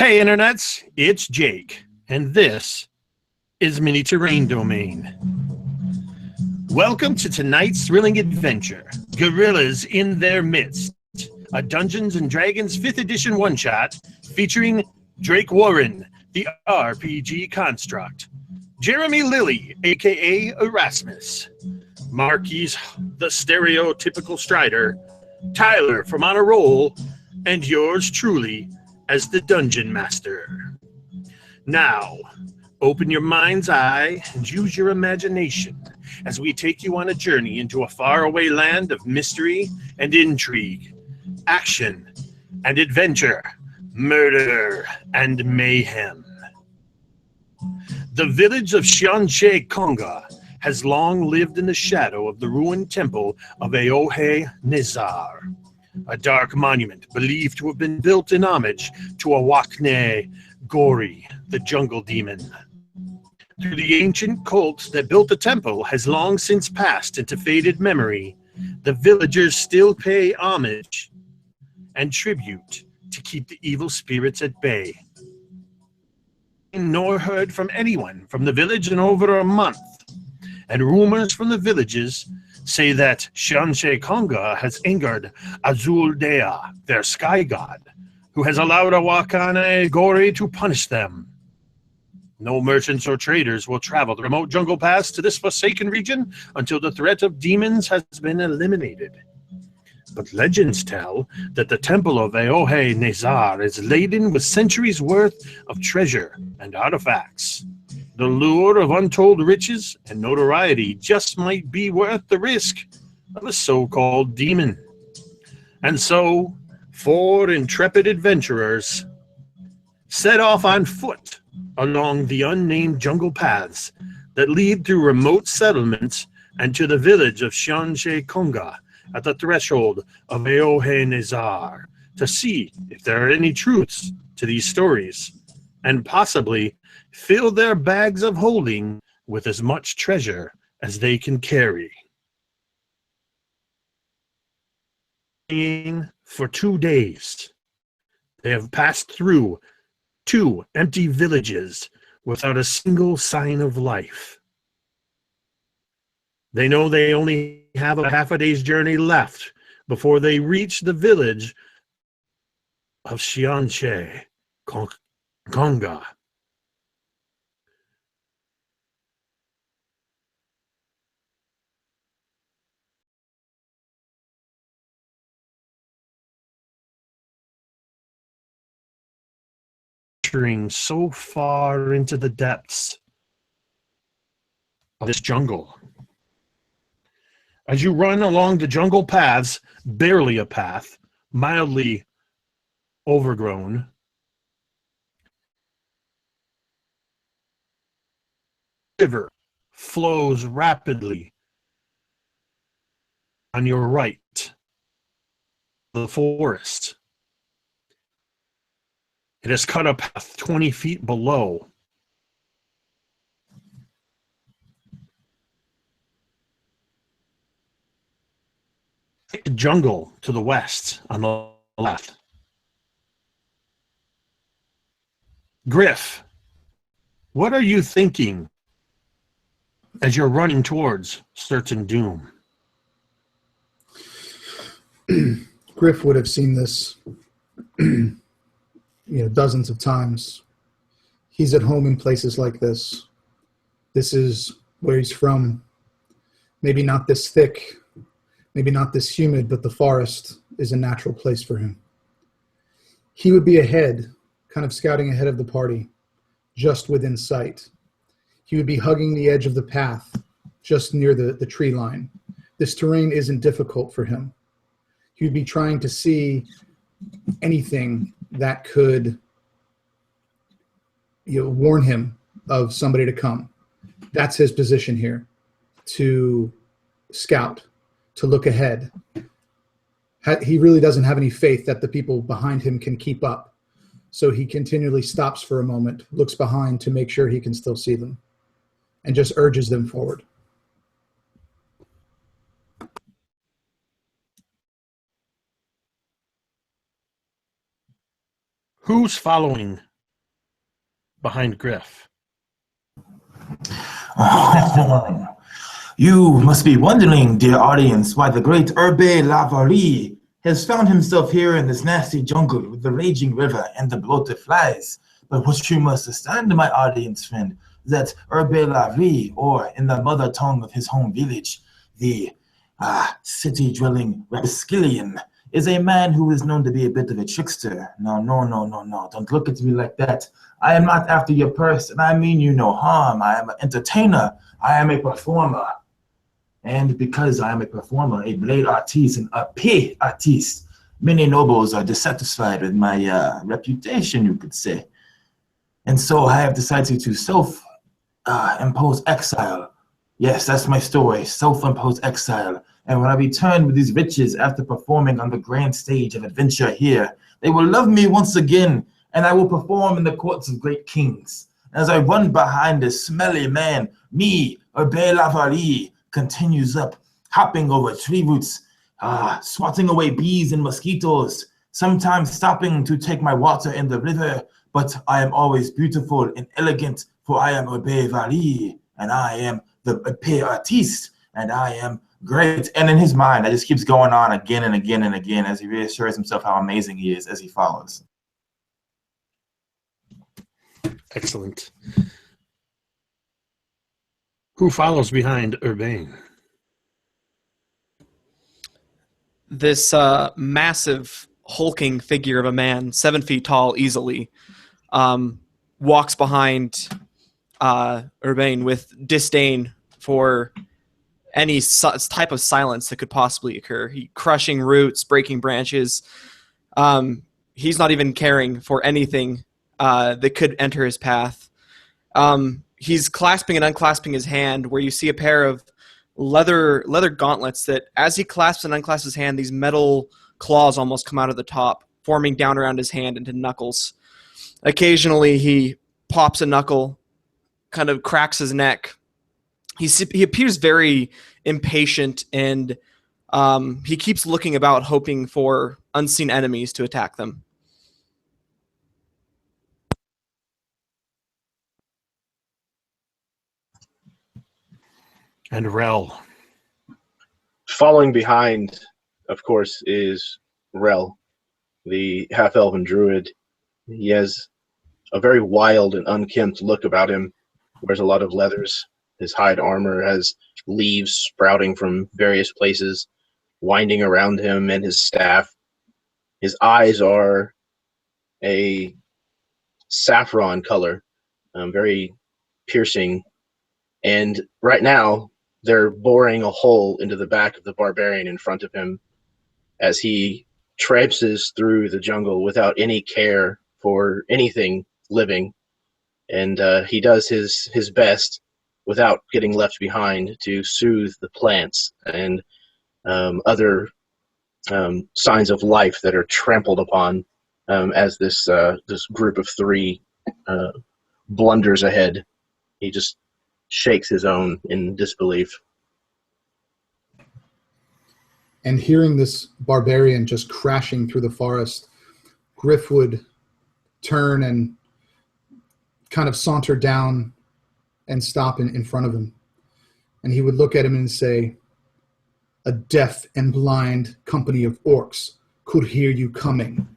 Hey internets, it's Jake, and this is Mini Terrain Domain. Welcome to tonight's thrilling adventure, Gorillas in Their Midst, a Dungeons & Dragons 5th edition one-shot featuring Drake Warren, the RPG construct, Jeremy Lilly, aka Erasmus, Marquise, the stereotypical Strider, Tyler from On a Roll, and yours truly as the Dungeon Master. Now, open your mind's eye and use your imagination as we take you on a journey into a faraway land of mystery and intrigue, action and adventure, murder and mayhem. The village of Xhianche Khonga has long lived in the shadow of the ruined Temple of Aohe Nezaar, a dark monument believed to have been built in homage to AWAKANE GHORI, the jungle demon. Through the ancient cult that built the temple has long since passed into faded memory, the villagers still pay homage and tribute to keep the evil spirits at bay. Nor heard from anyone from the village in over a month, and rumors from the villages say that Xianche Khonga has angered Azul Dea, their sky god, who has allowed AWAKANE GHORI to punish them. No merchants or traders will travel the remote jungle paths to this forsaken region until the threat of demons has been eliminated. But legends tell that the Temple of Aohe Nezaar is laden with centuries' worth of treasure and artifacts. The lure of untold riches and notoriety just might be worth the risk of a so-called demon. And so, 4 intrepid adventurers set off on foot along the unnamed jungle paths that lead through remote settlements and to the village of Xianche Khonga at the threshold of Aohe Nezaar to see if there are any truths to these stories and possibly fill their bags of holding with as much treasure as they can carry. For 2 days, they have passed through 2 empty villages without a single sign of life. They know they only have a half a day's journey left before they reach the village of Xhianche Khonga. So far into the depths of this jungle. As you run along the jungle paths, barely a path, mildly overgrown, the river flows rapidly on your right, the forest. It has cut a path 20 feet below. The jungle to the west on the left. Griff, what are you thinking as you're running towards certain doom? Griff would have seen this dozens of times. He's at home in places like this. This is where he's from. Maybe not this thick, maybe not this humid, but the forest is a natural place for him. He would be ahead, kind of scouting ahead of the party, just within sight. He would be hugging the edge of the path, just near the tree line. This terrain isn't difficult for him. He would be trying to see anything that could warn him of somebody to come. That's his position here, to scout, to look ahead. He really doesn't have any faith that the people behind him can keep up. So he continually stops for a moment, looks behind to make sure he can still see them, and just urges them forward. Who's following behind Griff. Oh, you must be wondering, dear audience, why the great Urbane Lavari has found himself here in this nasty jungle with the raging river and the bloated flies. But what you must understand, my audience friend, that Urbane Lavari, or in the mother tongue of his home village, the city-dwelling rapscallion, is a man who is known to be a bit of a trickster. No, don't look at me like that. I am not after your purse, and I mean you no harm. I am an entertainer. I am a performer. And because I am a performer, a blade artiste, and a pay artiste, many nobles are dissatisfied with my reputation, you could say. And so I have decided to self-impose exile. Yes, that's my story, self-imposed exile. And when I return with these riches after performing on the grand stage of adventure here, they will love me once again, and I will perform in the courts of great kings. As I run behind this smelly man, me, Urbane Lavari, continues up, hopping over tree roots, swatting away bees and mosquitoes, sometimes stopping to take my water in the river, but I am always beautiful and elegant, for I am Urbane Lavari, and I am the pay artiste, and I am great. And in his mind, that just keeps going on again and again and again as he reassures himself how amazing he is as he follows. Excellent. Who follows behind Urbane? This massive, hulking figure of a man, 7 feet tall easily, walks behind Urbane with disdain for any type of silence that could possibly occur. He crushing roots, breaking branches. He's not even caring for anything that could enter his path. He's clasping and unclasping his hand, where you see a pair of leather gauntlets that, as he clasps and unclasps his hand, these metal claws almost come out of the top, forming down around his hand into knuckles. Occasionally, he pops a knuckle, kind of cracks his neck. He appears very impatient, and he keeps looking about, hoping for unseen enemies to attack them. And Rel. Following behind, of course, is Rel, the half-elven druid. He has a very wild and unkempt look about him. Wears a lot of leathers. His hide armor has leaves sprouting from various places, winding around him, and his staff. His eyes are a saffron color, very piercing. And right now, they're boring a hole into the back of the barbarian in front of him as he traipses through the jungle without any care for anything living. And he does his best without getting left behind to soothe the plants and other signs of life that are trampled upon as this group of three blunders ahead. He just shakes his own in disbelief. And hearing this barbarian just crashing through the forest, Griff would turn and kind of saunter down and stop in front of him. And he would look at him and say, "A deaf and blind company of orcs could hear you coming."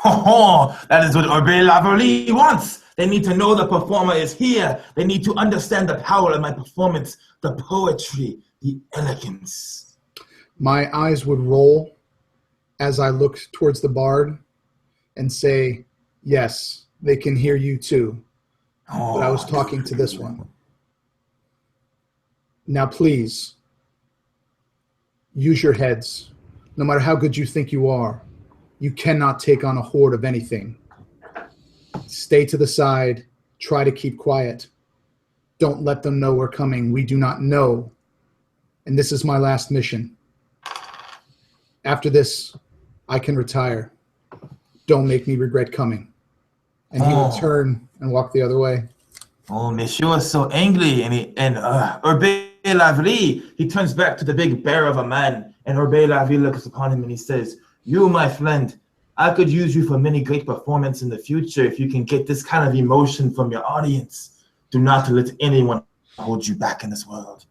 Oh, that is what Urbane Lavari wants. They need to know the performer is here. They need to understand the power of my performance, the poetry, the elegance. My eyes would roll as I looked towards the bard and say, "Yes, they can hear you too." But I was talking to this one. Now please, use your heads. No matter how good you think you are, you cannot take on a horde of anything. Stay to the side. Try to keep quiet. Don't let them know we're coming. We do not know. And this is my last mission. After this, I can retire. Don't make me regret coming. And he would turn and walk the other way. Oh, Monsieur is so angry, and Urbane Lavari, he turns back to the big bear of a man, and Urbane Lavari looks upon him and he says, "You, my friend, I could use you for many great performance in the future if you can get this kind of emotion from your audience. Do not let anyone hold you back in this world.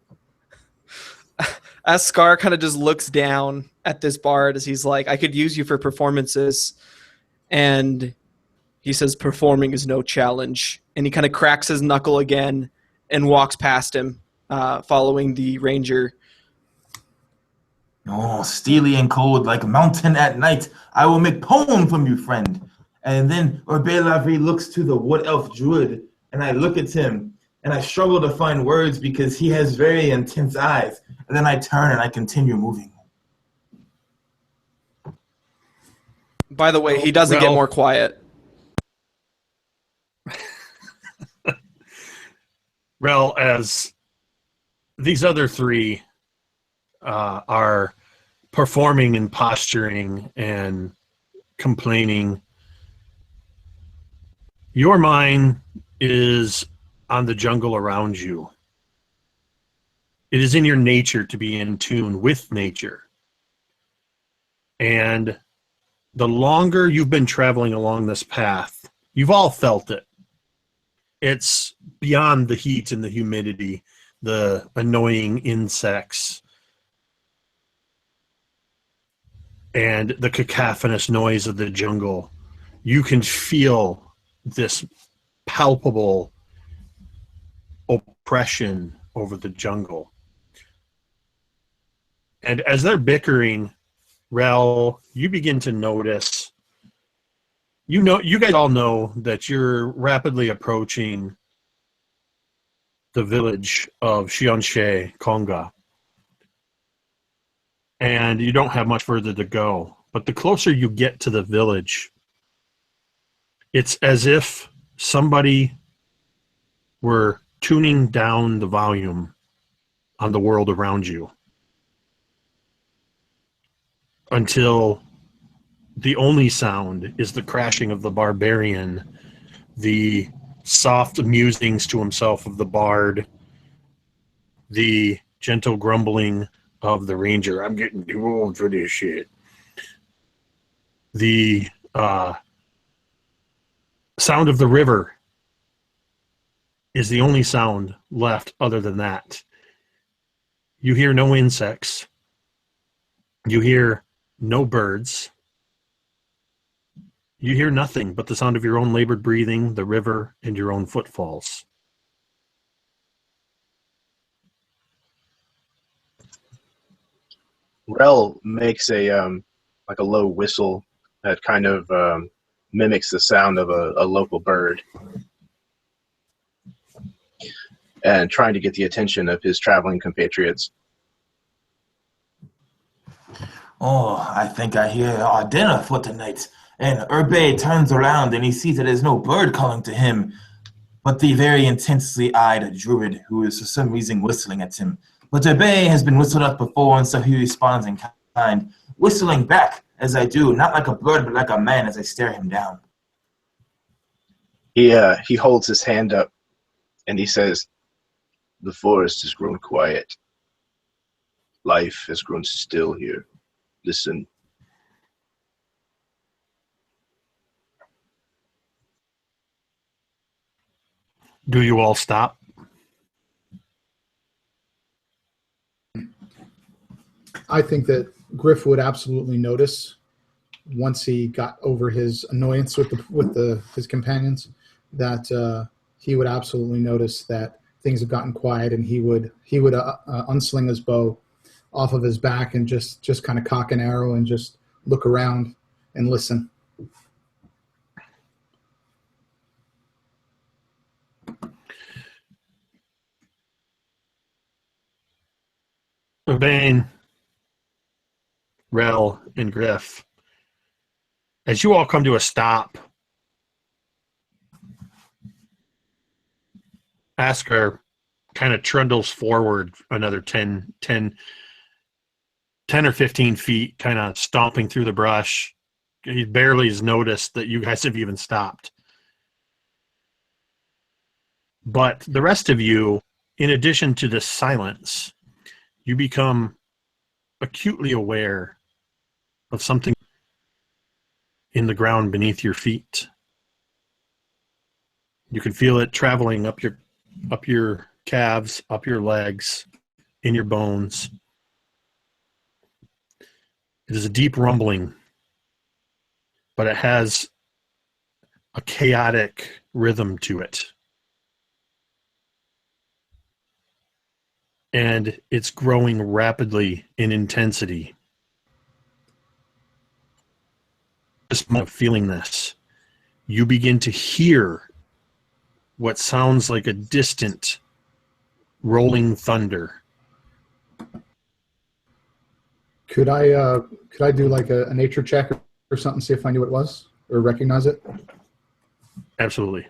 As Scar kind of just looks down at this bard as he's like, I could use you for performances. And he says, performing is no challenge. And he kind of cracks his knuckle again and walks past him, following the ranger. Oh, steely and cold like a mountain at night, I will make poem from you, friend. And then Urbane looks to the wood elf druid, and I look at him, and I struggle to find words because he has very intense eyes. And then I turn and I continue moving. By the way, he doesn't get more quiet. Rel, as these other three are performing and posturing and complaining, your mind is on the jungle around you. It is in your nature to be in tune with nature. And the longer you've been traveling along this path, you've all felt it. It's beyond the heat and the humidity, the annoying insects, and the cacophonous noise of the jungle. You can feel this palpable oppression over the jungle. And as they're bickering, Rel, you begin to notice, you guys all know that you're rapidly approaching the village of Xhianche Khonga. And you don't have much further to go. But the closer you get to the village, it's as if somebody were tuning down the volume on the world around you until the only sound is the crashing of the barbarian, the soft musings to himself of the bard, the gentle grumbling of the ranger. I'm getting too old for this shit. The sound of the river is the only sound left other than that. You hear no insects. You hear no birds. You hear nothing but the sound of your own labored breathing, the river, and your own footfalls. Rel makes a like a low whistle that kind of mimics the sound of a local bird, and trying to get the attention of his traveling compatriots. Oh, I think I hear our dinner for tonight. And Urbane turns around and he sees that there's no bird calling to him, but the very intensely eyed druid who is for some reason whistling at him. But Urbane has been whistled at before, and so he responds in kind, whistling back as I do, not like a bird, but like a man as I stare him down. He holds his hand up and he says, "The forest has grown quiet. Life has grown still here. Listen." Do you all stop? I think that Griff would absolutely notice once he got over his annoyance with his companions, that he would absolutely notice that things have gotten quiet, and he would unsling his bow off of his back and just kind of cock an arrow and just look around and listen. Urbane, Rel, and Griff, as you all come to a stop, Askar kind of trundles forward another 10 or 15 feet, kind of stomping through the brush. He barely has noticed that you guys have even stopped. But the rest of you, in addition to the silence, you become acutely aware of something in the ground beneath your feet. You can feel it traveling up your calves, up your legs, in your bones. It is a deep rumbling, but it has a chaotic rhythm to it. And it's growing rapidly in intensity. Just feeling this, you begin to hear what sounds like a distant rolling thunder. Could I do like a nature check or something, see if I knew what it was or recognize it? Absolutely.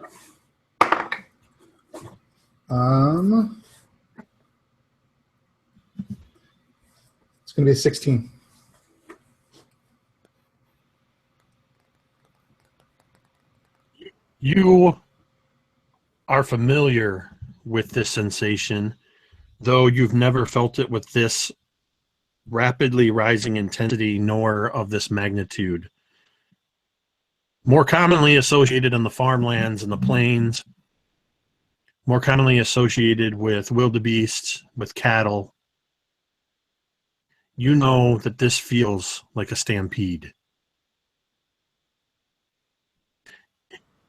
It's going to be a 16. You are familiar with this sensation, though you've never felt it with this rapidly rising intensity nor of this magnitude. More commonly associated on the farmlands and the plains, more commonly associated with wildebeest, with cattle. You know that this feels like a stampede.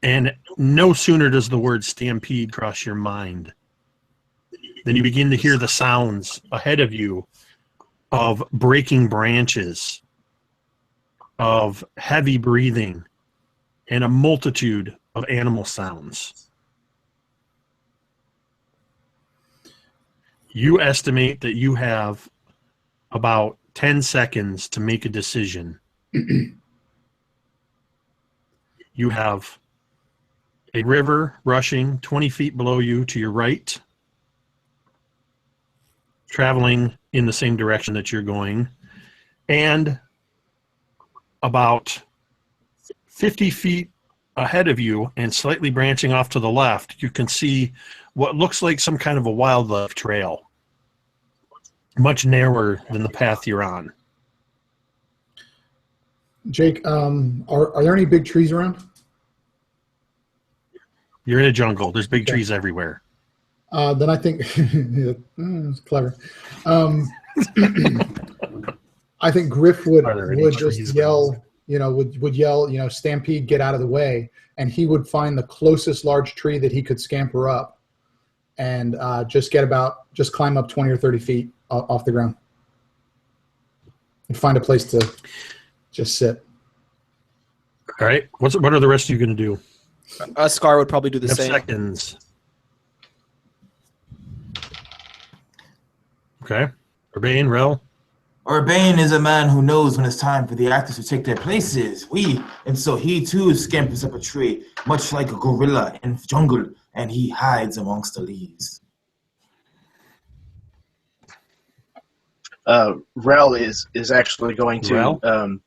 And no sooner does the word stampede cross your mind than you begin to hear the sounds ahead of you of breaking branches, of heavy breathing, and a multitude of animal sounds. You estimate that you have about 10 seconds to make a decision. You have a river rushing 20 feet below you to your right, traveling in the same direction that you're going, and about 50 feet ahead of you and slightly branching off to the left, you can see what looks like some kind of a wildlife trail, much narrower than the path you're on. Jake, are there any big trees around? You're in a jungle. There's big trees everywhere. Then I think it's clever. I think Griff would just yell, would yell, stampede, get out of the way, and he would find the closest large tree that he could scamper up, and just climb up 20 or 30 feet off the ground, and find a place to just sit. All right. What are the rest of you going to do? Scar would probably do the same. Seconds. Okay. Urbane, Rel. Urbane is a man who knows when it's time for the actors to take their places. And so he too scampers up a tree, much like a gorilla in the jungle, and he hides amongst the leaves. Rel is actually going to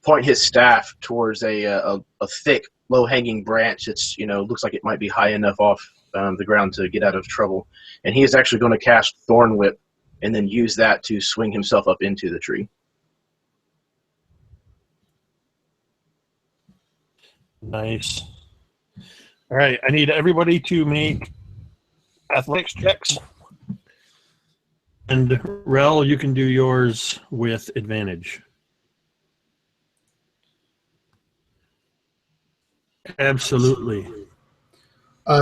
point his staff towards a thick, low-hanging branch. It's looks like it might be high enough off the ground to get out of trouble, and he is actually going to cast Thorn Whip, and then use that to swing himself up into the tree. Nice. All right, I need everybody to make athletics checks. And Rel, you can do yours with advantage. Absolutely.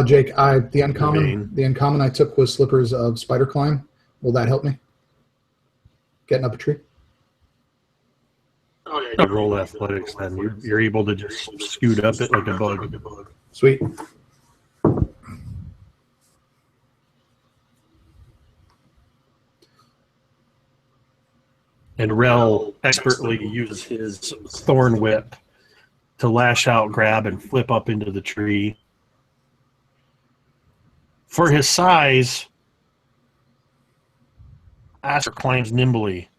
Jake, the uncommon I took was Slippers of Spider Climb. Will that help me? Getting up a tree? Oh, yeah. You roll athletics, then you're able to just scoot up it like a bug. Sweet. And Rel expertly uses his Thorn Whip to lash out, grab, and flip up into the tree. For his size, Aster climbs nimbly,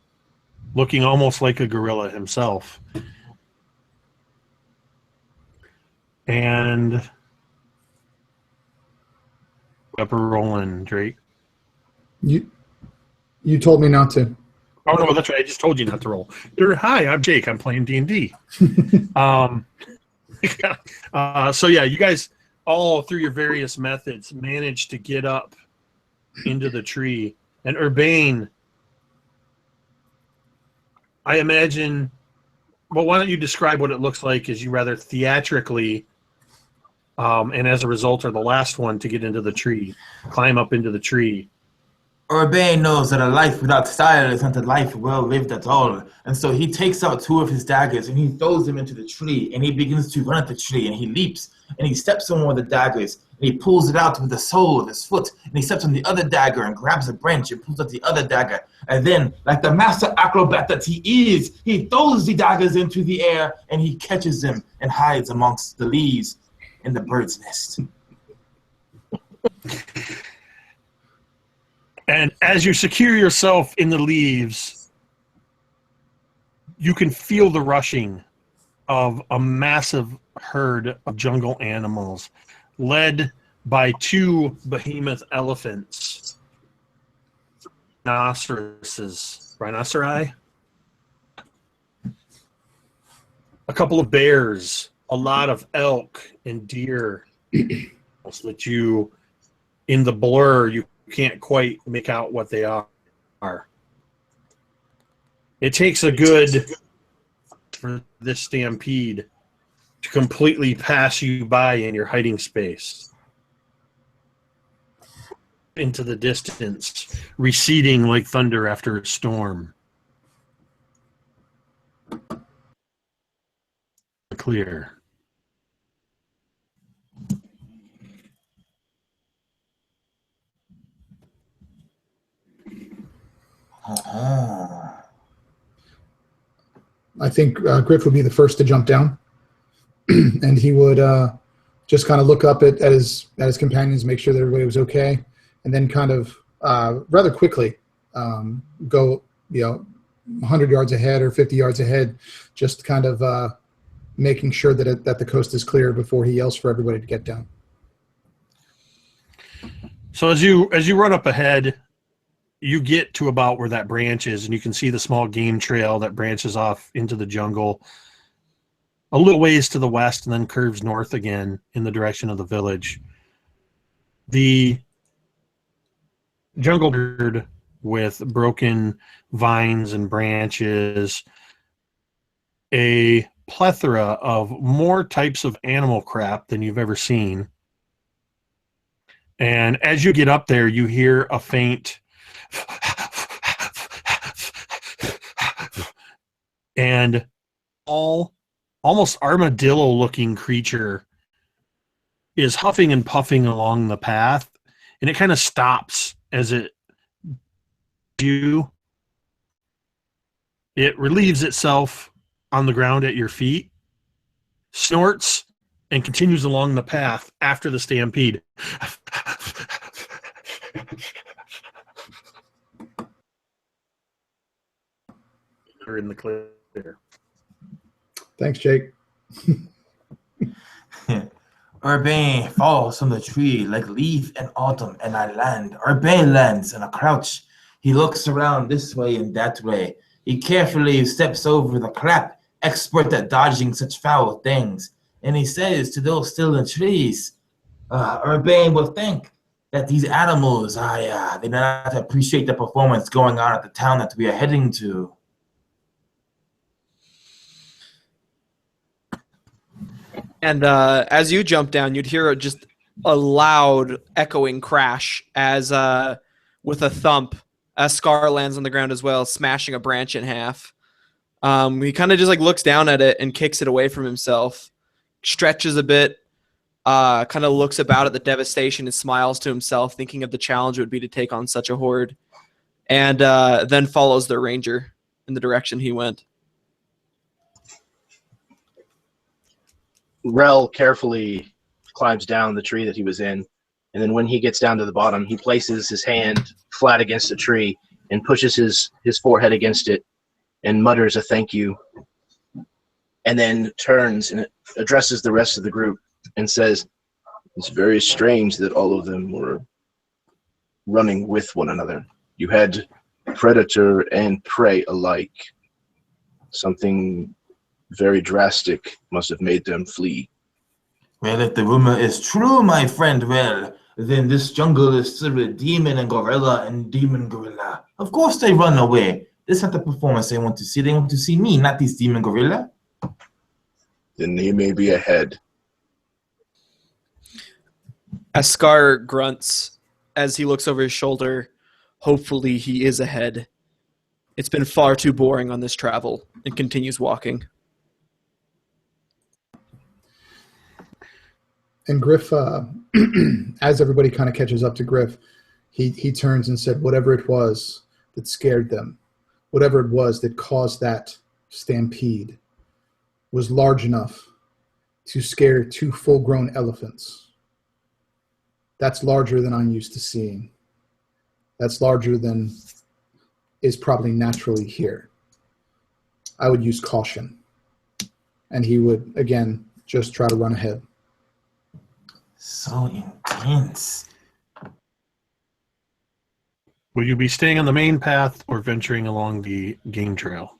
looking almost like a gorilla himself. And upper rolling, Drake. You told me not to. Oh no, that's right. I just told you not to roll. Hi, I'm Jake. I'm playing D&D. So yeah, you guys all through your various methods managed to get up into the tree. And Urbane, I imagine. Well, why don't you describe what it looks like as you rather theatrically, and as a result, are the last one to get into the tree, climb up into the tree. Urbane knows that a life without style isn't a life well lived at all, and so he takes out two of his daggers and he throws them into the tree, and he begins to run at the tree, and he leaps, and he steps on one of the daggers, and he pulls it out with the sole of his foot, and he steps on the other dagger and grabs a branch and pulls out the other dagger, and then, like the master acrobat that he is, he throws the daggers into the air, and he catches them and hides amongst the leaves in the bird's nest. And as you secure yourself in the leaves, you can feel the rushing of a massive herd of jungle animals led by two behemoth elephants, rhinoceri, a couple of bears, a lot of elk and deer that you, in the blur, you can't quite make out what they are. It takes a good for this stampede to completely pass you by in your hiding space into the distance, receding like thunder after a storm. Clear. I think Griff would be the first to jump down, and he would just kind of look up at his companions, make sure that everybody was okay, and then kind of rather quickly go 100 yards ahead or 50 yards ahead, just kind of making sure that the coast is clear before he yells for everybody to get down. So as you run up ahead, you get to about where that branch is, and you can see the small game trail that branches off into the jungle a little ways to the west and then curves north again in the direction of the village. The jungle bird with broken vines and branches, a plethora of more types of animal crap than you've ever seen. And as you get up there, you hear a faint and almost armadillo-looking creature is huffing and puffing along the path, and it kind of stops as it relieves itself on the ground at your feet, snorts, and continues along the path after the stampede. You're in the clear. Thanks, Jake. Urbane falls from the tree like leaf in autumn, and I land. Urbane lands in a crouch. He looks around this way and that way. He carefully steps over the clap, expert at dodging such foul things. And he says to those still in trees, Urbane will think that these animals, they do not appreciate the performance going on at the town that we are heading to. And as you jump down, you'd hear just a loud echoing crash as, with a thump, a Scar lands on the ground as well, smashing a branch in half. He kind of just looks down at it and kicks it away from himself, stretches a bit, kind of looks about at the devastation and smiles to himself, thinking of the challenge it would be to take on such a horde, and then follows the ranger in the direction he went. Rel carefully climbs down the tree that he was in, and then when he gets down to the bottom, he places his hand flat against the tree and pushes his forehead against it and mutters a thank you, and then turns and addresses the rest of the group and says, "It's very strange that all of them were running with one another. You had predator and prey alike. Something very drastic must have made them flee. Well, if the rumor is true, my friend, well, then this jungle is filled with demon and gorilla and demon gorilla. Of course they run away. This is not the performance they want to see. They want to see me, not these demon gorilla. Then he may be ahead. Askar grunts as he looks over his shoulder. Hopefully he is ahead. It's been far too boring on this travel, and continues walking. And Griff, as everybody kind of catches up to Griff, he turns and said, whatever it was that scared them, whatever it was that caused that stampede, was large enough to scare 2 full-grown elephants. That's larger than I'm used to seeing. That's larger than is probably naturally here. I would use caution. And he would, again, just try to run ahead. So intense. Will you be staying on the main path or venturing along the game trail?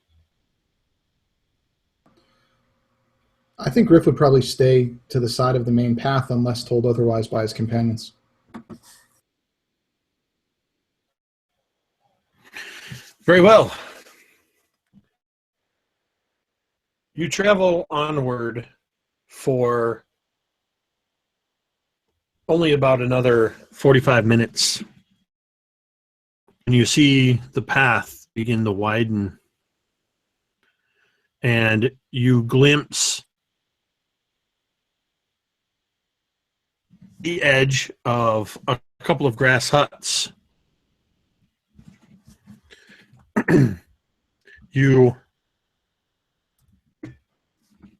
I think Griff would probably stay to the side of the main path unless told otherwise by his companions. Very well. You travel onward for only about another 45 minutes. And you see the path begin to widen. And you glimpse the edge of a couple of grass huts.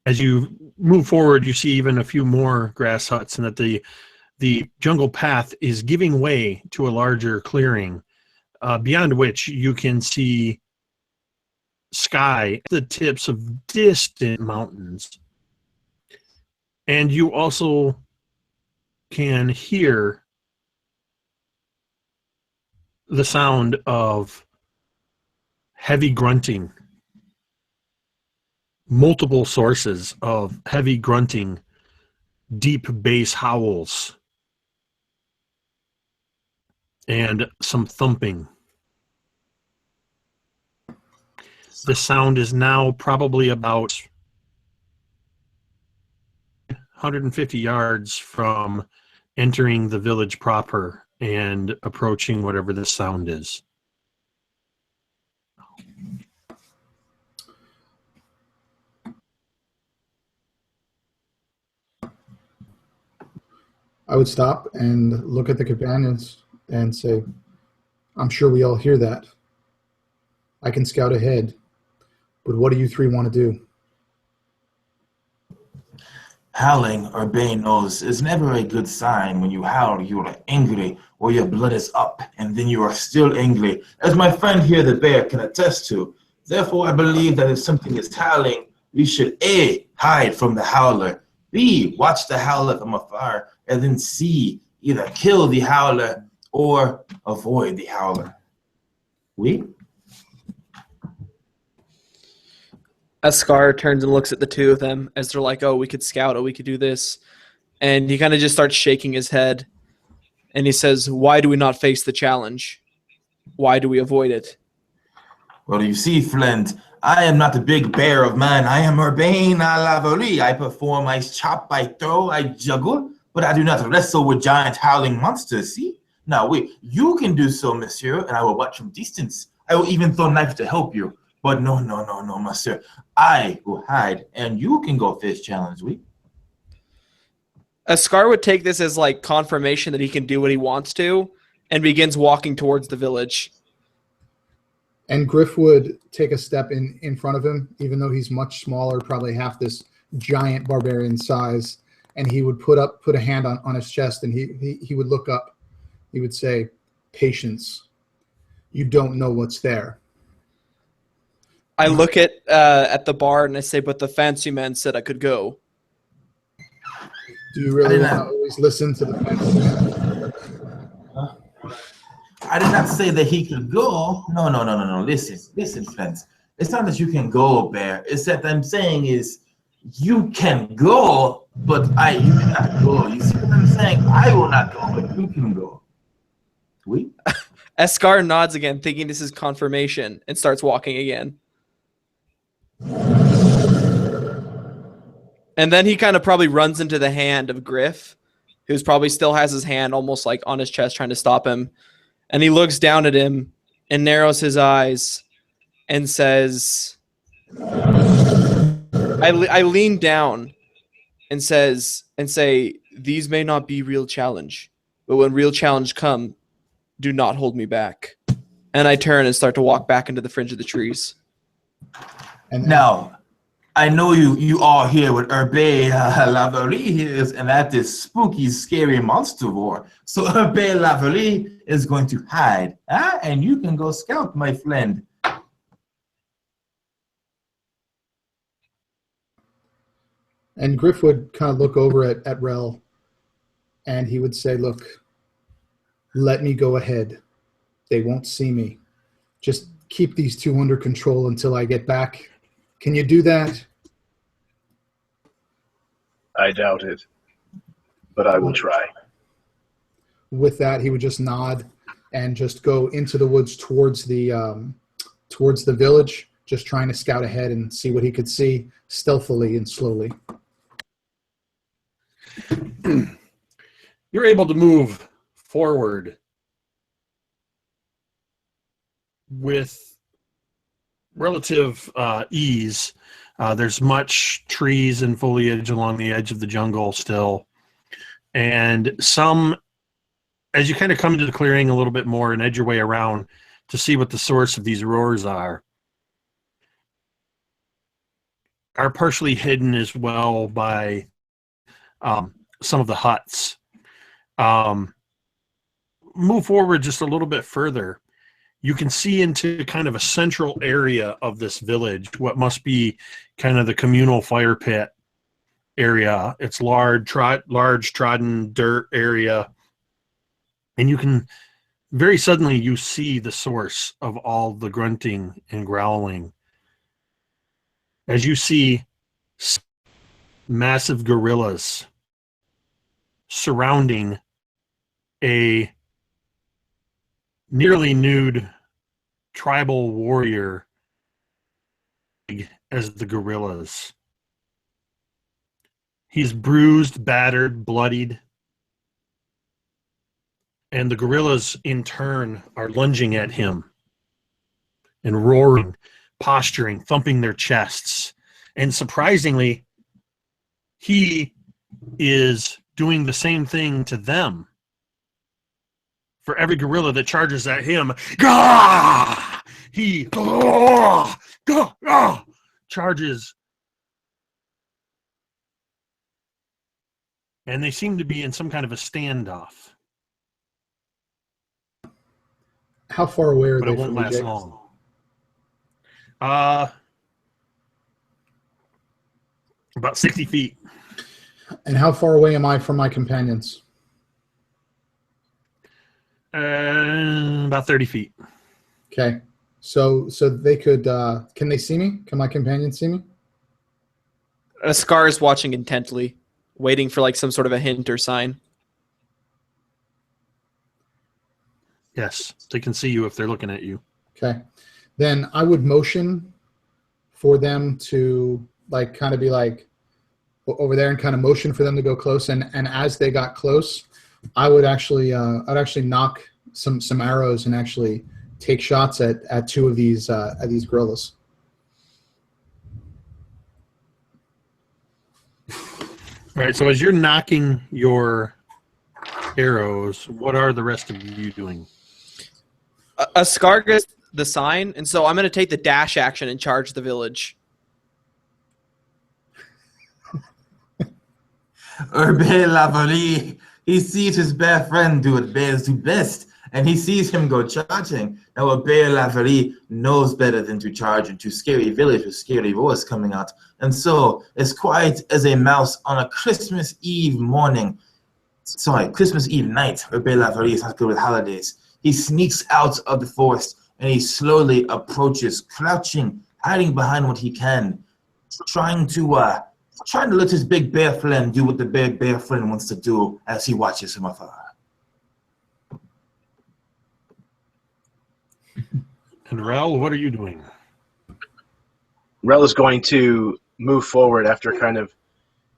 As you move forward, you see even a few more grass huts, and that the jungle path is giving way to a larger clearing, beyond which you can see sky at the tips of distant mountains. And you also can hear the sound of heavy grunting. Multiple sources of heavy grunting, deep bass howls, and some thumping. The sound is now probably about 150 yards from entering the village proper and approaching whatever the sound is. I would stop and look at the companions and say, I'm sure we all hear that. I can scout ahead, but what do you 3 want to do? Howling, Urbane knows, is never a good sign. When you howl, you are angry, or your blood is up, and then you are still angry, as my friend here, the bear, can attest to. Therefore, I believe that if something is howling, we should A, hide from the howler, B, watch the howler from afar, and then C, either kill the howler or avoid the howler. We? Askar turns and looks at the 2 of them as they're like, oh, we could scout, oh, we could do this. And he kind of just starts shaking his head. And he says, why do we not face the challenge? Why do we avoid it? Well, you see, friend, I am not the big bear of man. I am Urbane Lavari. I perform, I chop, I throw, I juggle, but I do not wrestle with giant howling monsters, see? Now, wait, you can do so, monsieur, and I will watch from distance. I will even throw knife to help you. But no, monsieur. I will hide, and you can go fish challenge, we. Askar would take this as like confirmation that he can do what he wants to, and begins walking towards the village. And Griff would take a step in front of him, even though he's much smaller, probably half this giant barbarian size, and he would put a hand on his chest, and he would look up. He would say, patience. You don't know what's there. I look at the bar and I say, but the fancy man said I could go. Do you really want to always listen to the fancy man? I did not say that he could go. No. Listen, friends. It's not that you can go, Bear. It's that I'm saying is you can go, but you cannot go. You see what I'm saying? I will not go, but you can go. We? Eskar nods again, thinking this is confirmation, and starts walking again. And then he kind of probably runs into the hand of Griff, who's probably still has his hand almost like on his chest trying to stop him. And he looks down at him and narrows his eyes and says, I lean down and say, these may not be real challenge, but when real challenge come, do not hold me back. And I turn and start to walk back into the fringe of the trees. And Now, I know you all here with Urbane Nezaar and at this spooky, scary monster war. So Urbane Nezaar is going to hide, and you can go scout, my friend. And Griff would kind of look over at Rel, and he would say, look, let me go ahead. They won't see me. Just keep these two under control until I get back. Can you do that? I doubt it, but I will try. With that, he would just nod and just go into the woods towards the village, just trying to scout ahead and see what he could see stealthily and slowly. You're able to move forward with relative ease. There's much trees and foliage along the edge of the jungle still. And some, as you kind of come into the clearing a little bit more and edge your way around to see what the source of these roars are partially hidden as well by some of the huts. Move forward just a little bit further. You can see into kind of a central area of this village, what must be kind of the communal fire pit area. It's large trodden dirt area. And you can very suddenly you see the source of all the grunting and growling. As you see massive gorillas surrounding a nearly nude tribal warrior as the gorillas. He's bruised, battered, bloodied. And the gorillas in turn are lunging at him and roaring, posturing, thumping their chests. And surprisingly, he is doing the same thing to them. For every gorilla that charges at him, he charges. And they seem to be in some kind of a standoff. How far away are But they it won't from last you, Jake? long. About 60 feet. And how far away am I from my companions? About 30 feet. Okay. So they could, can they see me? Can my companions see me? Scar is watching intently, waiting for like some sort of a hint or sign. Yes, they can see you if they're looking at you. Okay. Then I would motion for them to like kind of be like over there and kind of motion for them to go close. And as they got close, I would actually I'd actually knock some arrows and actually take shots at two of these gorillas. All right, so as you're knocking your arrows, what are the rest of you doing? Scar gets the sign, and so I'm going to take the dash action and charge the village. Urbane Nezaar, he sees his best friend do what bears do best, and he sees him go charging. Now Urbane Nezaar knows better than to charge into scary village with scary voice coming out. And so, as quiet as a mouse on a Christmas Eve morning, Christmas Eve night, Urbane Nezaar is not good with holidays. He sneaks out of the forest and he slowly approaches, crouching, hiding behind what he can, trying to let his big bear friend do what the big bear friend wants to do as he watches from afar. And Rel, what are you doing? Rel is going to move forward after kind of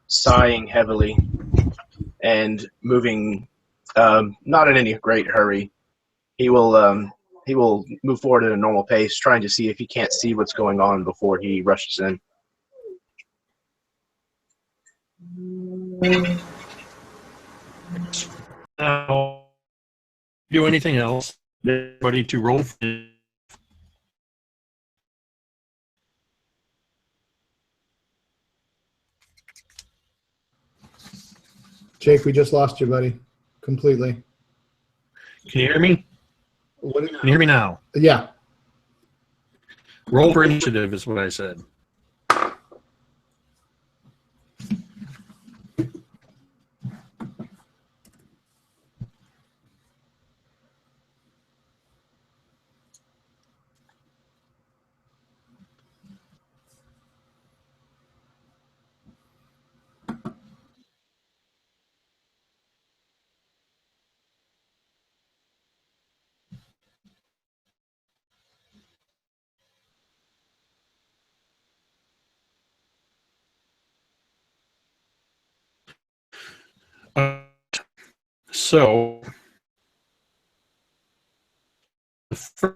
sighing heavily and moving, not in any great hurry. He will move forward at a normal pace, trying to see if he can't see what's going on before he rushes in. Now, do anything else? Everybody to roll. Jake, we just lost you, buddy. Completely. Can you hear me? Can you hear me now? Yeah. Roll for initiative is what I said. So, the first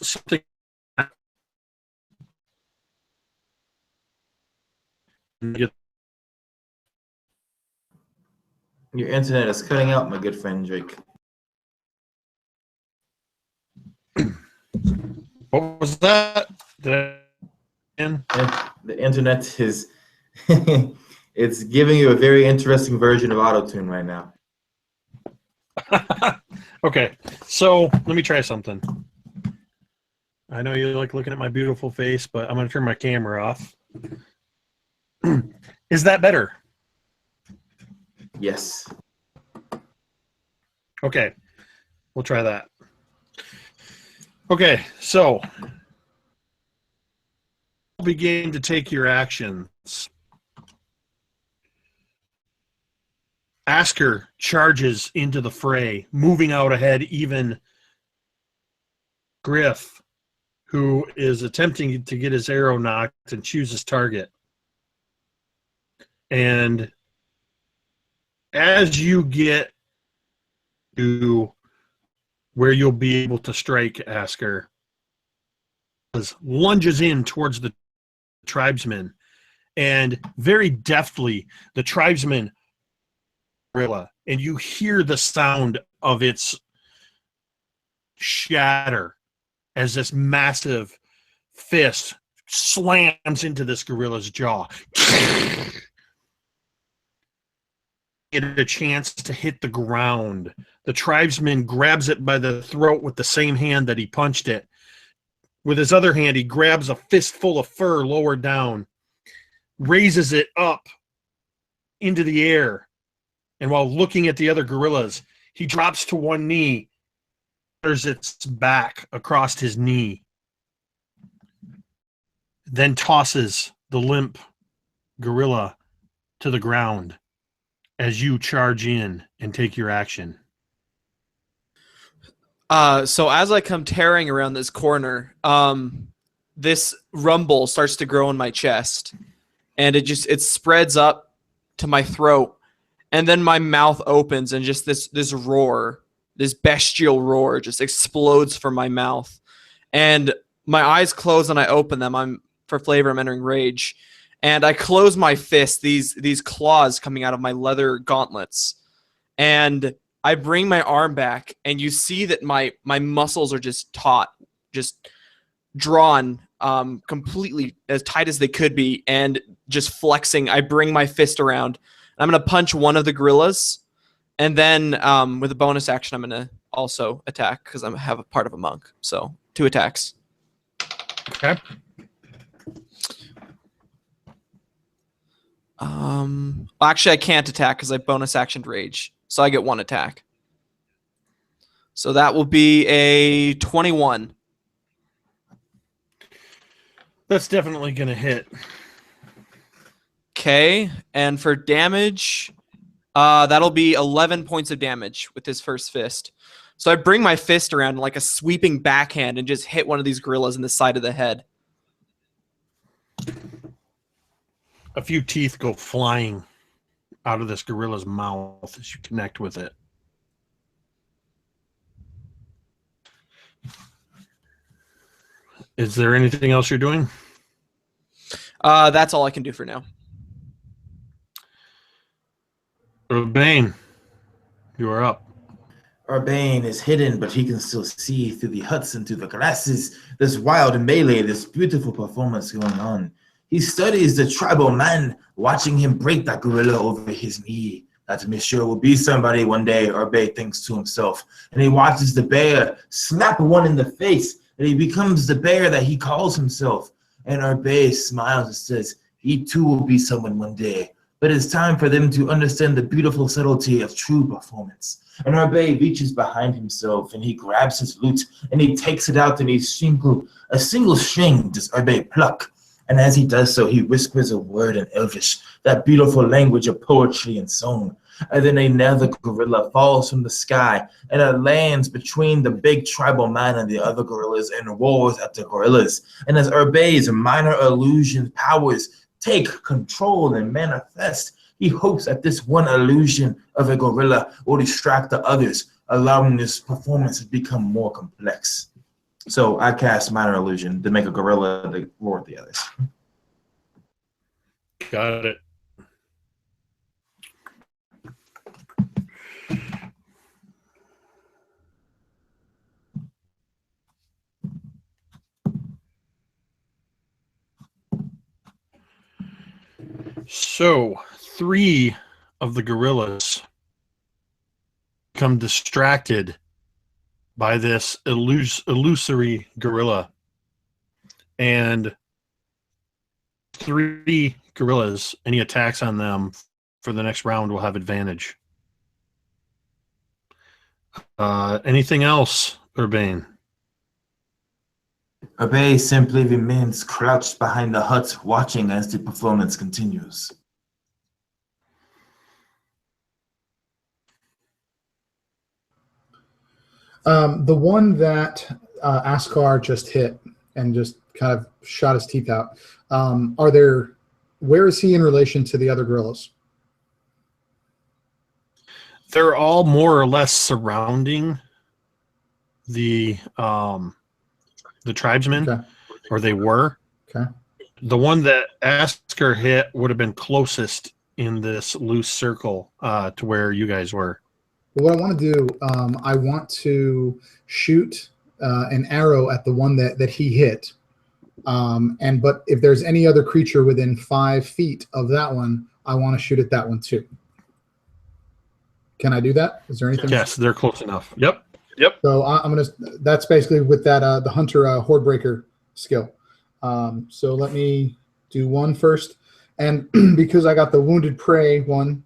something Your internet is cutting out, my good friend Drake. what was that? The internet is it's giving you a very interesting version of auto-tune right now. Okay, so let me try something. I know you like looking at my beautiful face, but I'm going to turn my camera off. Is that better? Yes. Okay, we'll try that. Okay, so begin to take your actions. Asker charges into the fray, moving out ahead even Griff, who is attempting to get his arrow knocked and chooses target. And as you get to where you'll be able to strike Asker, lunges in towards the tribesman, and very deftly the tribesman gorilla, and you hear the sound of its shatter as this massive fist slams into this gorilla's jaw. Get a chance to hit the ground. The tribesman grabs it by the throat with the same hand that he punched it. With his other hand, he grabs a fistful of fur lower down, raises it up into the air, and while looking at the other gorillas, he drops to one knee, tears its back across his knee, then tosses the limp gorilla to the ground as you charge in and take your action. So as I come tearing around this corner, this rumble starts to grow in my chest, and it spreads up to my throat, and then my mouth opens, and just this roar, this bestial roar, just explodes from my mouth, and my eyes close, and I open them. I'm entering rage, and I close my fist. These claws coming out of my leather gauntlets, and I bring my arm back, and you see that my muscles are just taut, just drawn completely as tight as they could be, and just flexing. I bring my fist around. I'm going to punch one of the gorillas, and then with a bonus action, I'm going to also attack because I have a part of a monk. So 2 attacks. Okay. Actually, I can't attack because I bonus actioned rage, so I get 1 attack. So that will be a 21. That's definitely going to hit. Okay, and for damage, that'll be 11 points of damage with his first fist. So I bring my fist around like a sweeping backhand and just hit one of these gorillas in the side of the head. A few teeth go flying out of this gorilla's mouth as you connect with it. Is there anything else you're doing? That's all I can do for now. Urbane, you are up. Urbane is hidden, but he can still see through the huts and through the grasses. This wild melee, this beautiful performance going on. He studies the tribal man, watching him break that gorilla over his knee. That monsieur will be somebody one day, Urbane thinks to himself. And he watches the bear slap one in the face, and he becomes the bear that he calls himself. And Urbane smiles and says, he too will be someone one day. But it's time for them to understand the beautiful subtlety of true performance. And Urbane reaches behind himself and he grabs his lute and he takes it out and a single string does Urbane pluck. And as he does so, he whispers a word in Elvish, that beautiful language of poetry and song. And then another gorilla falls from the sky and it lands between the big tribal man and the other gorillas and roars at the gorillas. And as Urbane's minor illusion powers take control and manifest, he hopes that this one illusion of a gorilla will distract the others, allowing this performance to become more complex. So I cast minor illusion to make a gorilla to roar at the others. Got it. So 3 of the gorillas become distracted by this illusory gorilla, and 3 gorillas, any attacks on them for the next round will have advantage. Anything else, Urbane? Urbane simply remains crouched behind the hut, watching as the performance continues. The one that Askar just hit and just kind of shot his teeth out, where is he in relation to the other gorillas? They're all more or less surrounding the tribesmen, Okay. or they were. Okay. The one that Askar hit would have been closest in this loose circle to where you guys were. Well, what I want to do, I want to shoot an arrow at the one that he hit. But if there's any other creature within 5 feet of that one, I want to shoot at that one too. Can I do that? Is there anything? Yes, they're close enough. Yep. So I'm gonna. That's basically with that the hunter horde breaker skill. So let me do one first, and because I got the wounded prey one,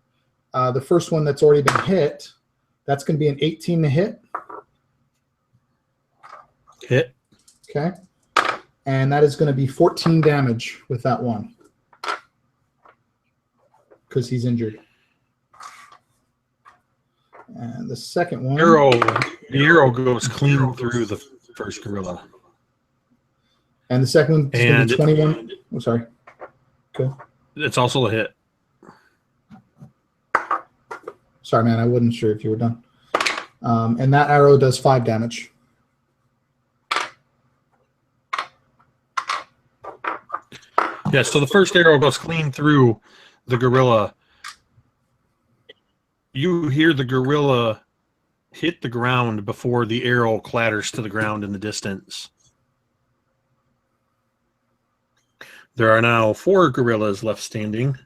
the first one that's already been hit, that's going to be an 18 to hit. Hit. Okay, and that is going to be 14 damage with that one because he's injured. And the second one, the arrow goes clean through the first gorilla. And the second one is going to be 21. Oh, sorry. Okay. It's also a hit. Sorry, man. I wasn't sure if you were done. And that arrow does 5 damage. Yeah, so the first arrow goes clean through the gorilla. You hear the gorilla hit the ground before the arrow clatters to the ground in the distance. There are now 4 gorillas left standing,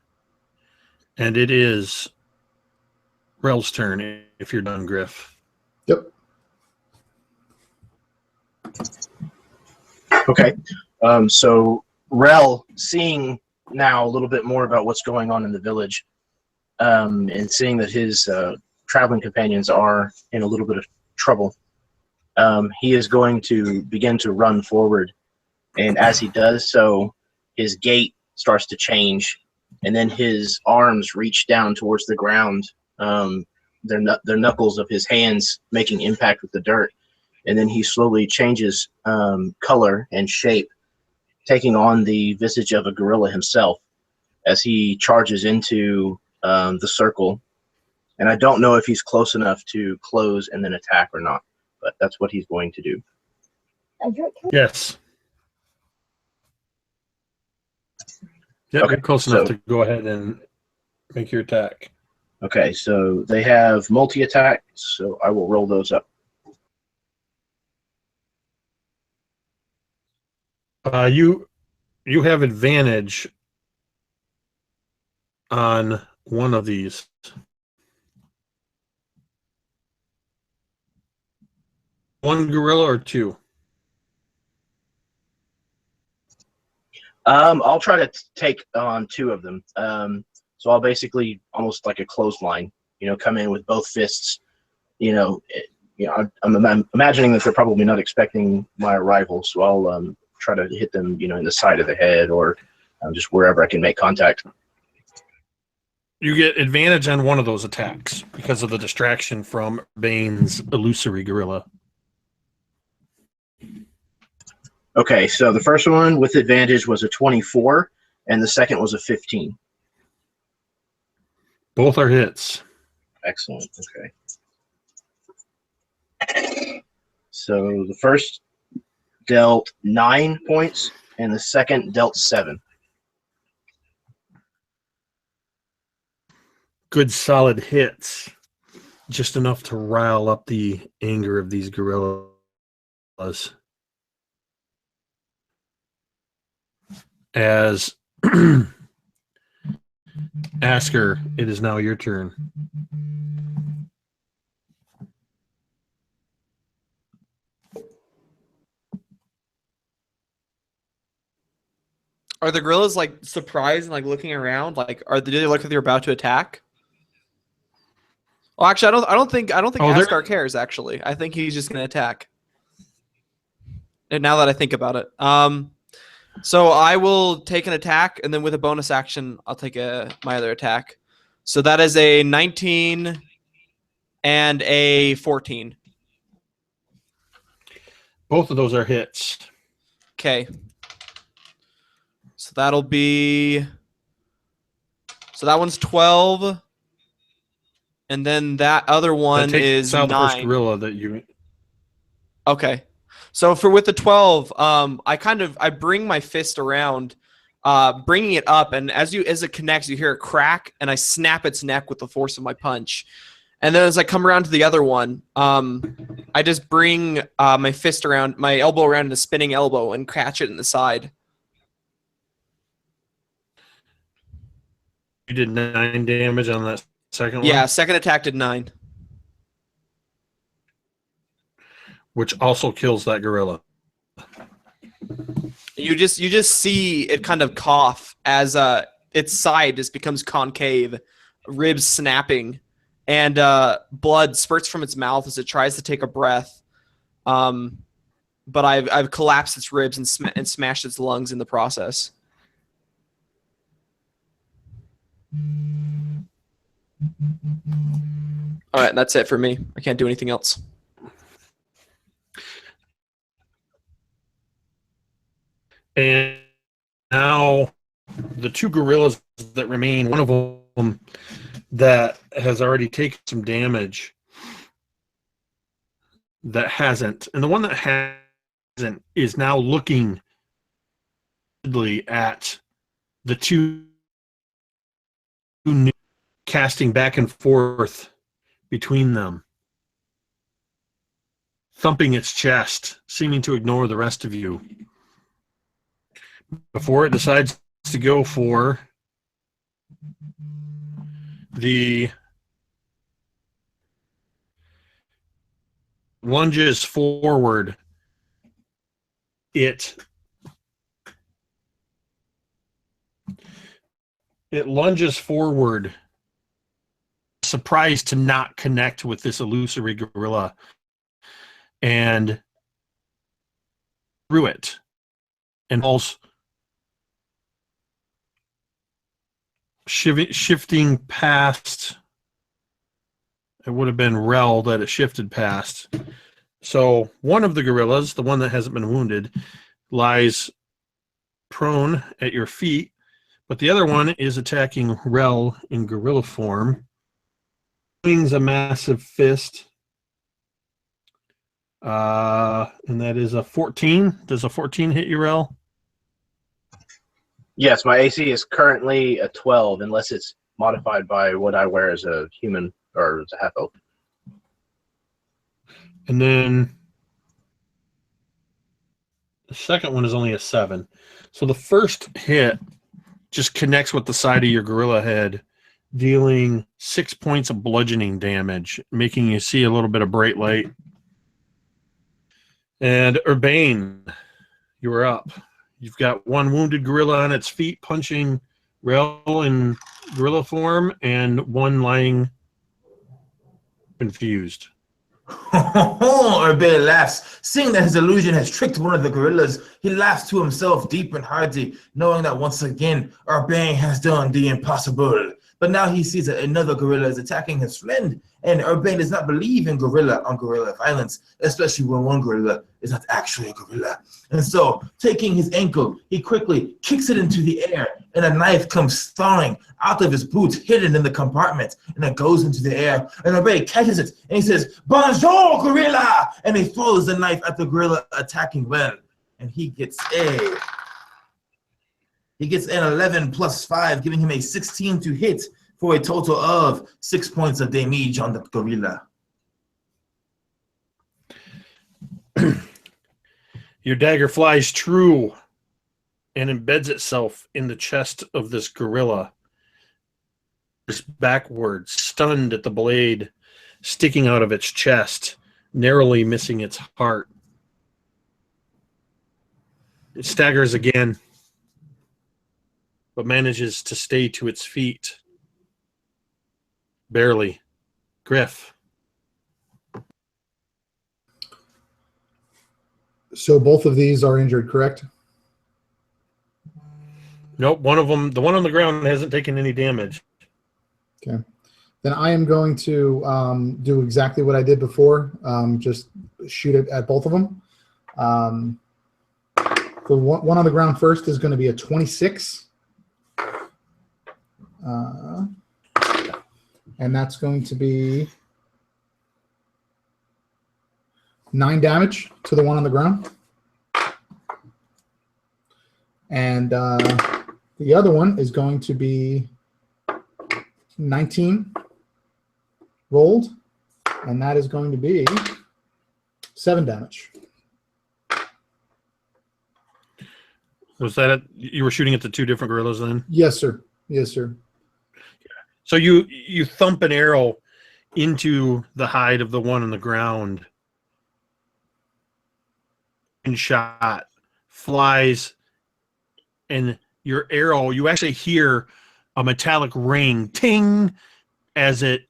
and it is Rel's turn if you're done, Griff. Yep. Okay. So Rel, seeing now a little bit more about what's going on in the village, and seeing that his traveling companions are in a little bit of trouble, he is going to begin to run forward. And as he does so, his gait starts to change, and then his arms reach down towards the ground, their knuckles of his hands making impact with the dirt. And then he slowly changes color and shape, taking on the visage of a gorilla himself as he charges into the circle. And I don't know if he's close enough to close and then attack or not, but that's what he's going to do. Yes. Yep, Okay, you're close enough to go ahead and make your attack. Okay, so they have multi-attack, so I will roll those up. You have advantage on one of these. One gorilla or two? I'll try to take on two of them. So I'll basically almost like a clothesline, come in with both fists. I'm imagining that they're probably not expecting my arrival, so I'll try to hit them, in the side of the head or just wherever I can make contact. You get advantage on one of those attacks because of the distraction from Urbane's illusory gorilla. Okay, so the first one with advantage was a 24, and the second was a 15. Both are hits. Excellent, okay. So the first dealt 9 points, and the second dealt 7. Good solid hits. Just enough to rile up the anger of these gorillas. As Asker, it is now your turn. Are the gorillas like surprised and like looking around? Like, do they look like they're about to attack? Well, actually, I don't think Asker cares. Actually, I think he's just gonna attack. And now that I think about it, so I will take an attack, and then with a bonus action, I'll take my other attack. So that is a 19 and a 14. Both of those are hits. Okay. So that'll be... So that one's 12. And then that other one is 9. The first gorilla that you... Okay. So with the 12, I bring my fist around, bringing it up, and as it connects, you hear a crack, and I snap its neck with the force of my punch. And then as I come around to the other one, I just bring my fist around, my elbow around in a spinning elbow, and catch it in the side. You did 9 damage on that second one? Yeah, second attack did 9. Which also kills that gorilla. You just see it kind of cough as its side just becomes concave, ribs snapping, and blood spurts from its mouth as it tries to take a breath. But I've collapsed its ribs and smashed its lungs in the process. All right, that's it for me. I can't do anything else. And now the 2 gorillas that remain, one of them that has already taken some damage, that hasn't, and the one that hasn't is now looking at the 2 casting back and forth between them, thumping its chest, seeming to ignore the rest of you. Before it decides to go for the lunges forward, it lunges forward, surprised to not connect with this illusory gorilla, and through it, and also shifting past. It would have been Rel that it shifted past. So one of the gorillas, the one that hasn't been wounded, lies prone at your feet, but the other one is attacking Rel in gorilla form. Swings a massive fist. And that is a 14. Does a 14 hit you, Rel? Yes, my AC is currently a 12, unless it's modified by what I wear as a human or as a half elf. And then the second one is only a 7. So the first hit just connects with the side of your gorilla head, dealing 6 points of bludgeoning damage, making you see a little bit of bright light. And Urbane, you are up. You've got one wounded gorilla on its feet punching Rel in gorilla form, and one lying confused. Urbane laughs, seeing that his illusion has tricked one of the gorillas. He laughs to himself deep and hearty, knowing that once again Urbane has done the impossible. But now he sees that another gorilla is attacking his friend, and Urbane does not believe in gorilla-on-gorilla violence, especially when one gorilla is not actually a gorilla. And so, taking his ankle, he quickly kicks it into the air, and a knife comes thawing out of his boot, hidden in the compartment, and it goes into the air, and Urbane catches it, and he says, "Bonjour, gorilla!" And he throws the knife at the gorilla attacking well, and he gets an 11 plus 5, giving him a 16 to hit for a total of 6 points of damage on the gorilla. Your dagger flies true and embeds itself in the chest of this gorilla. It's backwards, stunned at the blade sticking out of its chest, narrowly missing its heart. It staggers again, but manages to stay to its feet. Barely. Griff. So both of these are injured, correct? Nope, one of them, the one on the ground, hasn't taken any damage. Okay. Then I am going to do exactly what I did before, just shoot it at both of them. The one on the ground first is going to be a 26. And that's going to be 9 damage to the one on the ground. And the other one is going to be 19 rolled, and that is going to be 7 damage. Was that you were shooting at the two different gorillas then? Yes, sir. Yes, sir. So you thump an arrow into the hide of the one on the ground, and shot flies, and your arrow, you actually hear a metallic ring, ting, as it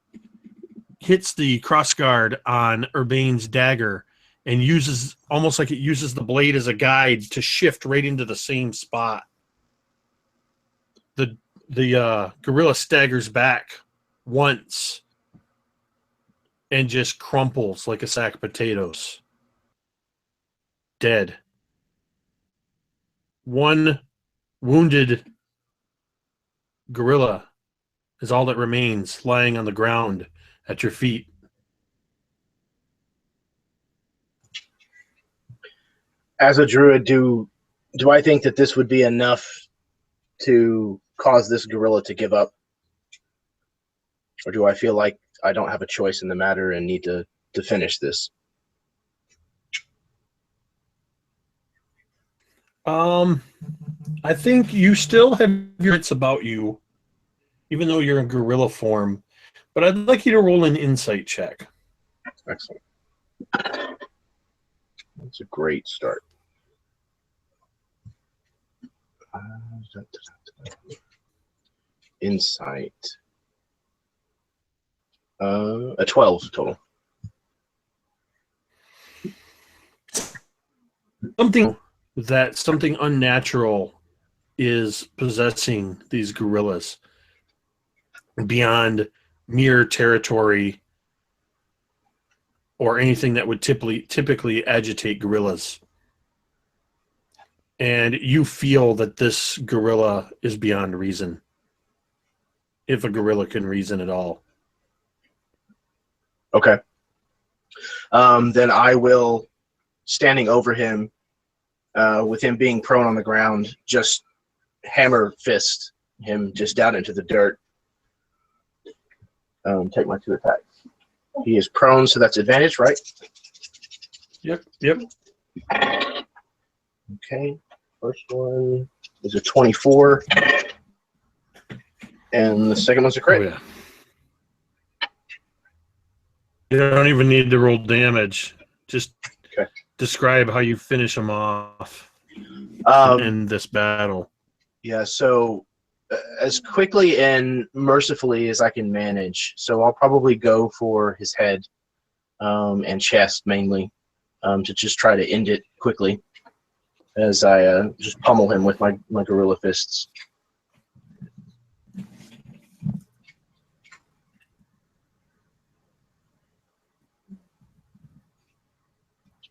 hits the crossguard on Urbane's dagger, and uses, almost like it uses the blade as a guide to shift right into the same spot. The gorilla staggers back once and just crumples like a sack of potatoes. Dead. One wounded gorilla is all that remains, lying on the ground at your feet. As a druid, do I think that this would be enough to cause this gorilla to give up? Or do I feel like I don't have a choice in the matter and need to finish this? I think you still have your wits about you, even though you're in gorilla form. But I'd like you to roll an insight check. Excellent. That's a great start. Insight. A 12 total. something unnatural is possessing these gorillas beyond mere territory or anything that would typically agitate gorillas. And you feel that this gorilla is beyond reason, if a gorilla can reason at all. Okay. Then I will, standing over him, with him being prone on the ground, just hammer fist him just down into the dirt. Take my 2 attacks. He is prone, so that's advantage, right? Yep. Okay. First one is a 24. And the second one's a crit. Oh, yeah. You don't even need to roll damage. Just describe how you finish them off in this battle. Yeah, so as quickly and mercifully as I can manage. So I'll probably go for his head and chest mainly to just try to end it quickly as I just pummel him with my gorilla fists.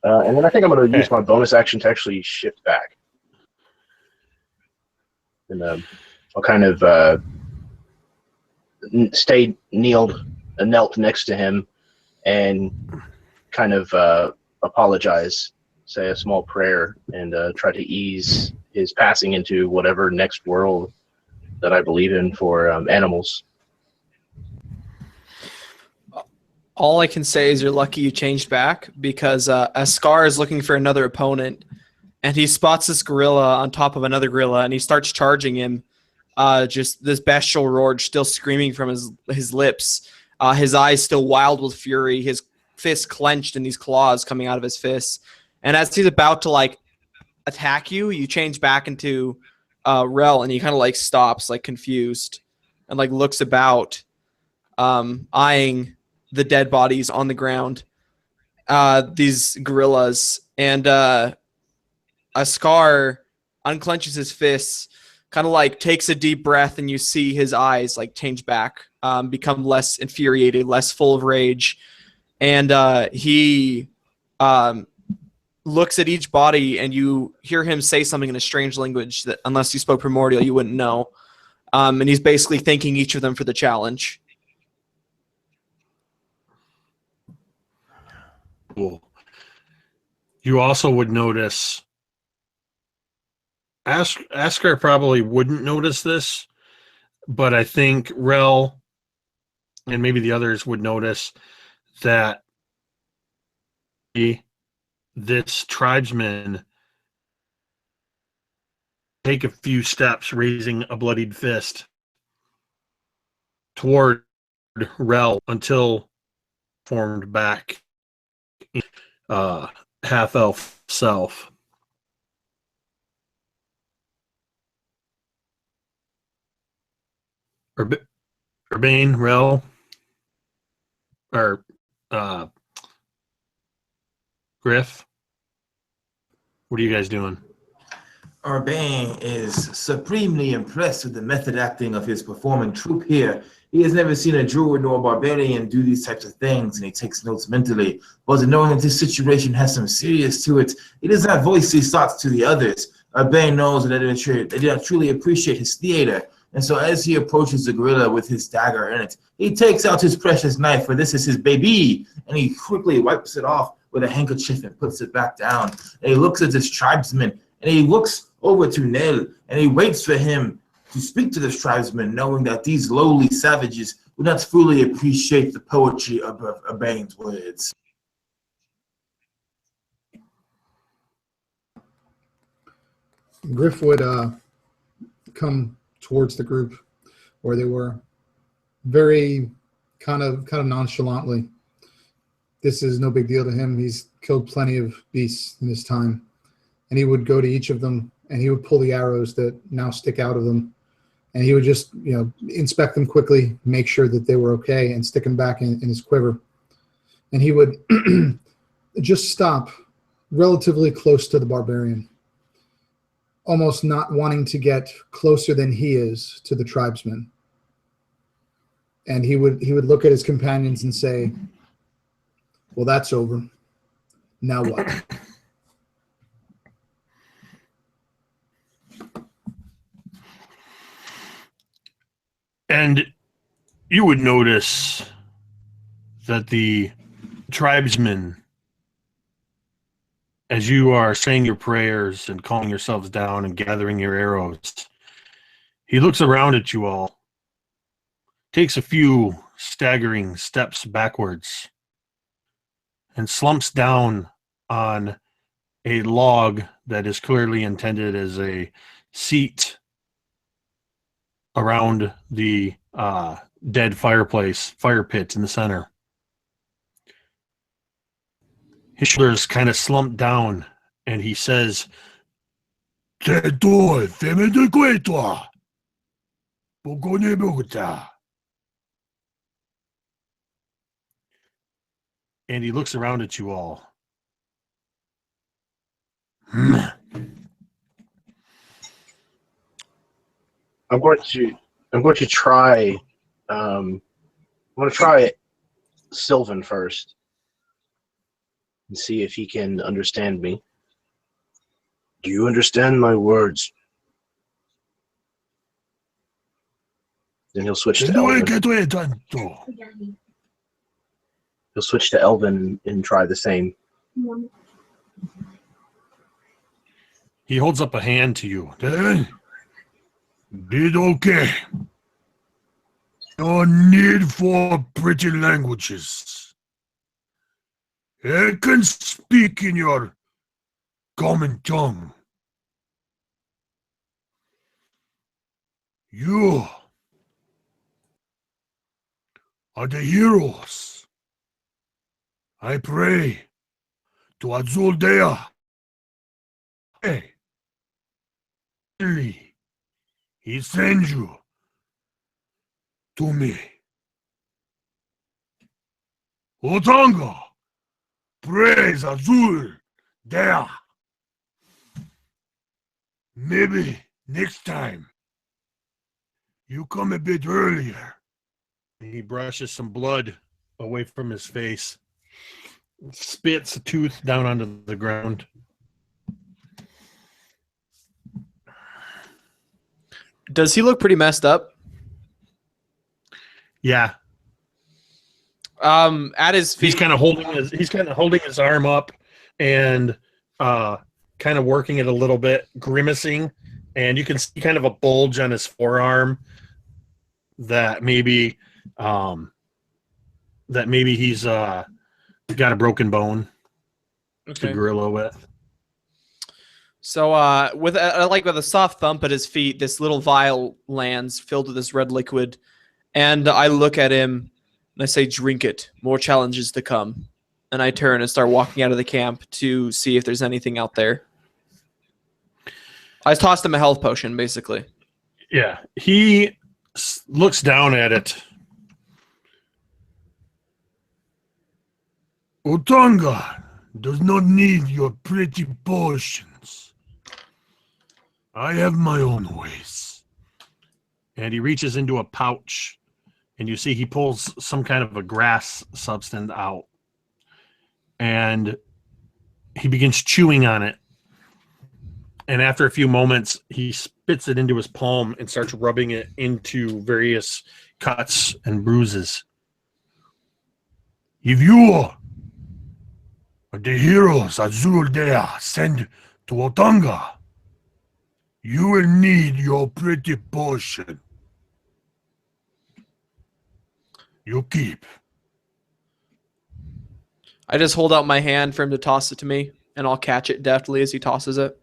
And then I think I'm going to use my bonus action to actually shift back. And I'll kind of stay knelt next to him and kind of apologize, say a small prayer, and try to ease his passing into whatever next world that I believe in for animals. All I can say is you're lucky you changed back, because Askar is looking for another opponent, and he spots this gorilla on top of another gorilla, and he starts charging him. Just this bestial roar still screaming from his lips, his eyes still wild with fury, his fist clenched and these claws coming out of his fists. And as he's about to like attack you, you change back into Rel, and he kind of like stops, like confused, and like looks about, eyeing the dead bodies on the ground, these gorillas, and Askar unclenches his fists, kind of like takes a deep breath, and you see his eyes like change back, become less infuriated, less full of rage, and he looks at each body, and you hear him say something in a strange language that, unless you spoke Primordial, you wouldn't know. And he's basically thanking each of them for the challenge. Cool. You also would notice, Askar probably wouldn't notice this, but I think Rel and maybe the others would notice that this tribesman take a few steps, raising a bloodied fist toward Rel until formed back half-elf self. Urbane, Rel, or Griff, what are you guys doing? Urbane is supremely impressed with the method acting of his performing troupe here. He has never seen a druid nor a barbarian do these types of things, and he takes notes mentally. But knowing that this situation has some serious to it, he does not voice these thoughts to the others. Urbane knows that they do not truly appreciate his theater, and so as he approaches the gorilla with his dagger in it, he takes out his precious knife, for this is his baby, and he quickly wipes it off with a handkerchief and puts it back down. And he looks at this tribesman, and he looks over to Nell, and he waits for him to speak to this tribesman, knowing that these lowly savages would not fully appreciate the poetry of Urbane's words. Griff would come towards the group where they were, very kind of nonchalantly. This is no big deal to him. He's killed plenty of beasts in his time. And he would go to each of them, and he would pull the arrows that now stick out of them. And he would just, inspect them quickly, make sure that they were okay, and stick them back in his quiver. And he would just stop relatively close to the barbarian, almost not wanting to get closer than he is to the tribesman. And he would look at his companions and say, well, that's over. Now what? And you would notice that the tribesmen, as you are saying your prayers and calming yourselves down and gathering your arrows, he looks around at you all, takes a few staggering steps backwards, and slumps down on a log that is clearly intended as a seat around the dead fire pit in the center. His shoulders kind of slump down, and he says, and he looks around at you all. I'm going to try. I'm going to try Sylvan first and see if he can understand me. Do you understand my words? Then he'll switch to Elven. He'll switch to Elven and try the same. He holds up a hand to you. Did okay. No need for pretty languages. I can speak in your common tongue. You are the heroes. I pray to Azul Dea. Hey, he sends you to me. Utonga, praise Azul Dea. Maybe next time you come a bit earlier. He brushes some blood away from his face, spits a tooth down onto the ground. Does he look pretty messed up? Yeah. At his feet, He's kind of holding his arm up and kind of working it a little bit, grimacing, and you can see kind of a bulge on his forearm that maybe he's got a broken bone to gorilla with. So with a soft thump at his feet, this little vial lands filled with this red liquid, and I look at him and I say, "Drink it. More challenges to come." And I turn and start walking out of the camp to see if there's anything out there. I tossed him a health potion, basically. Yeah, he looks down at it. Utonga does not need your pretty potions. I have my own ways. And he reaches into a pouch, and you see he pulls some kind of a grass substance out. And he begins chewing on it. And after a few moments, he spits it into his palm and starts rubbing it into various cuts and bruises. If you are the heroes Azul Dea send to Utonga, you will need your pretty potion. You keep. I just hold out my hand for him to toss it to me, and I'll catch it deftly as he tosses it.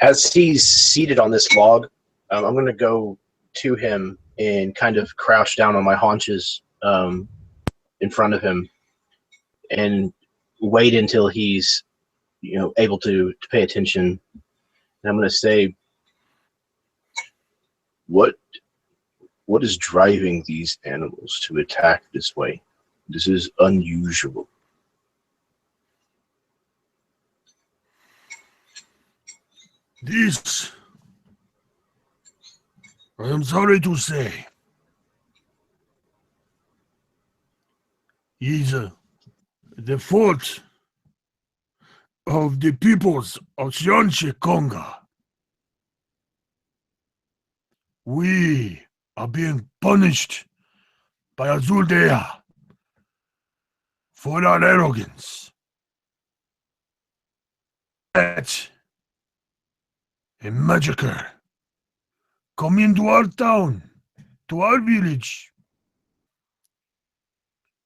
As he's seated on this log, I'm going to go to him and kind of crouch down on my haunches in front of him and wait until he's able to pay attention. And I'm going to say, what is driving these animals to attack this way? This is unusual. This, I am sorry to say, is the fault of the peoples of Xianche Khonga. We are being punished by Azuldea for our arrogance. That a magicker come into our town, to our village.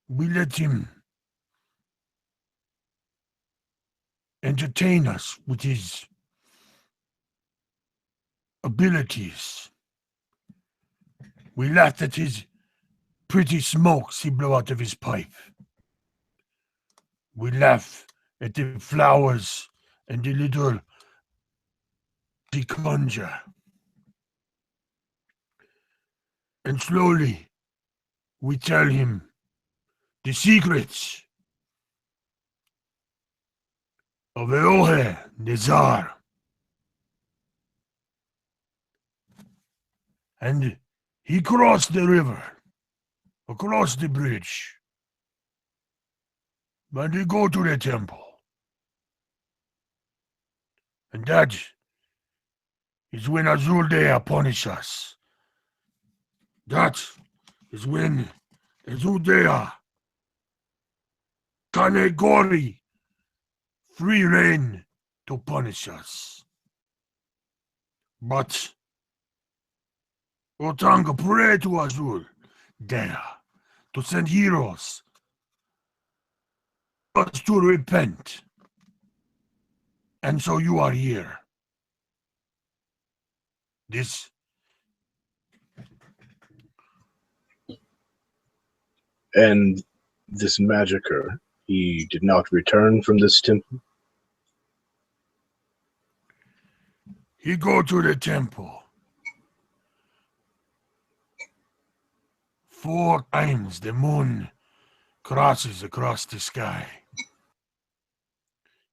We let him entertain us with his abilities. We laughed at his pretty smokes he blew out of his pipe. We laugh at the flowers and the little he conjure. And slowly we tell him the secrets of Aohe Nezaar. And he crossed the river, across the bridge, and he go to the temple. And that is when Azuldea punish us. That is when Azuldea AWAKANE GHORI free reign to punish us. But Utonga pray to Azuldea to send heroes us to repent. And so you are here. This And this magicker, he did not return from this temple? he go to the temple 4 times. The moon crosses across the sky.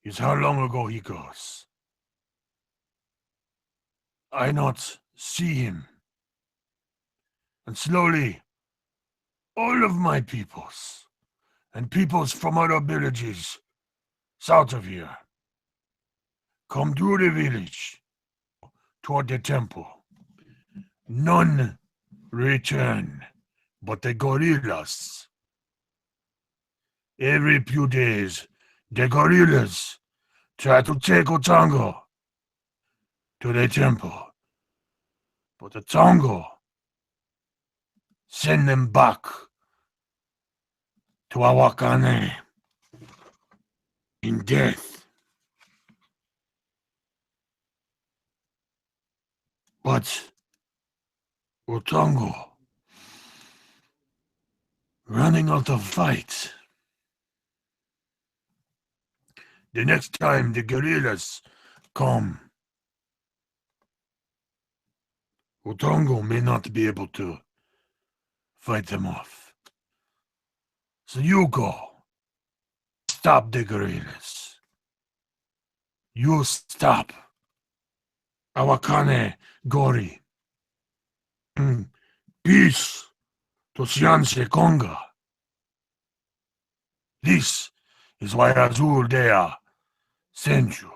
Is how long ago he goes. I not see him. And slowly, all of my peoples, and peoples from other villages south of here, come through the village toward the temple. None return, but the gorillas. Every few days, the gorillas try to take Utonga to the temple, but Utonga send them back to AWAKANE in death. But Utonga running out of fight. The next time the guerrillas come, Utonga may not be able to fight them off. So you go. Stop the guerrillas. You stop AWAKANE GHORI. Peace to Xianche Khonga. This is why Azuldea sent you.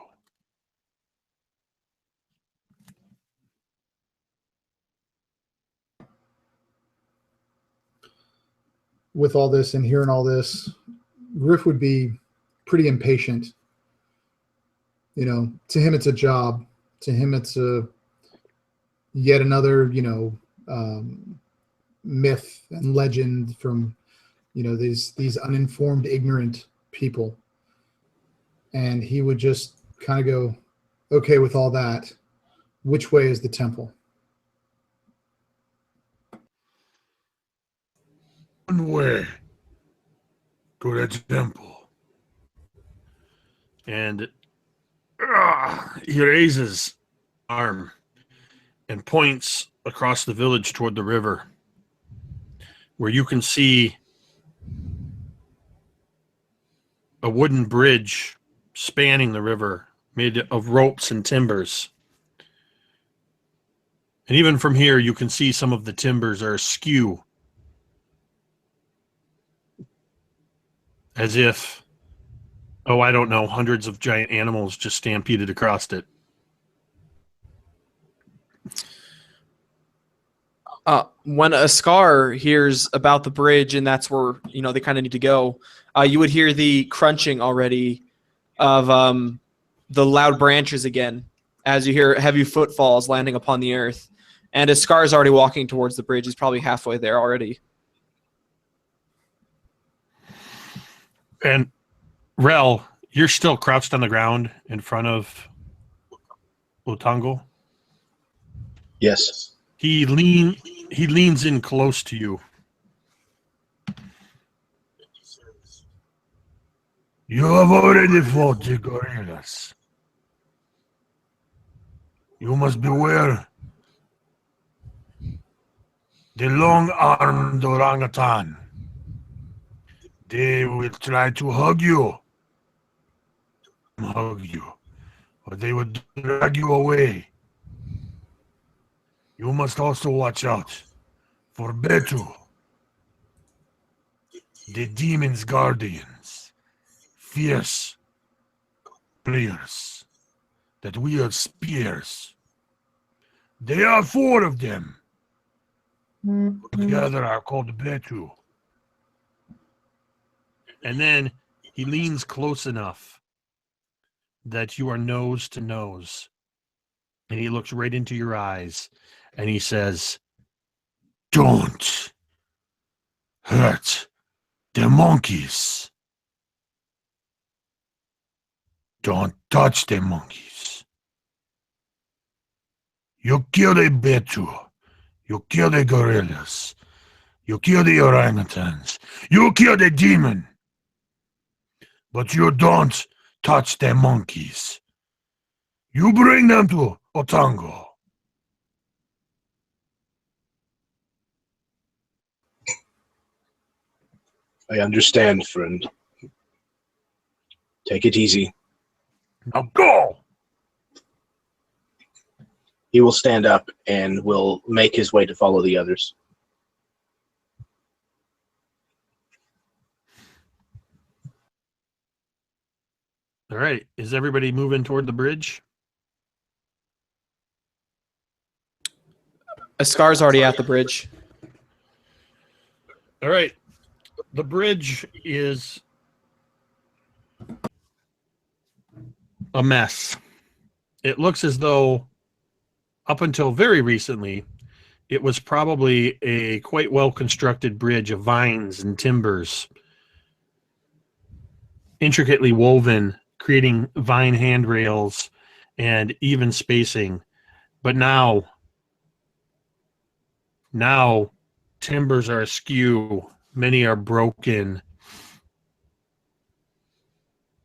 With all this and hearing all this, Griff would be pretty impatient. You know, to him it's a job. To him it's a yet another, myth and legend from, these uninformed, ignorant people. And he would just kind of go, okay, with all that, which way is the temple? One way to the temple. And he raises arm and points across the village toward the river, where you can see a wooden bridge spanning the river made of ropes and timbers. And even from here, you can see some of the timbers are askew, as if, oh, I don't know, hundreds of giant animals just stampeded across it. When a Scar hears about the bridge and that's where they kind of need to go, you would hear the crunching already of the loud branches again as you hear heavy footfalls landing upon the earth. And as Scar is already walking towards the bridge, he's probably halfway there already. And Rel, you're still crouched on the ground in front of Utonga. Yes. He leans in close to you. You have already fought the gorillas. You must beware. The long-armed orangutan. They will try to hug you, or they will drag you away. You must also watch out for Betu, the demon's guardians, fierce players that wield spears. There are 4 of them. Together are called Betu. And then he leans close enough that you are nose to nose. And he looks right into your eyes. And he says, "Don't hurt the monkeys. Don't touch the monkeys. You kill the Betu. You kill the gorillas. You kill the orangutans. You kill the demon. But you don't touch the monkeys. You bring them to Utonga." I understand, friend. Take it easy. Now go! He will stand up and will make his way to follow the others. All right. Is everybody moving toward the bridge? Scar's already at the bridge. All right. The bridge is a mess. It looks as though, up until very recently, it was probably a quite well-constructed bridge of vines and timbers, intricately woven, creating vine handrails and even spacing. But now timbers are askew. Many are broken.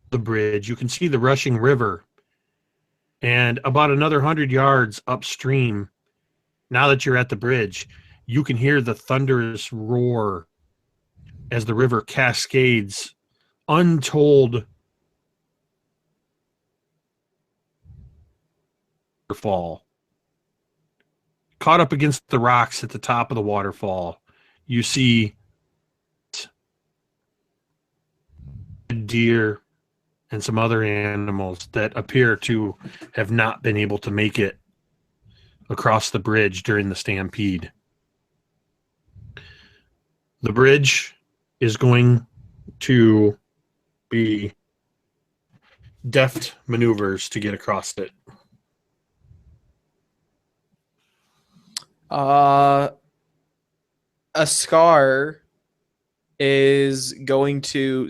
The bridge, you can see the rushing river. And about another 100 yards upstream, now that you're at the bridge, you can hear the thunderous roar as the river cascades untold waterfall. Caught up against the rocks at the top of the waterfall, you see deer and some other animals that appear to have not been able to make it across the bridge during the stampede. The bridge is going to be deft maneuvers to get across it. A Scar is going to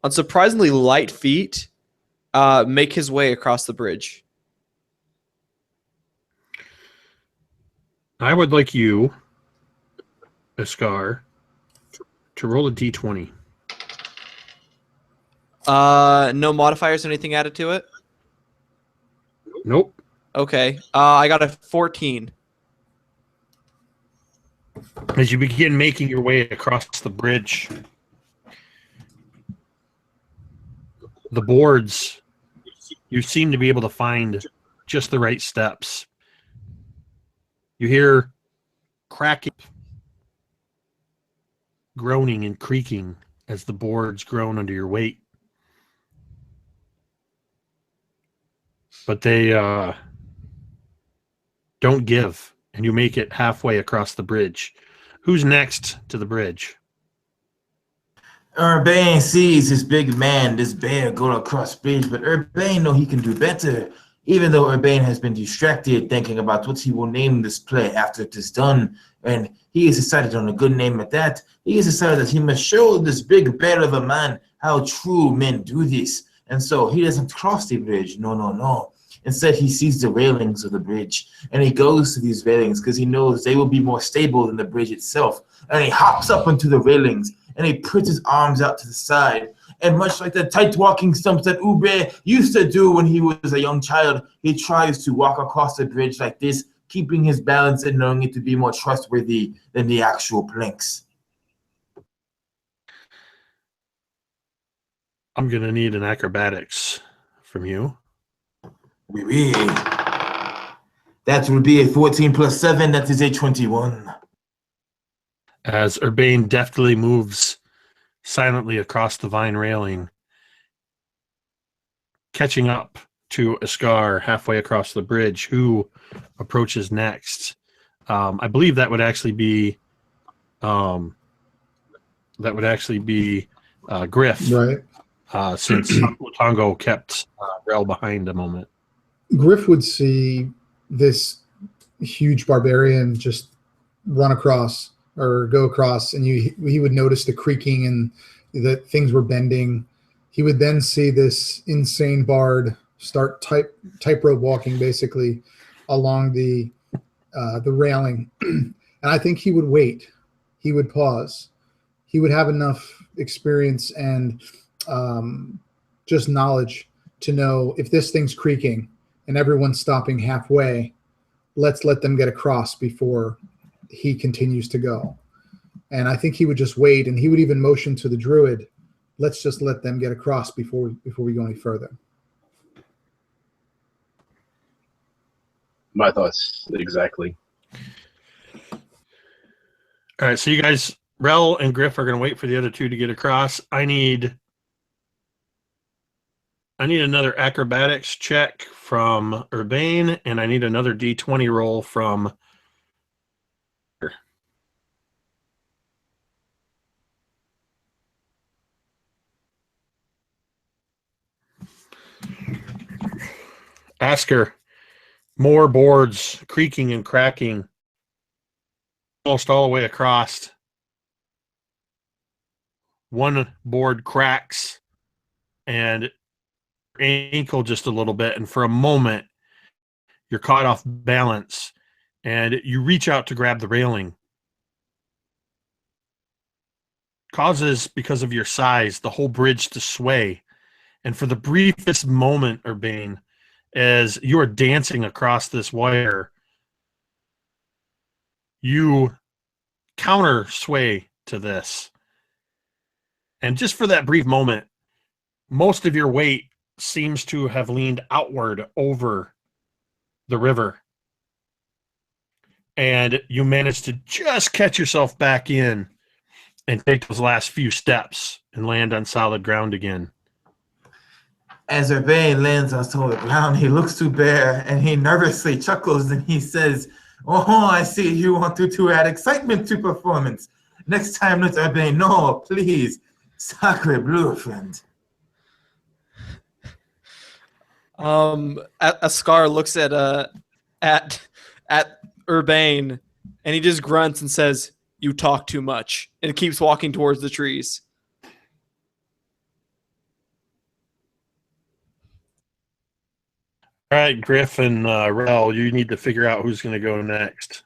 on surprisingly light feet, make his way across the bridge. I would like you, Scar, to roll a d20. No modifiers or anything added to it? Nope. Okay. I got a 14. As you begin making your way across the bridge, the boards, you seem to be able to find just the right steps. You hear cracking, groaning and creaking as the boards groan under your weight. But they don't give, and you make it halfway across the bridge. Who's next to the bridge? Urbane sees this big man, this bear, going across bridge, but Urbane know he can do better. Even though Urbane has been distracted thinking about what he will name this play after it is done, and he has decided on a good name at that, he has decided that he must show this big bear of a man how true men do this. And so he doesn't cross the bridge, no. Instead, he sees the railings of the bridge, and he goes to these railings because he knows they will be more stable than the bridge itself. And he hops up onto the railings, and he puts his arms out to the side. And much like the tight walking stumps that Urbane used to do when he was a young child, he tries to walk across the bridge like this, keeping his balance and knowing it to be more trustworthy than the actual planks. I'm going to need an acrobatics from you. Oui. That will be a 14 plus 7. That is a 21. As Urbane deftly moves silently across the vine railing, catching up to Iskar halfway across the bridge, who approaches next. I believe that would actually be Griff, Right. Since Utonga kept Rel behind a moment. Griff would see this huge barbarian just run across or go across, and he would notice the creaking and that things were bending. He would then see this insane bard start tightrope walking basically along the railing, and I think he would wait. He would pause. He would have enough experience and just knowledge to know if this thing's creaking and everyone's stopping halfway, let's let them get across before he continues to go. And I think he would just wait, and he would even motion to the druid, let's just let them get across before we go any further. My thoughts exactly. All right, so you guys, Rel and Griff, are going to wait for the other two to get across. I need another acrobatics check from Urbane, and I need another D20 roll from Asker. More boards creaking and cracking almost all the way across. One board cracks and ankle just a little bit, and for a moment you're caught off balance and you reach out to grab the railing. Causes, because of your size, the whole bridge to sway, and for the briefest moment, Urbane, as you are dancing across this wire, you counter sway to this, and just for that brief moment, most of your weight seems to have leaned outward over the river, and you manage to just catch yourself back in and take those last few steps and land on solid ground again. As Urbane lands on solid ground, he looks to Bear and he nervously chuckles and he says, "Oh, I see you want to add excitement to performance. Next time, let Urbane know, please. Sacre bleu, friend." Iskar looks at Urbane, and he just grunts and says, "You talk too much," and keeps walking towards the trees. All right, Griff and Rel, you need to figure out who's going to go next.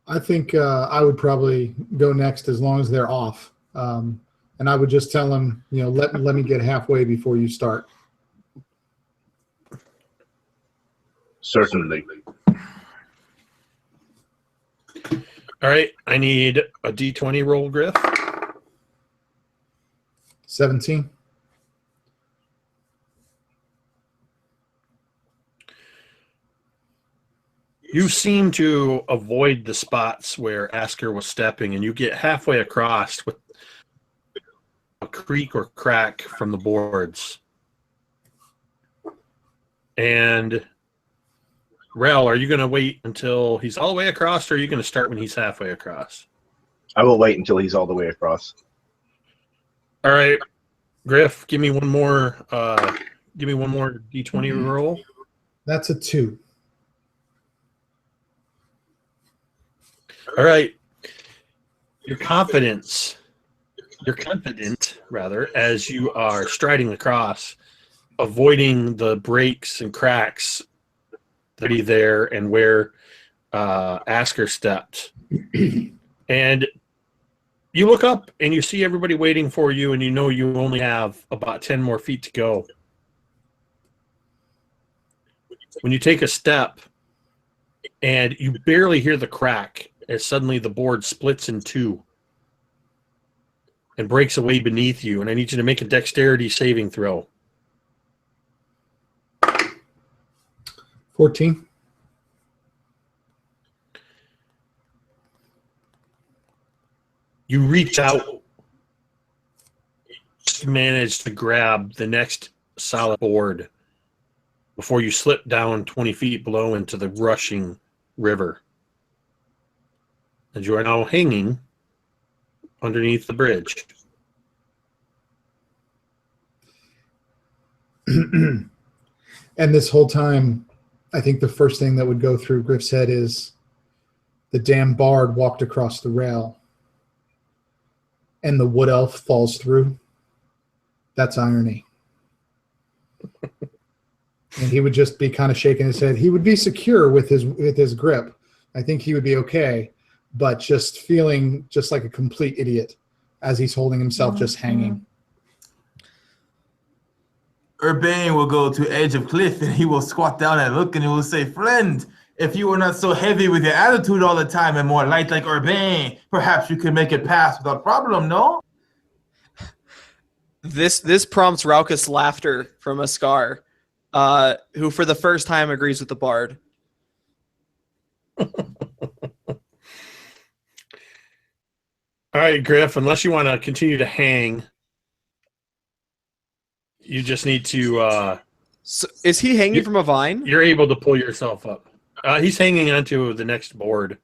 I think I would probably go next as long as they're off. And I would just tell them, let me get halfway before you start. Certainly. All right, I need a D20 roll, Griff. 17. You seem to avoid the spots where Asker was stepping, and you get halfway across with a creak or crack from the boards. And Rel, are you going to wait until he's all the way across, or are you going to start when he's halfway across? I will wait until he's all the way across. All right, Griff, give me one more. Give me one more D20 roll. That's a 2. All right. You're confident, rather, as you are striding across, avoiding the breaks and cracks that are there and where Asker stepped. And you look up and you see everybody waiting for you, and you know you only have about 10 more feet to go. When you take a step and you barely hear the crack, as suddenly the board splits in two and breaks away beneath you, and I need you to make a dexterity saving throw. 14. You reach out, just manage to grab the next solid board before you slip down 20 feet below into the rushing river. And you are now hanging underneath the bridge. And this whole time, I think the first thing that would go through Griff's head is the damn bard walked across the rail and the wood elf falls through. That's irony. And he would just be kind of shaking his head. He would be secure with his grip. I think he would be okay, but just feeling just like a complete idiot as he's holding himself just hanging. Urbane will go to edge of cliff and he will squat down and look and he will say, "Friend, if you were not so heavy with your attitude all the time and more light like Urbane, perhaps you could make it pass without problem, no?" This prompts raucous laughter from Askar, who for the first time agrees with the bard. All right, Griff, unless you want to continue to hang, you just need to... So is he hanging from a vine? You're able to pull yourself up. He's hanging onto the next board.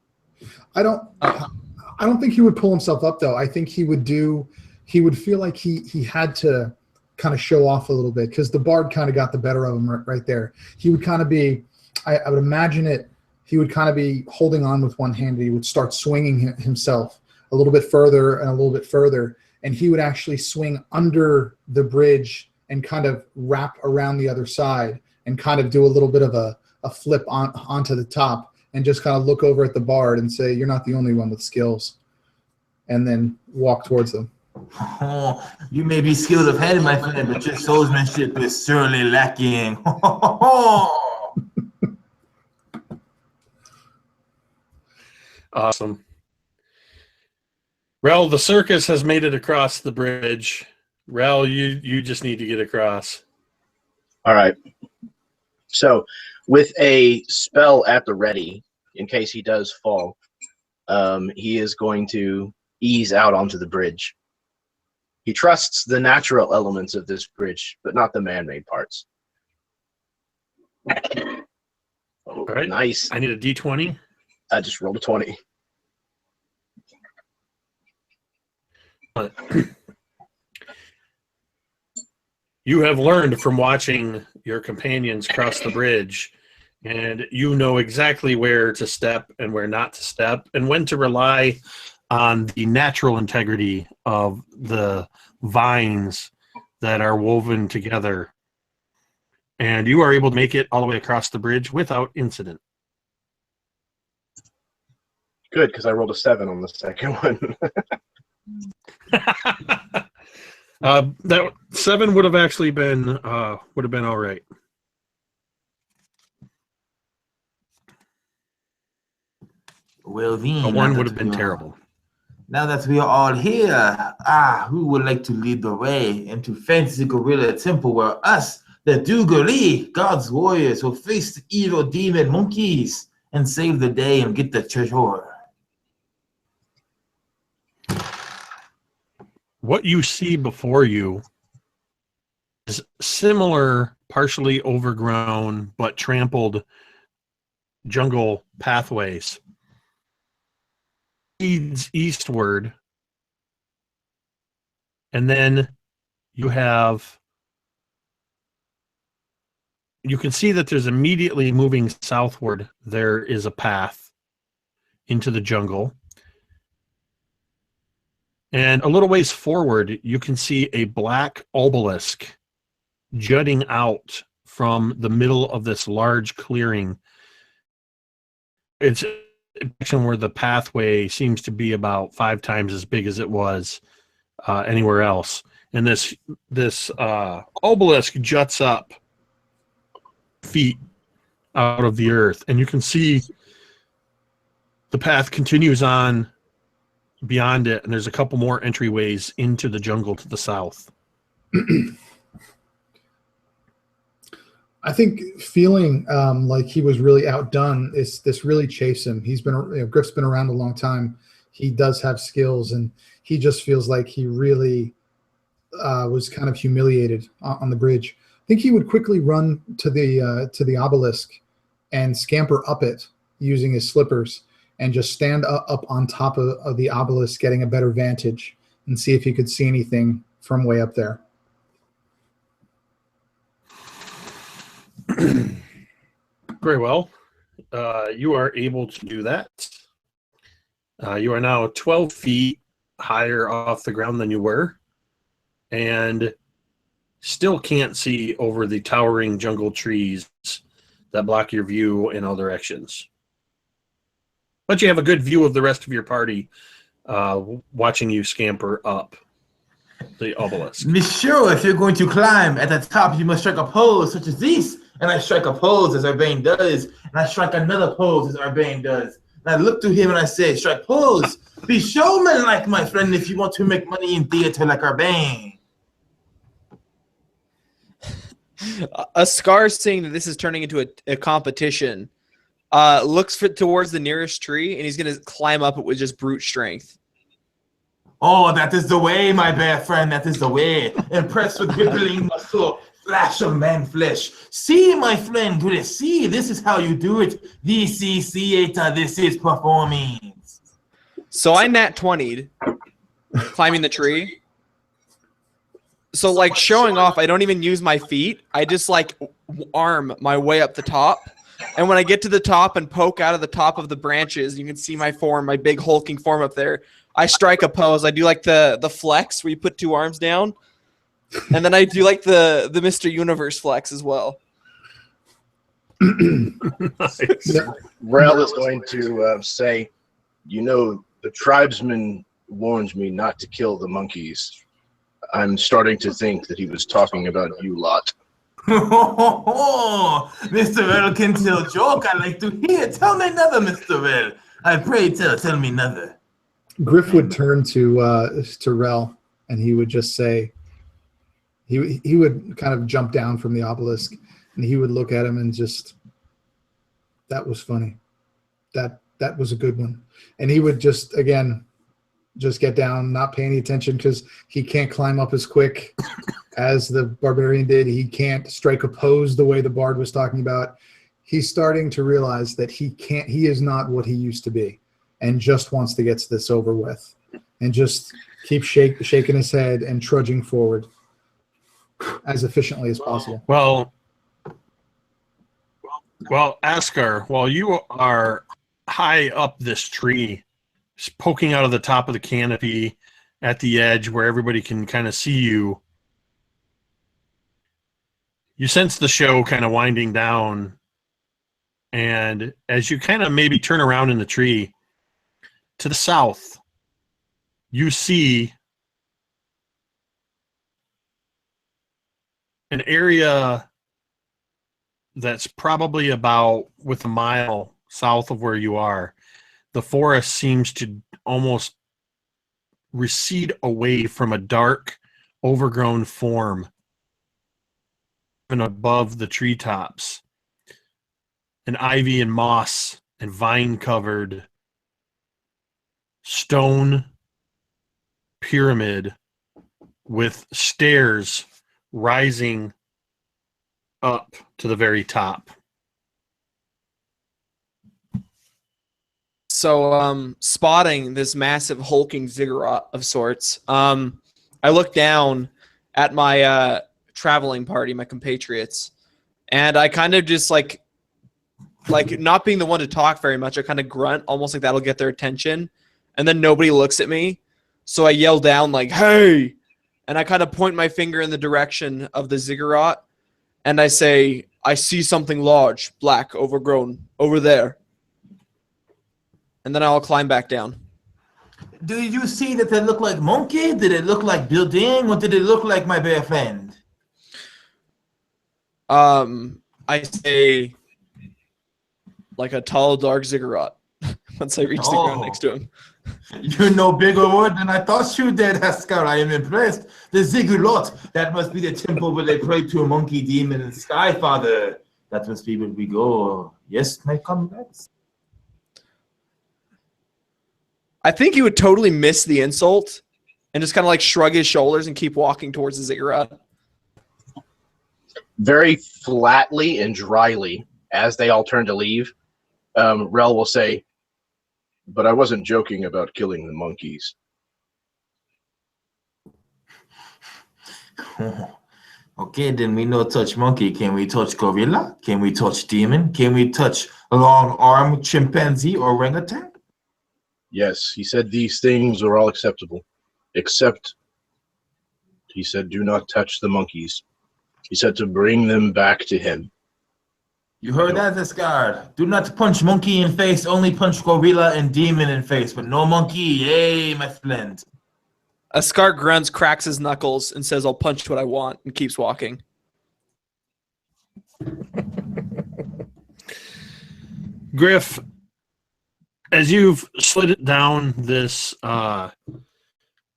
I don't think he would pull himself up, though. I think he would feel like he had to kind of show off a little bit because the bard kind of got the better of him right there. He would kind of be, I would imagine it, he would kind of be holding on with one hand and he would start swinging himself a little bit further and a little bit further, and he would actually swing under the bridge and kind of wrap around the other side and kind of do a little bit of a flip onto the top and just kind of look over at the bard and say, "You're not the only one with skills," and then walk towards them. Oh, you may be skilled of hand, my friend, but your swordsmanship is surely lacking. Awesome. Rel, the circus has made it across the bridge. Rel, you just need to get across. All right. So, with a spell at the ready, in case he does fall, he is going to ease out onto the bridge. He trusts the natural elements of this bridge, but not the man-made parts. Oh, all right. Nice. I need a D20. I just rolled a 20. You have learned from watching your companions cross the bridge, and you know exactly where to step and where not to step, and when to rely on the natural integrity of the vines that are woven together. And you are able to make it all the way across the bridge without incident. Good, because I rolled a 7 on the second one. That 7 would have actually been all right. Well, A 1 would have been terrible. Now that we are all here, who would like to lead the way into fancy gorilla temple where us, the Dugari, God's warriors, will face the evil demon monkeys and save the day and get the treasure. What you see before you is similar, partially overgrown but trampled jungle pathways. Leads eastward, and then you can see that there's immediately moving southward. There is a path into the jungle. And a little ways forward, you can see a black obelisk jutting out from the middle of this large clearing. It's a section where the pathway seems to be about 5 times as big as it was anywhere else. And this obelisk juts up feet out of the earth, and you can see the path continues on beyond it, and there's a couple more entryways into the jungle to the south. I think feeling like he was really outdone this really chafes him. He's been, Griff's been around a long time. He does have skills, and he just feels like he really was kind of humiliated on the bridge. I think he would quickly run to the obelisk and scamper up it using his slippers and just stand up on top of the obelisk, getting a better vantage, and see if he could see anything from way up there. Very well. You are able to do that. You are now 12 feet higher off the ground than you were, and still can't see over the towering jungle trees that block your view in all directions. But you have a good view of the rest of your party watching you scamper up the obelisk. Monsieur, if you're going to climb at the top, you must strike a pose such as this. And I strike a pose as Urbane does. And I strike another pose as Urbane does. And I look to him and I say, strike pose. Be showman-like, my friend, if you want to make money in theater like Urbane. A Scar, seeing that this is turning into a competition, looks towards the nearest tree, and he's going to climb up it with just brute strength. Oh, that is the way, my bear friend, that is the way. Impressed with rippling muscle, flash of man flesh. See, my friend, do they see? This is how you do it. This is theater, this is performance. So I nat 20'd, climbing the tree. So, like, showing off, I don't even use my feet. I just, like, arm my way up the top. And when I get to the top and poke out of the top of the branches, you can see my form, my big hulking form up there. I strike a pose. I do, like, the flex where you put 2 arms down. And then I do, like, the Mr. Universe flex as well. Nice. Rel is going to say, the tribesman warned me not to kill the monkeys. I'm starting to think that he was talking about you lot. Mr. Well can tell joke I like to hear. Tell me another, Mr. Well. I pray tell me another. Griff would turn to Rel, and he would just say, he would kind of jump down from the obelisk, and he would look at him and just, that was funny. That was a good one. And he would just get down, not pay any attention, because he can't climb up as quick as the barbarian did. He can't strike a pose the way the bard was talking about. He's starting to realize that he is not what he used to be, and just wants to get this over with, and just keep shaking his head and trudging forward as efficiently as possible. Well, Askar, while you are high up this tree, poking out of the top of the canopy at the edge where everybody can kind of see you, you sense the show kind of winding down, and as you kind of maybe turn around in the tree, to the south, you see an area that's probably about with a mile south of where you are. The forest seems to almost recede away from a dark, overgrown form even above the treetops. And ivy and moss and vine-covered stone pyramid with stairs rising up to the very top. So, spotting this massive hulking ziggurat of sorts, I look down at my traveling party, my compatriots, and I kind of just like not being the one to talk very much, I kind of grunt, almost like that'll get their attention, and then nobody looks at me, so I yell down like, "Hey!" and I kind of point my finger in the direction of the ziggurat, and I say, "I see something large, black, overgrown, over there." And then I'll climb back down. Do you see that they look like monkey? Did it look like building? What did it look like, my bear friend? I say like a tall, dark ziggurat once I reach the ground next to him. You know bigger word than I thought you did, Haskar. I am impressed. The ziggurat, that must be the temple where they pray to a monkey demon and sky father. That must be where we go. Yes, my comrades. I think he would totally miss the insult and just kind of like shrug his shoulders and keep walking towards the ziggurat. Very flatly and dryly, as they all turn to leave, Rel will say, "But I wasn't joking about killing the monkeys." Okay, then we know touch monkey. Can we touch gorilla? Can we touch demon? Can we touch long arm chimpanzee or orangutan? Yes, he said these things are all acceptable, except, he said, do not touch the monkeys. He said to bring them back to him. You heard that, Asgard. Do not punch monkey in face, only punch gorilla and demon in face, but no monkey. Yay, my friend. Asgard grunts, cracks his knuckles, and says, "I'll punch what I want," and keeps walking. Griff, as you've slid it down this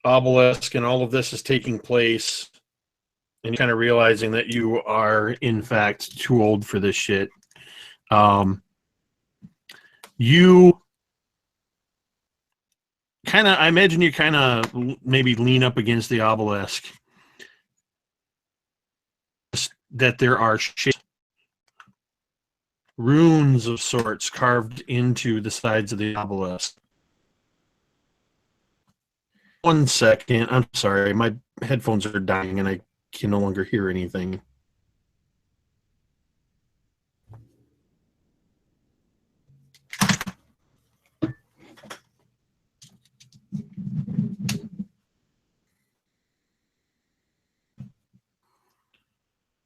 obelisk and all of this is taking place, and you're kind of realizing that you are, in fact, too old for this shit, you kind of, I imagine you kind of maybe lean up against the obelisk, that there are shapes, runes of sorts carved into the sides of the obelisk. 1 second. I'm sorry. My headphones are dying and I can no longer hear anything.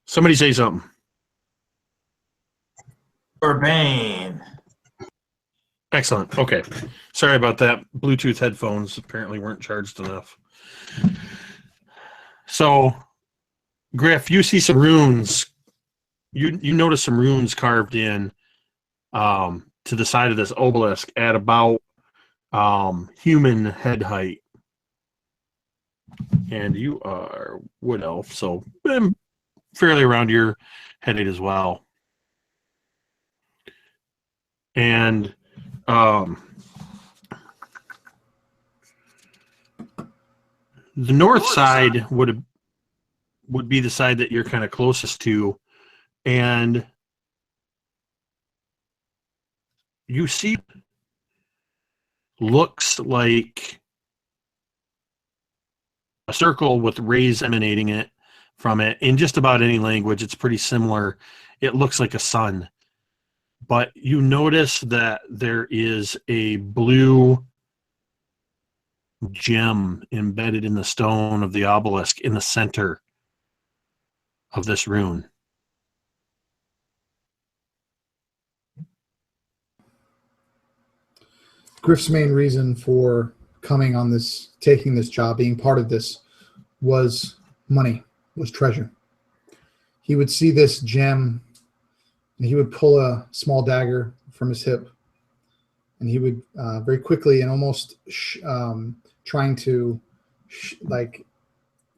Somebody say something. Urbane. Excellent. Okay. Sorry about that. Bluetooth headphones apparently weren't charged enough. So, Griff, you see some runes. You notice some runes carved in to the side of this obelisk at about human head height. And you are wood elf, so fairly around your head height as well. And the north side would be the side that you're kind of closest to, and you see looks like a circle with rays emanating it from it. In just about any language, it's pretty similar. It looks like a sun. But you notice that there is a blue gem embedded in the stone of the obelisk in the center of this rune. Griff's main reason for coming on this, taking this job, being part of this, was money, was treasure. He would see this gem and he would pull a small dagger from his hip, and he would very quickly and almost trying to like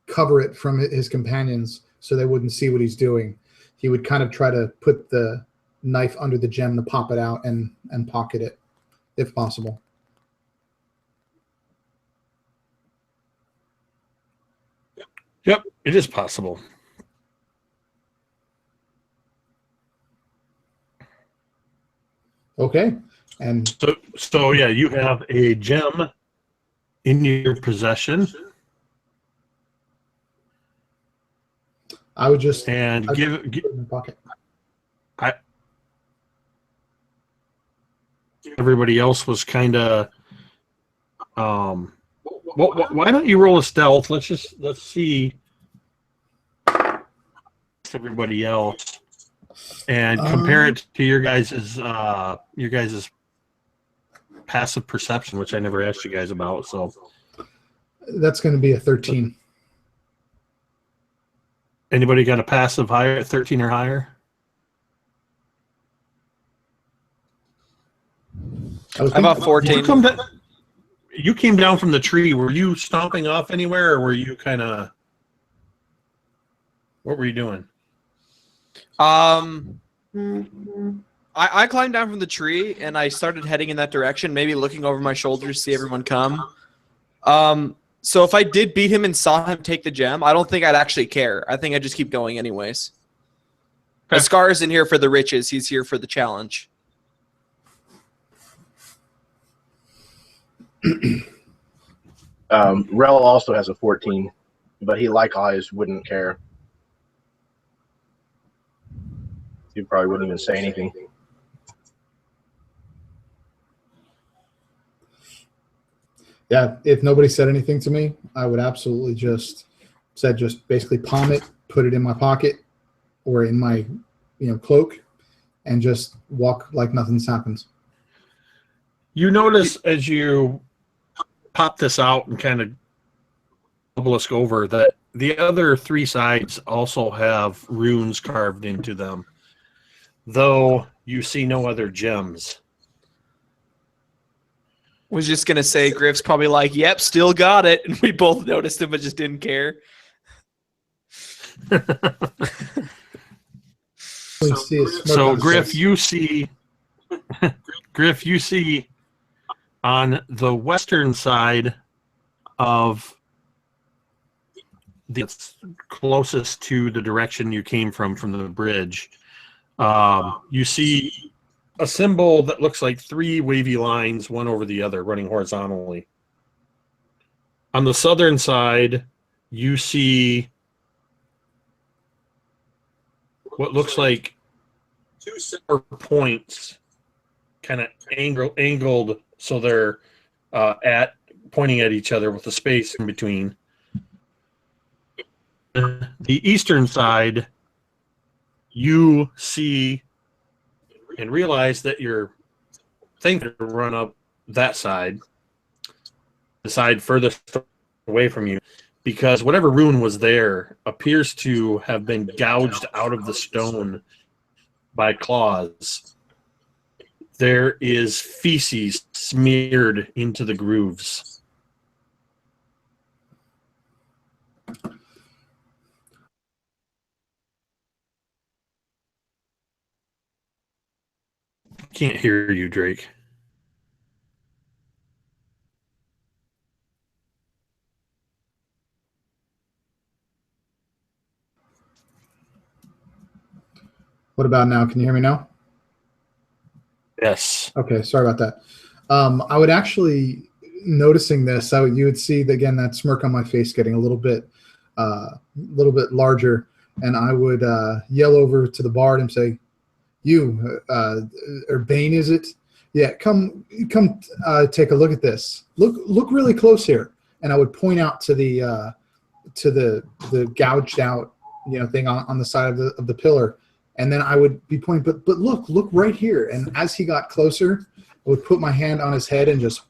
cover it from his companions so they wouldn't see what he's doing. He would kind of try to put the knife under the gem to pop it out and pocket it, if possible. Yep, it is possible. Okay, and So yeah, you have a gem in your possession, I would just and I'd give put it in my pocket. everybody else was kind of. Why don't you roll a stealth? Let's see everybody else and compare it to your guys's passive perception, which I never asked you guys about. So That's going to be a 13. anybody got a passive higher, 13 or higher? I was How about thinking- 14? You came down from the tree. Were you stomping off anywhere, or were you kind of? What were you doing? I climbed down from the tree and I started heading in that direction, maybe looking over my shoulder to see everyone come. So if I did beat him and saw him take the gem, I don't think I'd actually care. I think I'd just keep going anyways. Okay. Scar isn't here for the riches. He's here for the challenge. Rel also has a 14, but he likewise wouldn't care. He probably wouldn't even say anything. Yeah, if nobody said anything to me, I would absolutely just basically palm it, put it in my pocket or in my cloak, and just walk like nothing's happened. You notice as you pop this out and kind of obelisk over that the other three sides also have runes carved into them, though you see no other gems. Was just going to say, Griff's probably like, yep, still got it. And we both noticed it, but just didn't care. So Griff, you see on the western side of the closest to the direction you came from the bridge, you see a symbol that looks like three wavy lines, one over the other, running horizontally. On the southern side, you see what looks like two separate points, kind of angled, so they're pointing at each other with a space in between. The eastern side, you see and realize that you're thinking to run up that side, the side furthest away from you, because whatever rune was there appears to have been gouged out of the stone by claws. There is feces smeared into the grooves. Can't hear you, Drake. What about now? Can you hear me now? Yes. Okay, sorry about that. I would actually, noticing this, you would see again that smirk on my face getting a little bit larger, and I would yell over to the bard and say, "You, Urbane, is it? Yeah, come, take a look at this. Look really close here." And I would point out to the gouged out thing on the side of the pillar. And then I would be pointing, but look right here. And as he got closer, I would put my hand on his head and just.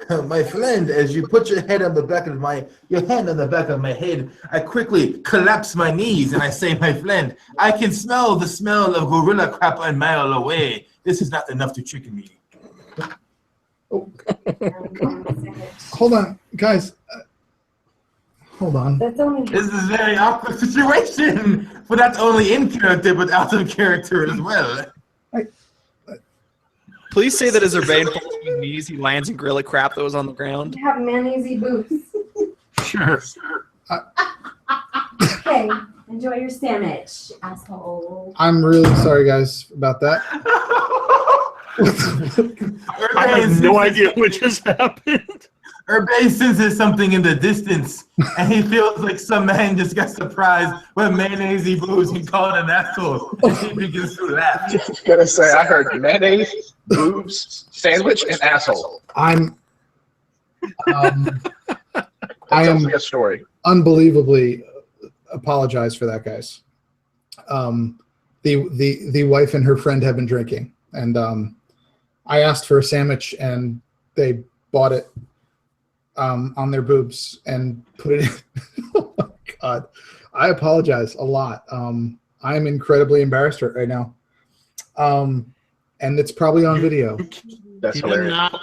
My friend, as you put your hand on the back of my head, I quickly collapse my knees and I say, "My friend, I can smell the smell of gorilla crap a mile away. This is not enough to trick me." Oh. Hold on, guys. Hold on. That's only This is a very awkward situation, but that's only in character, but out of character as well. Please say that as Urbane falls to his knees, he lands and grill a crap that was on the ground. have mayonnaise boots. Sure. Okay, enjoy your sandwich, asshole. I'm really sorry, guys, about that. I have no idea what just happened. Urbane senses something in the distance, and he feels like some man just got surprised with mayonnaise booze and called an asshole. And he begins to laugh. I was gonna say I heard mayonnaise, boobs, sandwich, and asshole. I Sounds am like a story. unbelievably apologize for that, guys. The wife and her friend have been drinking, and I asked for a sandwich, and they bought it on their boobs and put it in. Oh my God. I apologize a lot. I am incredibly embarrassed right now. And it's probably on video. That's hilarious.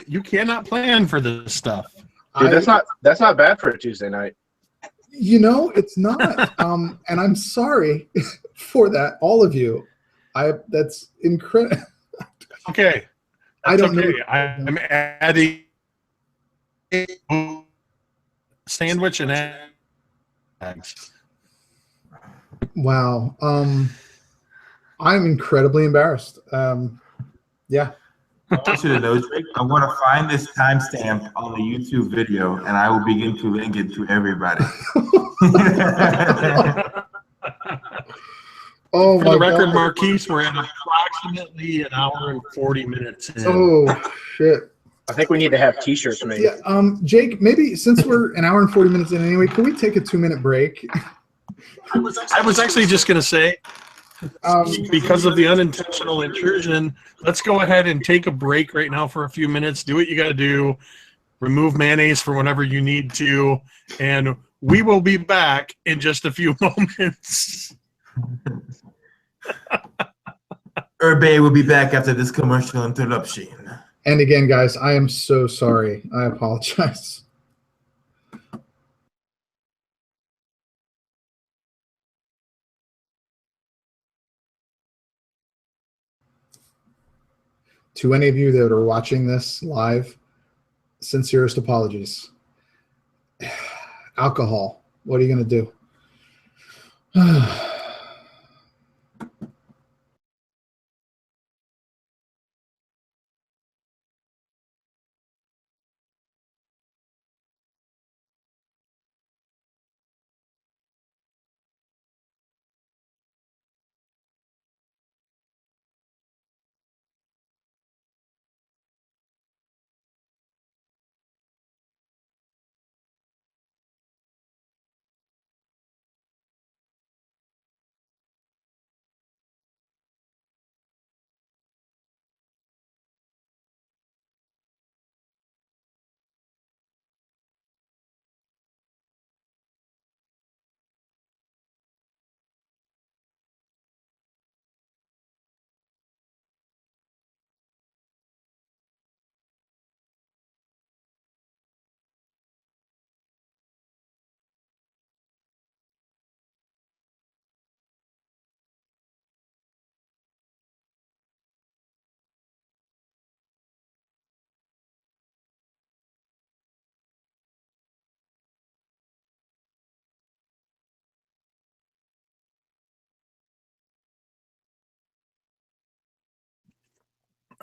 You cannot plan for this stuff. Dude, that's not bad for a Tuesday night. You know, it's not. And I'm sorry for that, all of you. That's incredible. Okay. I don't okay. know. I'm adding sandwich and eggs. Wow. I'm incredibly embarrassed. Yeah. I want you to know, Drake, I want to find this timestamp on the YouTube video, and I will begin to link it to everybody. Oh For my the record, God. Marquise, we're at approximately an hour and 40 minutes in. Oh shit. I think we need to have T-shirts made. Yeah. Jake, maybe since we're an hour and 40 minutes in anyway, can we take a 2-minute break? I was actually just going to say, because of the unintentional intrusion, let's go ahead and take a break right now for a few minutes. Do what you got to do. Remove mayonnaise for whenever you need to. And we will be back in just a few moments. Urbane will be back after this commercial interruption. And again, guys, I am so sorry. I apologize. To any of you that are watching this live, sincerest apologies. Alcohol. What are you going to do?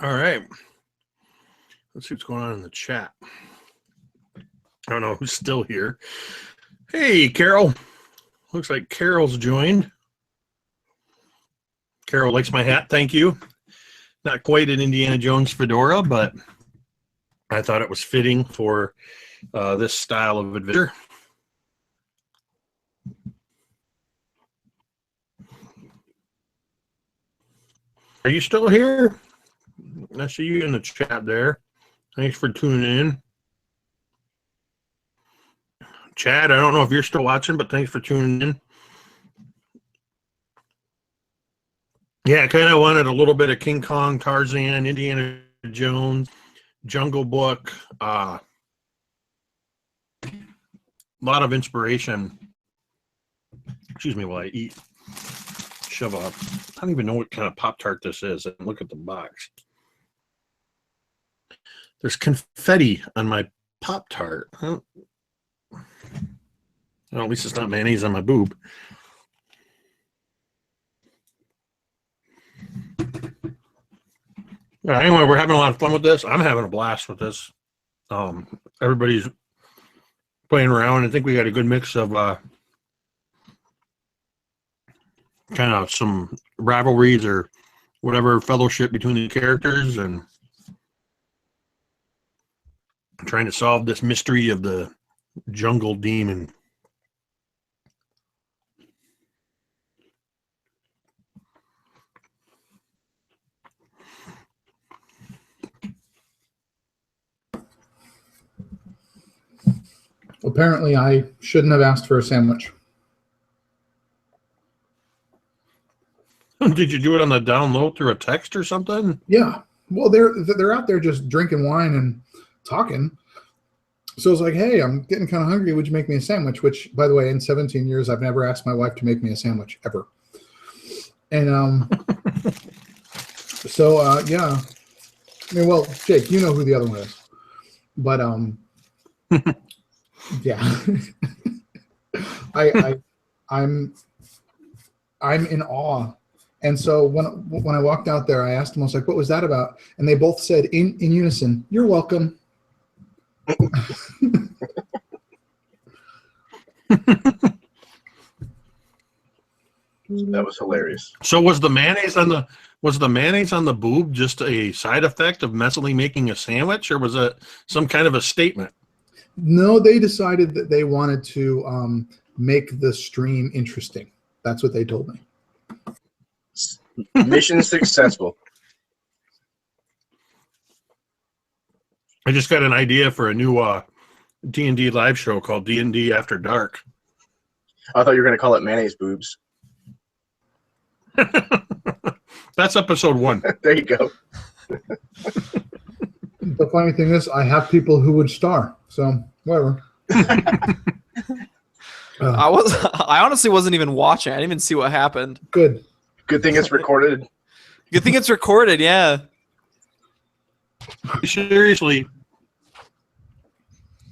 All right. Let's see what's going on in the chat. I don't know who's still here. Hey, Carol. Looks like Carol's joined. Carol likes my hat. Thank you. Not quite an Indiana Jones fedora, but I thought it was fitting for this style of adventure. Are you still here? I see you in the chat there. Thanks for tuning in. Chad, I don't know if you're still watching, but thanks for tuning in. Yeah, I kind of wanted a little bit of King Kong, Tarzan, Indiana Jones, Jungle Book, lot of inspiration. Excuse me while I eat. Shove up. I don't even know what kind of Pop-Tart this is. And look at the box. There's confetti on my Pop-Tart. Well, at least it's not mayonnaise on my boob. Anyway, we're having a lot of fun with this. I'm having a blast with this. Everybody's playing around. I think we got a good mix of kind of some rivalries or whatever fellowship between the characters and trying to solve this mystery of the jungle demon. Apparently, I shouldn't have asked for a sandwich. Did you do it on the down low through a text or something? Yeah. Well, they're out there just drinking wine and talking. So I was like, hey, I'm getting kind of hungry. Would you make me a sandwich? Which, by the way, in 17 years, I've never asked my wife to make me a sandwich, ever. And yeah. I mean, well, Jake, you know who the other one is. But, yeah. I'm in awe. And so when I walked out there, I asked them, I was like, what was that about? And they both said in unison, "You're welcome." That was hilarious. So was the mayonnaise on the boob just a side effect of messily making a sandwich, or was it some kind of a statement? No, they decided that they wanted to make the stream interesting. That's what they told me. Mission successful. I just got an idea for a new D&D live show called D&D After Dark. I thought you were going to call it mayonnaise boobs. That's episode 1. There you go. The funny thing is, I have people who would star, so whatever. I honestly wasn't even watching. I didn't even see what happened. Good. Good thing it's recorded. Good thing it's recorded, yeah. Seriously,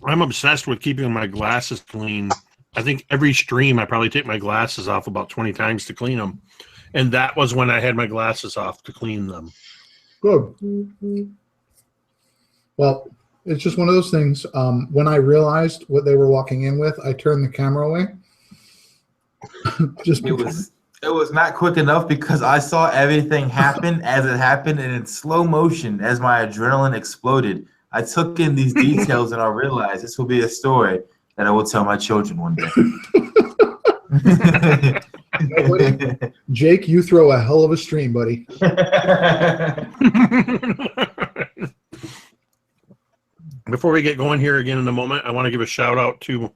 I'm obsessed with keeping my glasses clean. I think every stream I probably take my glasses off about 20 times to clean them. And that was when I had my glasses off to clean them. Good. Well, it's just one of those things. When I realized what they were walking in with, I turned the camera away. It was not quick enough because I saw everything happen as it happened and in slow motion as my adrenaline exploded. I took in these details and I realized this will be a story that I will tell my children one day. Jake, you throw a hell of a stream, buddy. Before we get going here again in a moment, I want to give a shout out to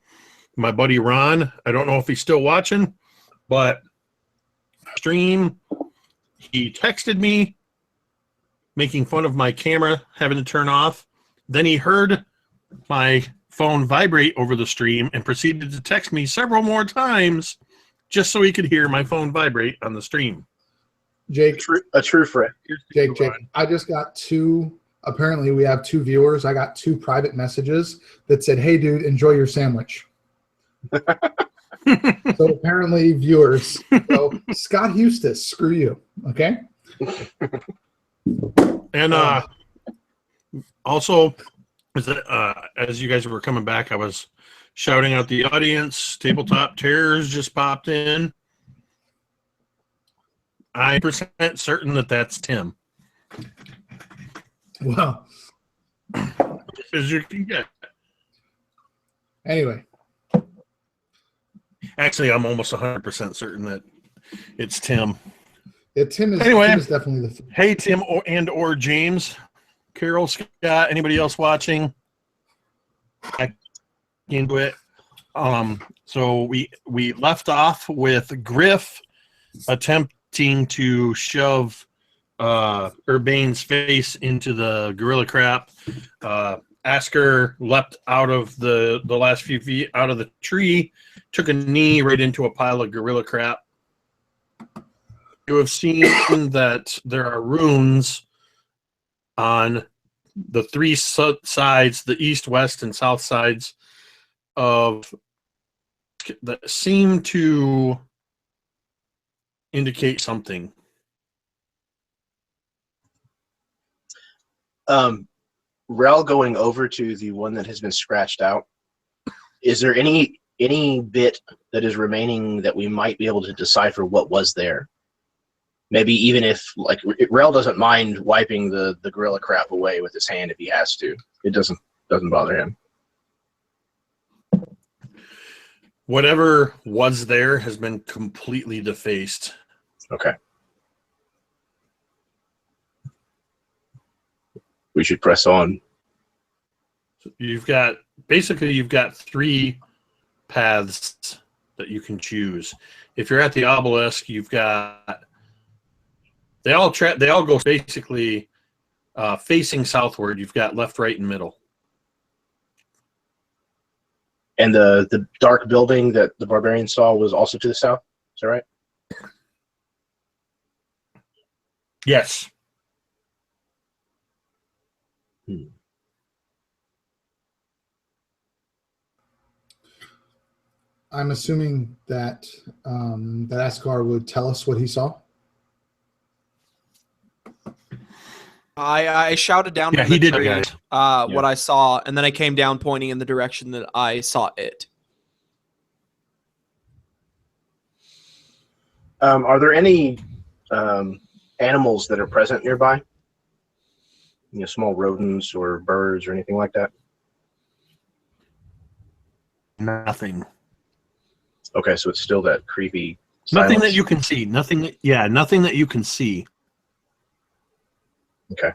my buddy Ron. I don't know if he's still watching, but stream, he texted me making fun of my camera having to turn off. Then he heard my phone vibrate over the stream and proceeded to text me several more times just so he could hear my phone vibrate on the stream. Jake, A true friend. Jake, I just got apparently we have 2 viewers. I got 2 private messages that said, "Hey dude, enjoy your sandwich." So apparently viewers. So Scott Eustace, screw you. Okay. And also, as you guys were coming back, I was shouting out the audience. Tabletop Terrors just popped in. I'm % certain that that's Tim. Well, As you can get. anyway. Actually, I'm almost 100% certain that it's Tim. Yeah, Tim is definitely the. Hey, Tim or James, Carol, Scott, anybody else watching? I into it. So we left off with Griff attempting to shove Urbane's face into the gorilla crap. Asker leapt out of the last few feet out of the tree, took a knee right into a pile of gorilla crap. You have seen that there are runes on the three sides, the east, west, and south sides of that seem to indicate something. Rel going over to the one that has been scratched out. Is there any bit that is remaining that we might be able to decipher what was there? Maybe even if, like, Rel doesn't mind wiping the gorilla crap away with his hand if he has to. It doesn't bother him. Whatever was there has been completely defaced. Okay. We should press on. You've got three paths that you can choose. If you're at the obelisk, you've got they all go basically facing southward. You've got left, right, and middle. And the dark building that the barbarian saw was also to the south. Is that right? Yes. I'm assuming that that Askar would tell us what he saw. I shouted down Yeah, from he the did, tree, guys. what I saw, and then I came down pointing in the direction that I saw it. Are there any animals that are present nearby? You know, small rodents or birds or anything like that? Nothing. Okay, so it's still that creepy Nothing silence. that you can see. Nothing that you can see. Okay.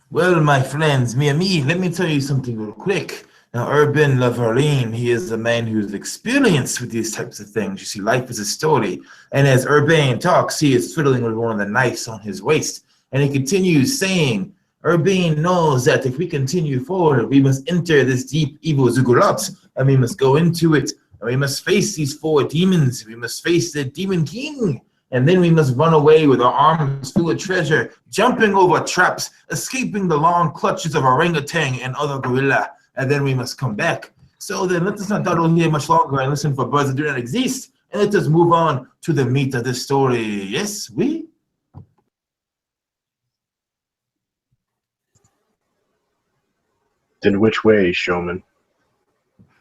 Well, my friends, let me tell you something real quick. Now, Urbane Lavarine, he is a man who's experienced with these types of things. You see, life is a story. And as Urbane talks, he is fiddling with one of the knives on his waist. And he continues saying, Urbane knows that if we continue forward, we must enter this deep evil ziggurat, and we must go into it, and we must face these 4 demons. We must face the Demon King. And then we must run away with our arms full of treasure, jumping over traps, escaping the long clutches of orangutan and other gorilla, and then we must come back. So then let us not dawdle here much longer and listen for birds that do not exist, and let us move on to the meat of the story. Yes, we? Then which way, showman?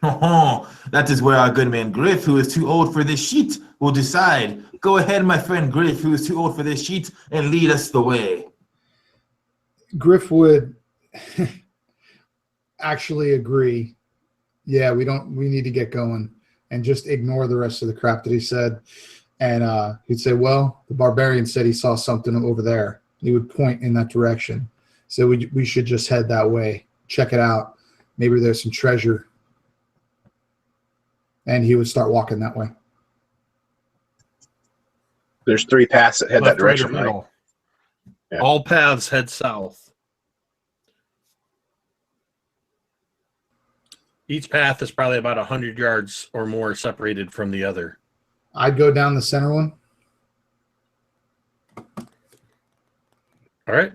That is where our good man Griff, who is too old for this sheet, will decide. Go ahead, my friend Griff, who is too old for this sheet, and lead us the way. Griff would actually agree. Yeah, we need to get going and just ignore the rest of the crap that he said. And he'd say, well, the barbarian said he saw something over there. He would point in that direction. So we should just head that way. Check it out. Maybe there's some treasure. And he would start walking that way. There's 3 paths that head Left, that direction, right, or middle. Yeah. All paths head south. Each path is probably about 100 yards or more separated from the other. I'd go down the center one. All right.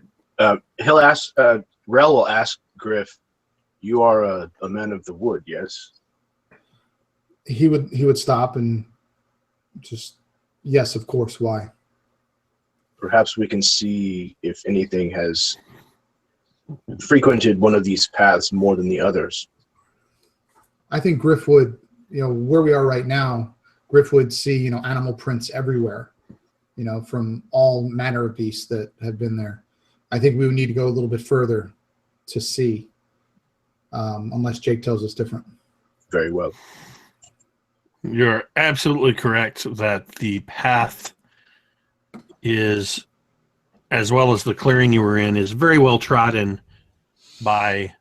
He'll ask, Rel will ask Griff, you are a man of the wood, yes? He would stop and just, yes, of course, why? Perhaps we can see if anything has frequented one of these paths more than the others. I think Griff would, where we are right now, Griff would see, animal prints everywhere, from all manner of beasts that have been there. I think we would need to go a little bit further to see, unless Jake tells us different. Very well. You're absolutely correct that the path is, as well as the clearing you were in, is very well trodden by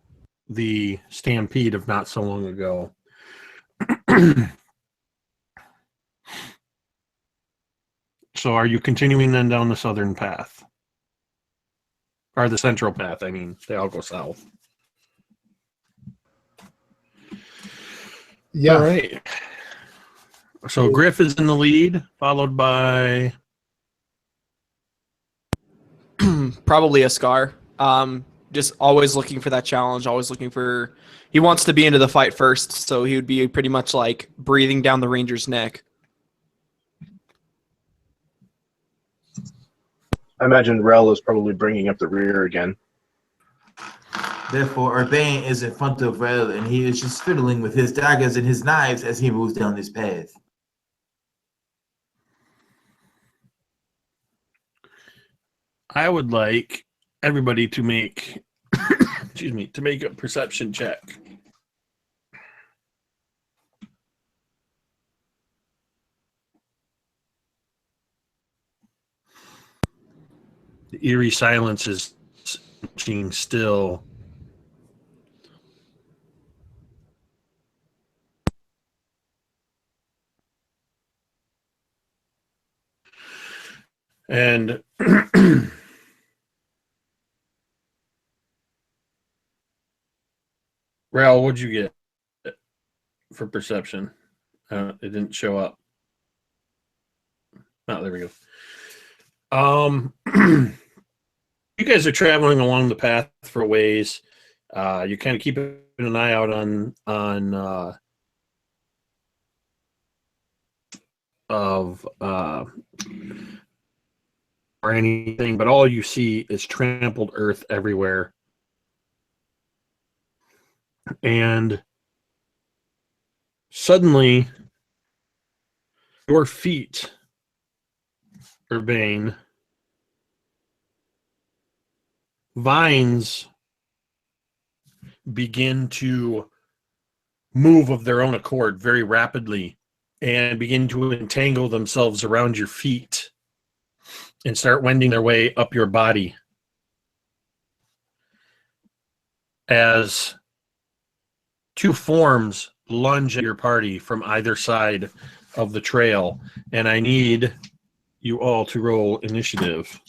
the stampede of not so long ago. So are you continuing then down the southern path? Or the central path, I mean. They all go south. Yeah. All right. So Griff is in the lead, followed by... Probably a Scar. Just always looking for that challenge, always looking for... He wants to be into the fight first, so he would be pretty much like breathing down the ranger's neck. I imagine Rel is probably bringing up the rear again. Therefore, Urbane is in front of Rel, and he is just fiddling with his daggers and his knives as he moves down this path. I would like everybody to make, excuse me, to make a perception check. The eerie silence is still. And Raul, what'd you get for perception? It didn't show up. Oh, there we go. You guys are traveling along the path for a ways. You kind of keeping an eye out on or anything, but all you see is trampled earth everywhere. And suddenly your feet, Urbane, vines begin to move of their own accord very rapidly and begin to entangle themselves around your feet and start wending their way up your body as two forms lunge at your party from either side of the trail. And I need you all to roll initiative.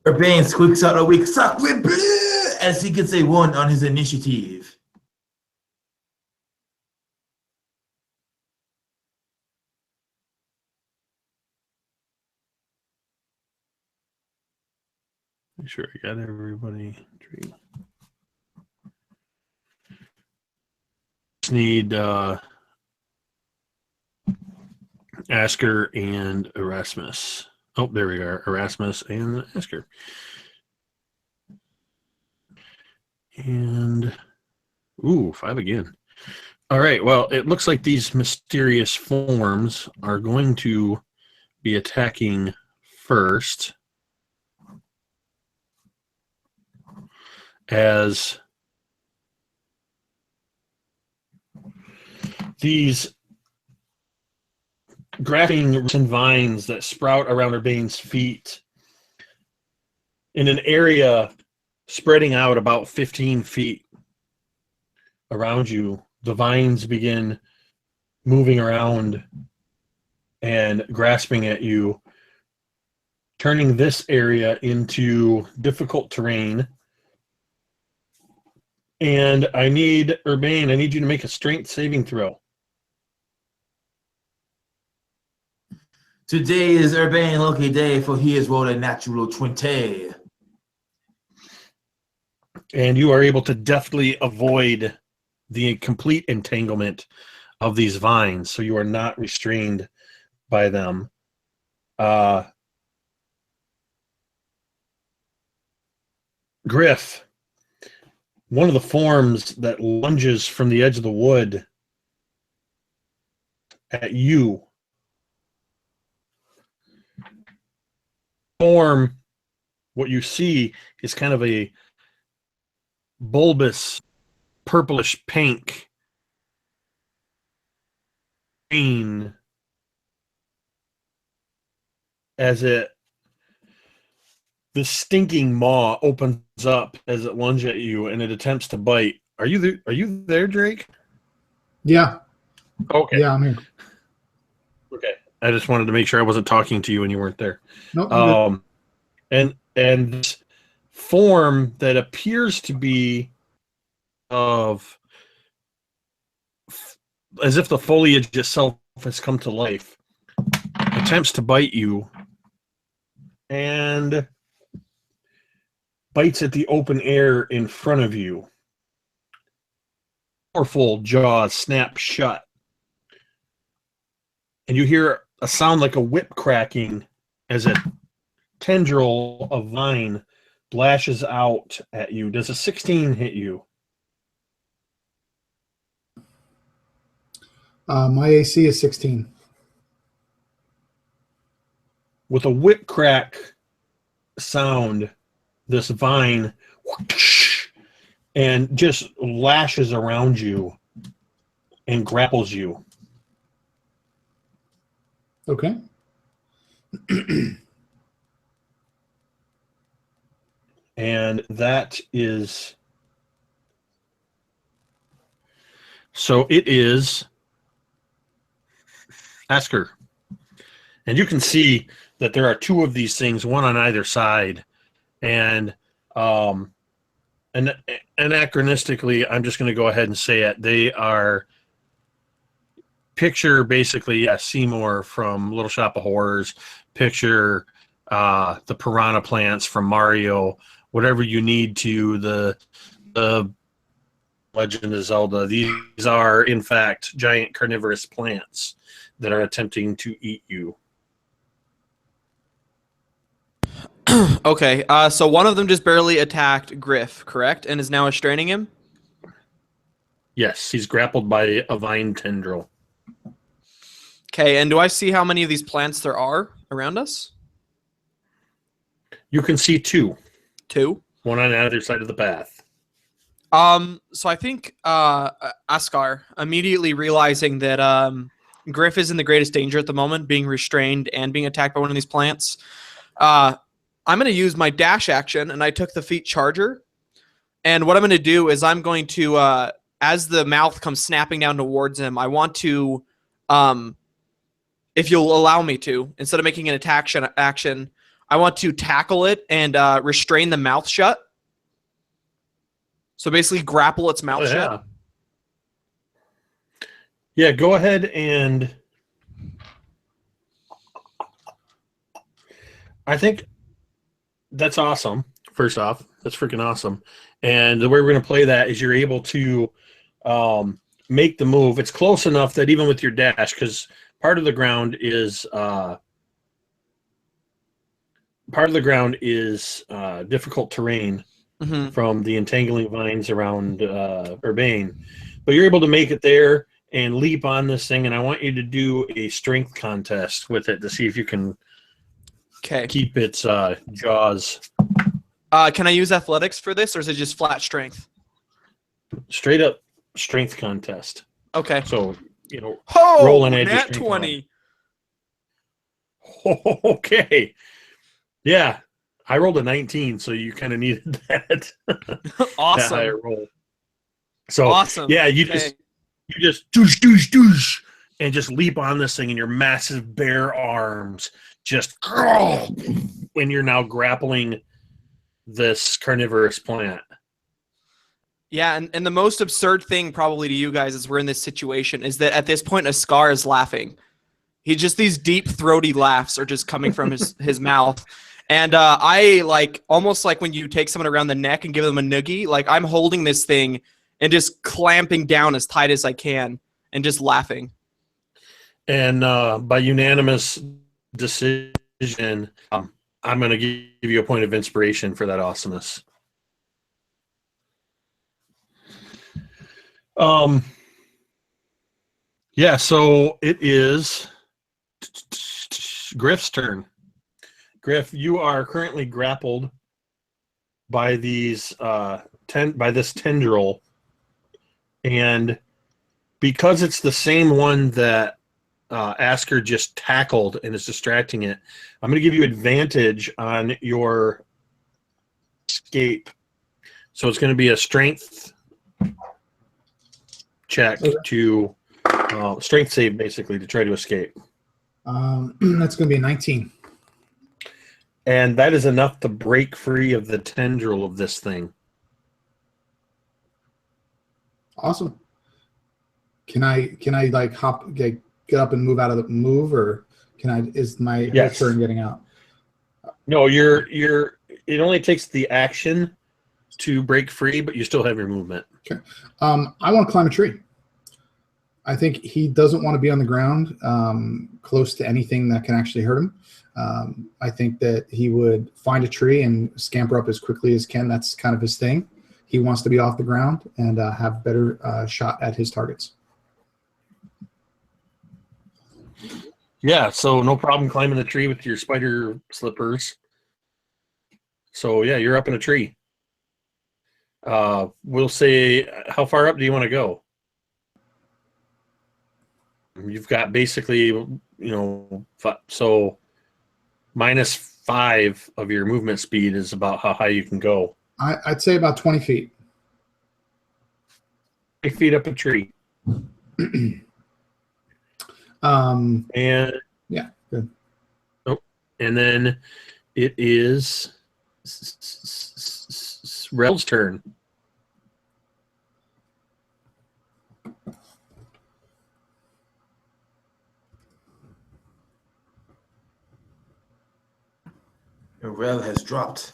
Urbane squeaks out a weak suck with bleh as he gets a 1 on his initiative. Make sure I got everybody. Just need Asker and Erasmus. Oh, there we are. Erasmus and Asker. And, 5 again. All right, well, it looks like these mysterious forms are going to be attacking first. As these grasping roots and vines that sprout around Urbane's feet in an area spreading out about 15 feet around you, the vines begin moving around and grasping at you, turning this area into difficult terrain. And I need, Urbane, I need you to make a strength saving throw. Today is Urbane lucky day, for he has rolled a natural 20. And you are able to deftly avoid the complete entanglement of these vines, so you are not restrained by them. Griff, one of the forms that lunges from the edge of the wood at you, form, what you see is kind of a bulbous purplish pink green as the stinking maw opens up as it lunges at you and it attempts to bite. Are you there, Drake? Yeah. Okay. Yeah, I'm here. I just wanted to make sure I wasn't talking to you when you weren't there. No, And this form that appears to be of as if the foliage itself has come to life, attempts to bite you and bites at the open air in front of you. Powerful jaws snap shut, and you hear a sound like a whip cracking as a tendril of vine lashes out at you. Does a 16 hit you? My AC is 16. With a whip crack sound, this vine and just lashes around you and grapples you. Okay. And that is... So it is Asker. And you can see that there are two of these things, one on either side. And anachronistically, I'm just going to go ahead and say it. They are, picture basically Seymour from Little Shop of Horrors. Picture the piranha plants from Mario. Whatever you need to, the Legend of Zelda. These are, in fact, giant carnivorous plants that are attempting to eat you. Okay, so one of them just barely attacked Griff, correct? And is now restraining him? Yes, he's grappled by a vine tendril. Okay, and do I see how many of these plants there are around us? You can see two. Two? One on either side of the path. So I think Askar, immediately realizing that Griff is in the greatest danger at the moment, being restrained and being attacked by one of these plants, I'm going to use my dash action, and I took the feat charger. And what I'm going to do is I'm going to, as the mouth comes snapping down towards him, I want to, if you'll allow me to, instead of making an action, I want to tackle it and restrain the mouth shut. So basically grapple its mouth shut. Yeah, go ahead and... I think that's awesome, first off. That's freaking awesome. And the way we're going to play that is you're able to make the move. It's close enough that even with your dash, because part of the ground is difficult terrain from the entangling vines around Urbane. But you're able to make it there and leap on this thing, and I want you to do a strength contest with it to see if you can keep its jaws. Can I use athletics for this, or is it just flat strength? Straight up strength contest. Okay. So, roll an edge. Nat 20. Okay. Yeah. I rolled a 19, so you kind of needed that. Awesome. That higher roll. So, awesome. Yeah, you just douche, and just leap on this thing in your massive bare arms. Just when you're now grappling this carnivorous plant. Yeah, and the most absurd thing probably to you guys as we're in this situation is that at this point Askar is laughing. He just, these deep throaty laughs are just coming from his mouth. And I almost like when you take someone around the neck and give them a noogie, like I'm holding this thing and just clamping down as tight as I can and just laughing. And by unanimous decision, I'm going to give you a point of inspiration for that awesomeness. Yeah, so it is Griff's turn. Griff, you are currently grappled by these by this tendril, and because it's the same one that Asker just tackled and is distracting it, I'm going to give you advantage on your escape. So it's going to be a strength check to strength save, basically, to try to escape. That's going to be a 19. And that is enough to break free of the tendril of this thing. Awesome. Can I like hop, get up and move out of the move, or is my whole Yes. turn getting out? No, it only takes the action to break free, but you still have your movement. Okay. I want to climb a tree. I think he doesn't want to be on the ground close to anything that can actually hurt him. I think that he would find a tree and scamper up as quickly as can. That's kind of his thing. He wants to be off the ground and have better shot at his targets. Yeah, so no problem climbing the tree with your spider slippers. So yeah, you're up in a tree. We'll say, how far up do you want to go? You've got basically, so -5 of your movement speed is about how high you can go. I'd say about 20 feet. 8 feet up a tree. And yeah, good. Oh, and then it is Rel's turn. Rel has dropped.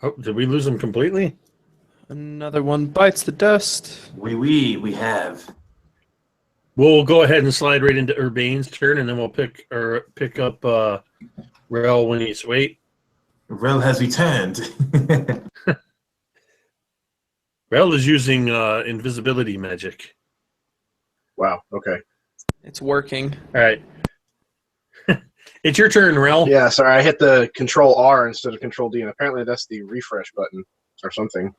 Oh, did we lose him completely? Another one bites the dust. We have. We'll go ahead and slide right into Urbane's turn, and then we'll pick up Rel when he's wait. Rel has returned. Rel is using invisibility magic. Wow. Okay. It's working. All right. It's your turn, Rel. Yeah. Sorry, I hit the Control R instead of Control D, and apparently that's the refresh button or something.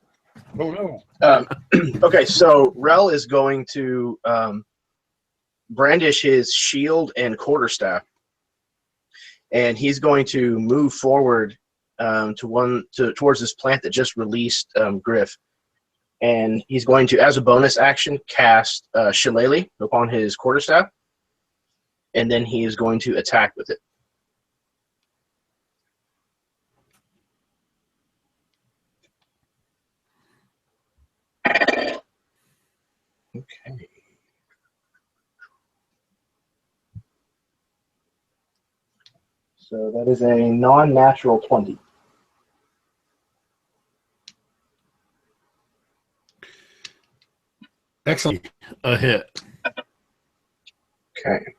Oh no. Okay, so Rel is going to brandish his shield and quarterstaff, and he's going to move forward towards this plant that just released Griff, and he's going to, as a bonus action, cast Shillelagh upon his quarterstaff, and then he is going to attack with it. Okay. So that is a non-natural 20. Excellent. A hit. Okay.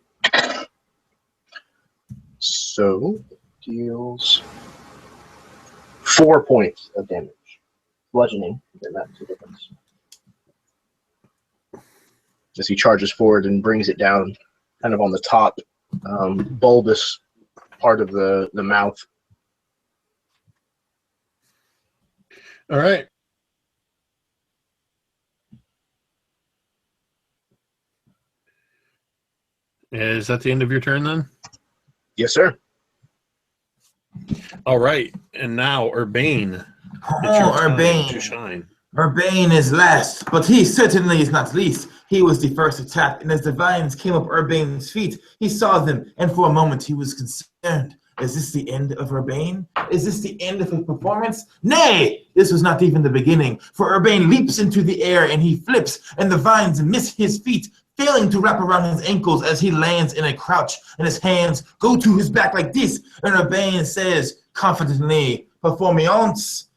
So deals 4 points of damage. Bludgeoning, then that's the difference. As he charges forward and brings it down kind of on the top bulbous part of the mouth. All right. Is that the end of your turn then? Yes, sir. All right. And now Urbane. It's Oh, your time Urbane. to shine. Urbane is last, but he certainly is not least. He was the first attack, and as the vines came up Urbane's feet, he saw them, and for a moment he was concerned. Is this the end of Urbane? Is this the end of his performance? Nay! This was not even the beginning, for Urbane leaps into the air, and he flips, and the vines miss his feet, failing to wrap around his ankles as he lands in a crouch, and his hands go to his back like this, and Urbane says confidently, "Performance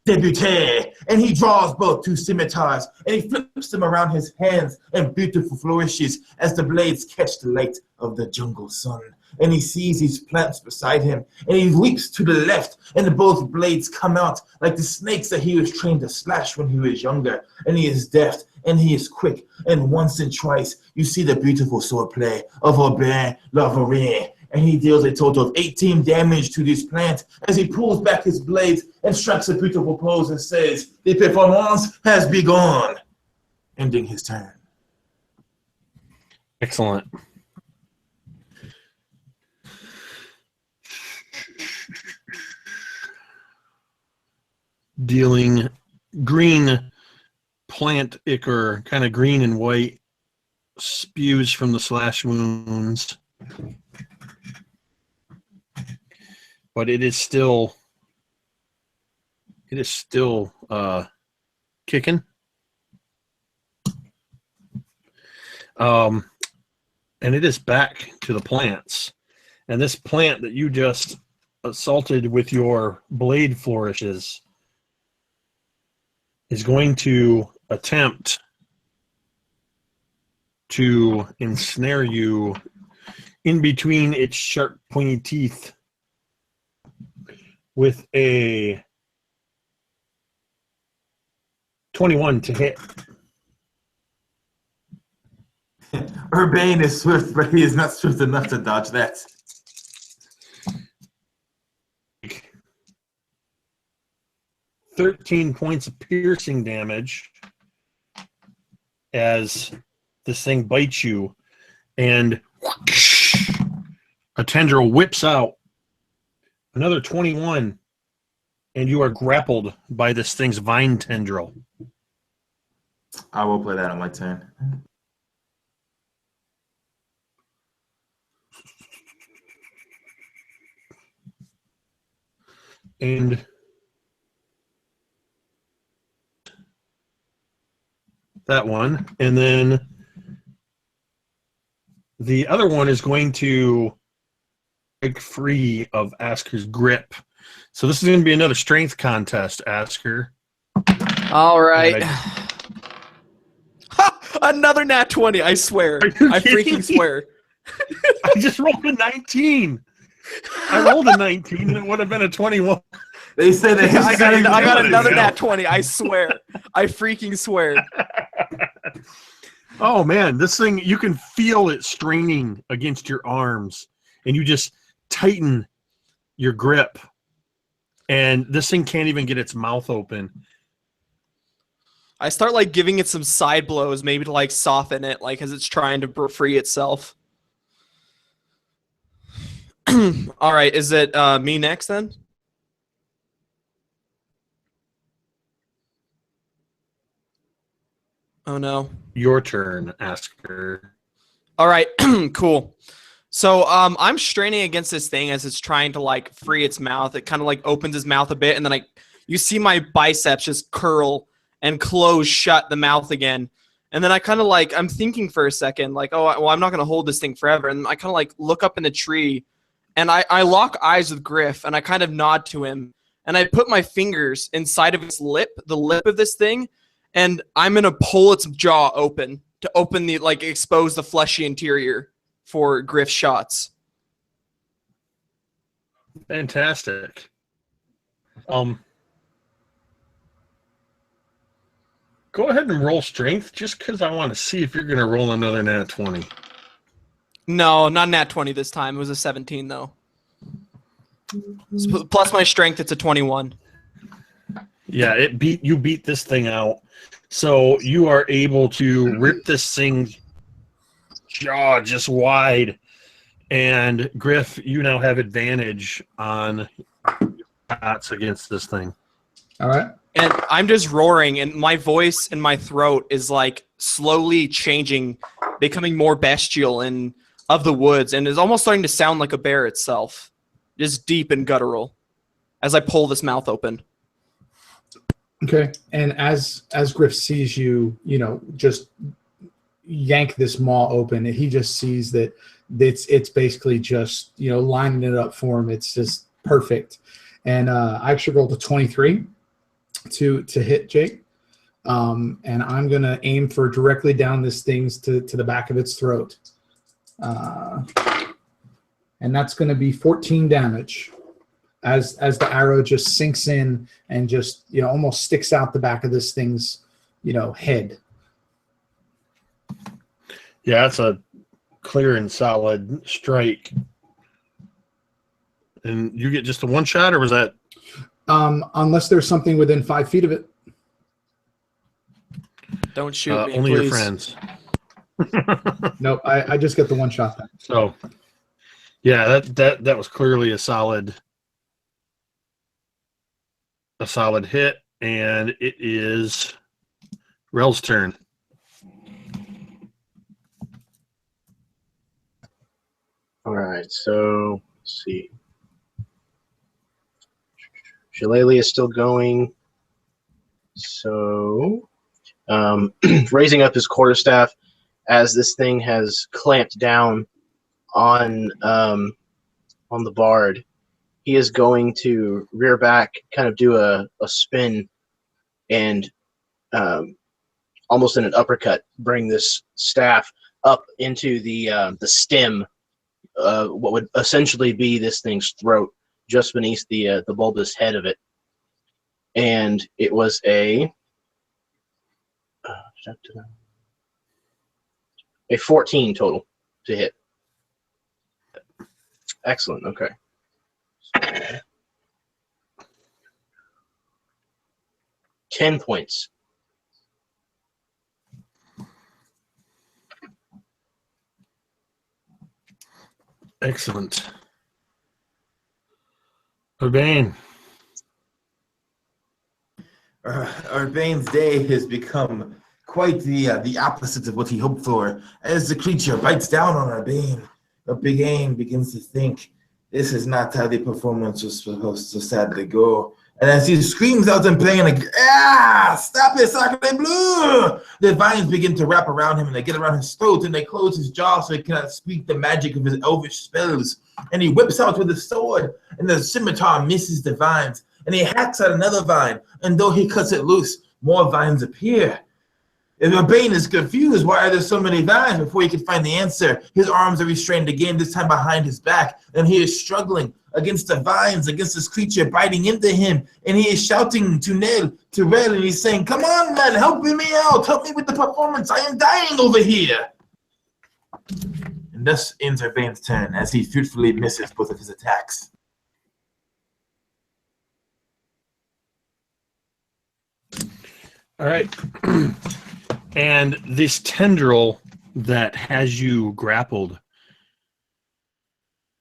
debute," and he draws both two scimitars, and he flips them around his hands in beautiful flourishes as the blades catch the light of the jungle sun. And he sees these plants beside him, and he leaps to the left, and both blades come out like the snakes that he was trained to slash when he was younger. And he is deft, and he is quick, and once and twice you see the beautiful swordplay of Urbane Laverie. And he deals a total of 18 damage to this plant as he pulls back his blades and strikes a beautiful pose and says, "The performance has begun," ending his turn. Excellent. Dealing green plant ichor, kind of green and white, spews from the slash wounds But it is still kicking. And it is back to the plants. And this plant that you just assaulted with your blade flourishes is going to attempt to ensnare you in between its sharp, pointy teeth with a 21 to hit. Urbane is swift, but he is not swift enough to dodge that. 13 points of piercing damage as this thing bites you, and a tendril whips out. Another 21, and you are grappled by this thing's vine tendril. I will play that on my turn. And that one. And then the other one is going to break free of Asker's grip. So this is going to be another strength contest, Asker. All right. Another nat 20, I swear. I freaking swear. I just rolled a 19. I rolled a 19 and it would have been a 21. They say that I got another nat 20, I swear. I freaking swear. Oh man, this thing, you can feel it straining against your arms, and you just tighten your grip, and this thing can't even get its mouth open. I start like giving it some side blows, maybe to like soften it, like as it's trying to free itself. All right, is it me next then? Oh no. Your turn, Asker. All right, cool. So I'm straining against this thing as it's trying to like free its mouth. It kind of like opens its mouth a bit, and then you see my biceps just curl and close shut the mouth again. And then I kind of like, I'm thinking for a second, like, oh, well, I'm not going to hold this thing forever. And I kind of like look up in the tree, and I lock eyes with Griff, and I kind of nod to him. And I put my fingers inside of its lip, the lip of this thing, and I'm going to pull its jaw open to open the, like, expose the fleshy interior for Griff shots. Fantastic. Go ahead and roll strength, just because I want to see if you're going to roll another nat 20. No, not nat 20 this time. It was a 17, though. Plus my strength, it's a 21. Yeah, you beat this thing out. So you are able to rip this thing's jaw just wide. And Griff, you now have advantage on shots against this thing. All right. And I'm just roaring, and my voice and my throat is like slowly changing, becoming more bestial and of the woods, and is almost starting to sound like a bear itself, just deep and guttural, as I pull this mouth open. Okay. And as Griff sees you, just yank this maw open, and he just sees that it's basically just lining it up for him. It's just perfect. And I actually rolled a 23. To hit Jake, and I'm gonna aim for directly down this thing's to the back of its throat, and that's gonna be 14 damage as the arrow just sinks in and just almost sticks out the back of this thing's head. Yeah, that's a clear and solid strike. And you get just a one shot, or was that? Unless there's something within 5 feet of it. Don't shoot me, only please. your friends. Nope, I just get the one shot then. So, yeah, that was clearly a solid hit, and it is Rel's turn. All right, so let's see. Shillelagh is still going. So, raising up his quarterstaff as this thing has clamped down on the bard, he is going to rear back, kind of do a spin, and almost in an uppercut, bring this staff up into the stem, what would essentially be this thing's throat, just beneath the bulbous head of it. And it was a 14 total to hit. Excellent. Okay. 10 points. Excellent. Urbane. Urbane's day has become quite the opposite of what he hoped for. As the creature bites down on Urbane, Urbane begins to think this is not how the performance was supposed to sadly go. And as he screams out in pain, like, stop it, sacre bleu! The vines begin to wrap around him, and they get around his throat, and they close his jaw so he cannot speak the magic of his elvish spells. And he whips out with his sword, and the scimitar misses the vines, and he hacks at another vine, and though he cuts it loose, more vines appear. And Urbane is confused. Why are there so many vines? Before he can find the answer, his arms are restrained again, this time behind his back, and he is struggling against the vines, against this creature biting into him, and he is shouting to Rel, and he's saying, "Come on, man, help me out, help me with the performance, I am dying over here." And thus ends Urbane's turn, as he fruitfully misses both of his attacks. All right. And this tendril that has you grappled,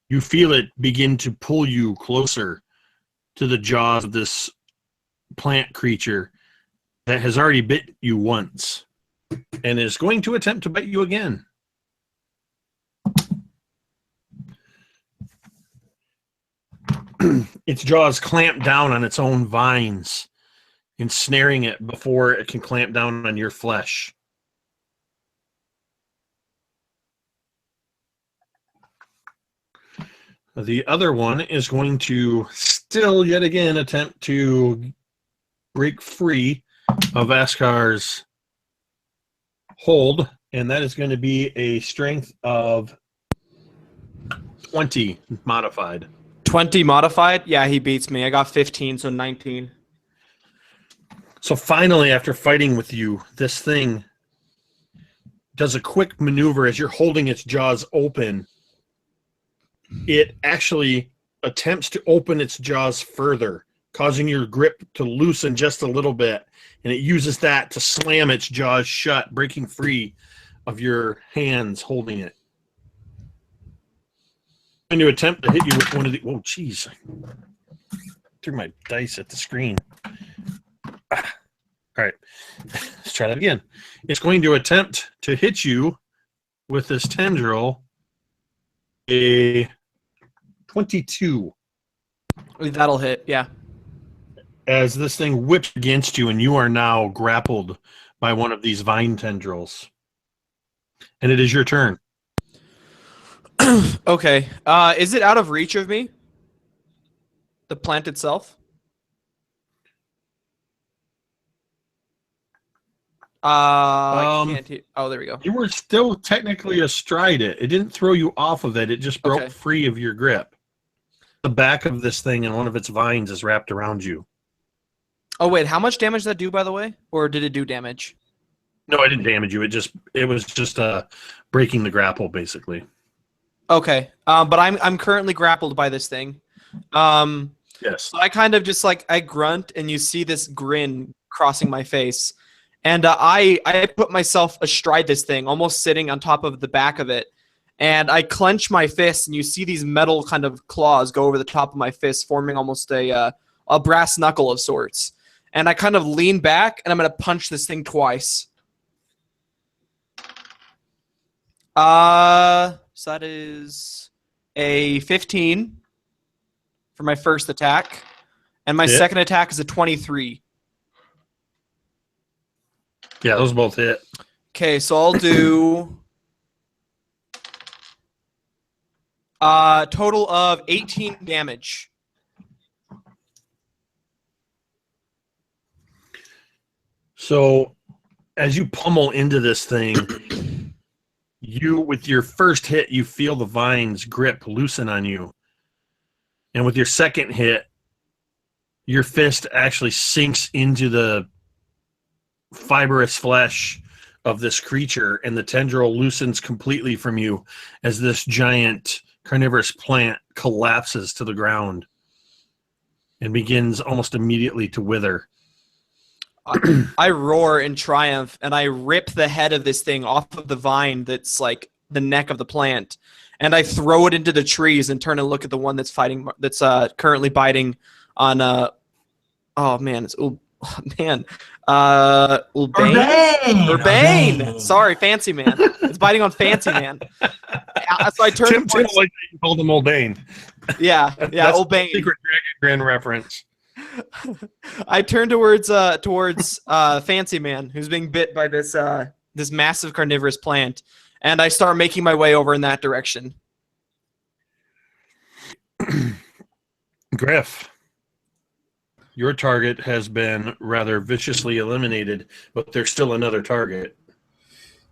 you feel it begin to pull you closer to the jaws of this plant creature that has already bit you once and is going to attempt to bite you again. Its jaws clamp down on its own vines, ensnaring it before it can clamp down on your flesh. The other one is going to still yet again attempt to break free of Askar's hold, and that is going to be a strength of 20 modified. 20 modified? Yeah, he beats me. I got 15, so 19. So finally, after fighting with you, this thing does a quick maneuver as you're holding its jaws open. It actually attempts to open its jaws further, causing your grip to loosen just a little bit, and it uses that to slam its jaws shut, breaking free of your hands holding it. I'm going to attempt to hit you with one of the... Oh, jeez. I threw my dice at the screen. All right. Let's try that again. It's going to attempt to hit you with this tendril, a 22. That'll hit, yeah. As this thing whips against you, and you are now grappled by one of these vine tendrils. And it is your turn. Okay. Is it out of reach of me? The plant itself? I can't. Oh, there we go. You were still technically astride it. It didn't throw you off of it. It just broke free of your grip. The back of this thing and one of its vines is wrapped around you. Oh, wait. How much damage did that do, by the way? Or did it do damage? No, I didn't damage you. It was just breaking the grapple, basically. Okay. But I'm currently grappled by this thing. Yes. So I kind of just I grunt, and you see this grin crossing my face. And I put myself astride this thing, almost sitting on top of the back of it. And I clench my fist, and you see these metal kind of claws go over the top of my fist, forming almost a brass knuckle of sorts. And I kind of lean back, and I'm going to punch this thing twice. So that is a 15 for my first attack, and my Hit. second attack is a 23. Yeah, those both hit. Okay, so I'll do total of 18 damage. So as you pummel into this thing, with your first hit, you feel the vine's grip loosen on you. And with your second hit, your fist actually sinks into the fibrous flesh of this creature, and the tendril loosens completely from you as this giant carnivorous plant collapses to the ground and begins almost immediately to wither. I roar in triumph, and I rip the head of this thing off of the vine that's like the neck of the plant, and I throw it into the trees and turn and look at the one that's fighting, that's currently biting on Urbane. Urbane! Sorry, Fancy Man. It's biting on Fancy Man. So I turn Tim towards, like you called him Urbane. yeah, That's Urbane. Secret Dragon Grand reference. I turn towards Fancy Man, who's being bit by this this massive carnivorous plant, and I start making my way over in that direction. Griff, your target has been rather viciously eliminated, but there's still another target.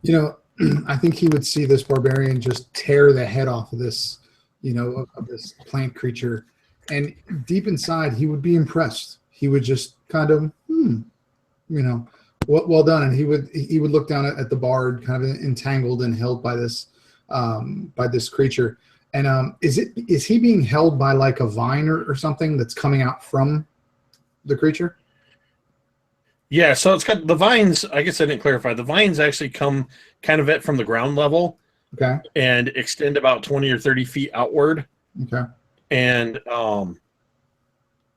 You know, I think he would see this barbarian just tear the head off of this, of this plant creature. And deep inside, he would be impressed. He would just kind of, well done. And he would look down at the bard, kind of entangled and held by this creature. And is he being held by like a vine or something that's coming out from the creature? Yeah, so it's got the vines. I guess I didn't clarify. The vines actually come kind of from the ground level, okay, and extend about 20 or 30 feet outward. Okay. And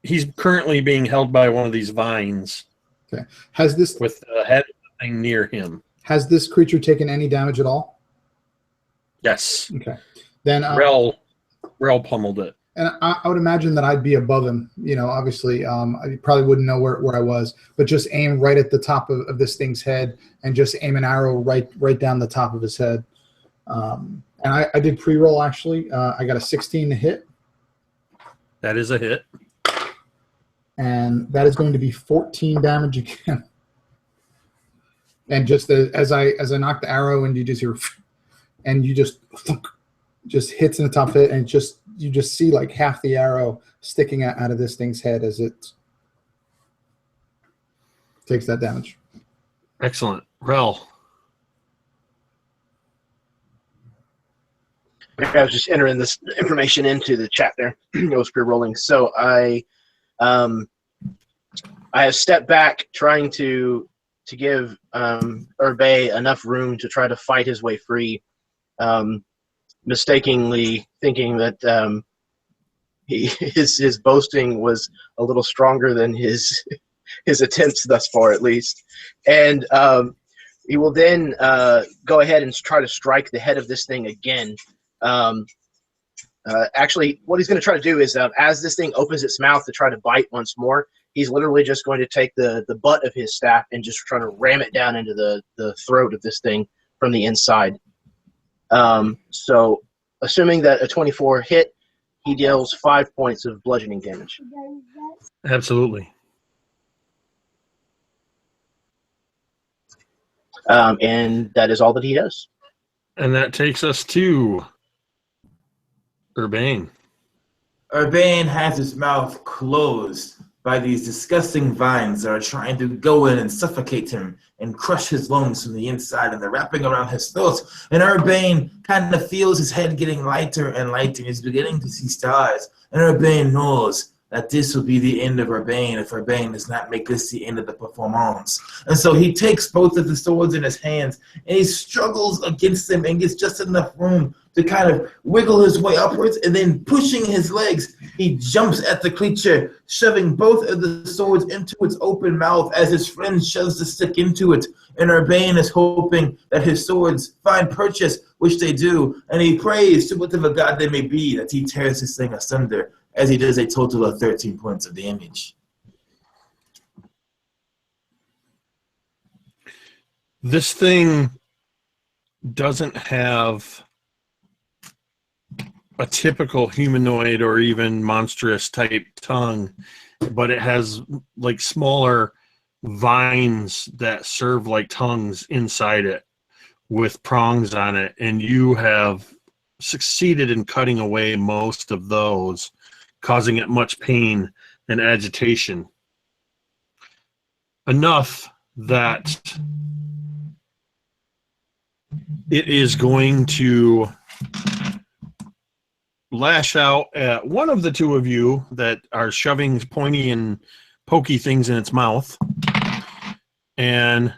he's currently being held by one of these vines. Okay. Has this with the head of the thing near him? Has this creature taken any damage at all? Yes. Okay. Then Rel pummeled it. And I would imagine that I'd be above him. Obviously, I probably wouldn't know where I was, but just aim right at the top of this thing's head and just aim an arrow right down the top of his head. And I did pre-roll, actually. I got a 16 to hit. That is a hit. And that is going to be 14 damage again. And just as I knock the arrow, and you just hear, and you just hits in the top of it, and you just see like half the arrow sticking out of this thing's head as it takes that damage. Excellent. Rel. I was just entering this information into the chat there. It was pre-rolling. So I have stepped back, trying to give Urbane enough room to try to fight his way free, mistakenly thinking that his boasting was a little stronger than his attempts thus far, at least. And he will then go ahead and try to strike the head of this thing again. Actually, what he's going to try to do is, as this thing opens its mouth to try to bite once more, he's literally just going to take the butt of his staff and just try to ram it down into the throat of this thing from the inside. So, assuming that a 24 hit, he deals 5 points of bludgeoning damage. Absolutely. And that is all that he does. And that takes us to Urbane. Urbane has his mouth closed by these disgusting vines that are trying to go in and suffocate him and crush his lungs from the inside, and they're wrapping around his throat. And Urbane kind of feels his head getting lighter and lighter. He's beginning to see stars. And Urbane knows that this will be the end of Urbane if Urbane does not make this the end of the performance. And so he takes both of the swords in his hands and he struggles against them and gets just enough room to kind of wiggle his way upwards, and then pushing his legs, he jumps at the creature, shoving both of the swords into its open mouth as his friend shoves the stick into it. And Urbane is hoping that his swords find purchase, which they do, and he prays to whatever god they may be that he tears this thing asunder, as he does a total of 13 points of damage. This thing doesn't have a typical humanoid or even monstrous type tongue, but it has like smaller vines that serve like tongues inside it with prongs on it, and you have succeeded in cutting away most of those, causing it much pain and agitation. Enough that it is going to lash out at one of the two of you that are shoving pointy and pokey things in its mouth. And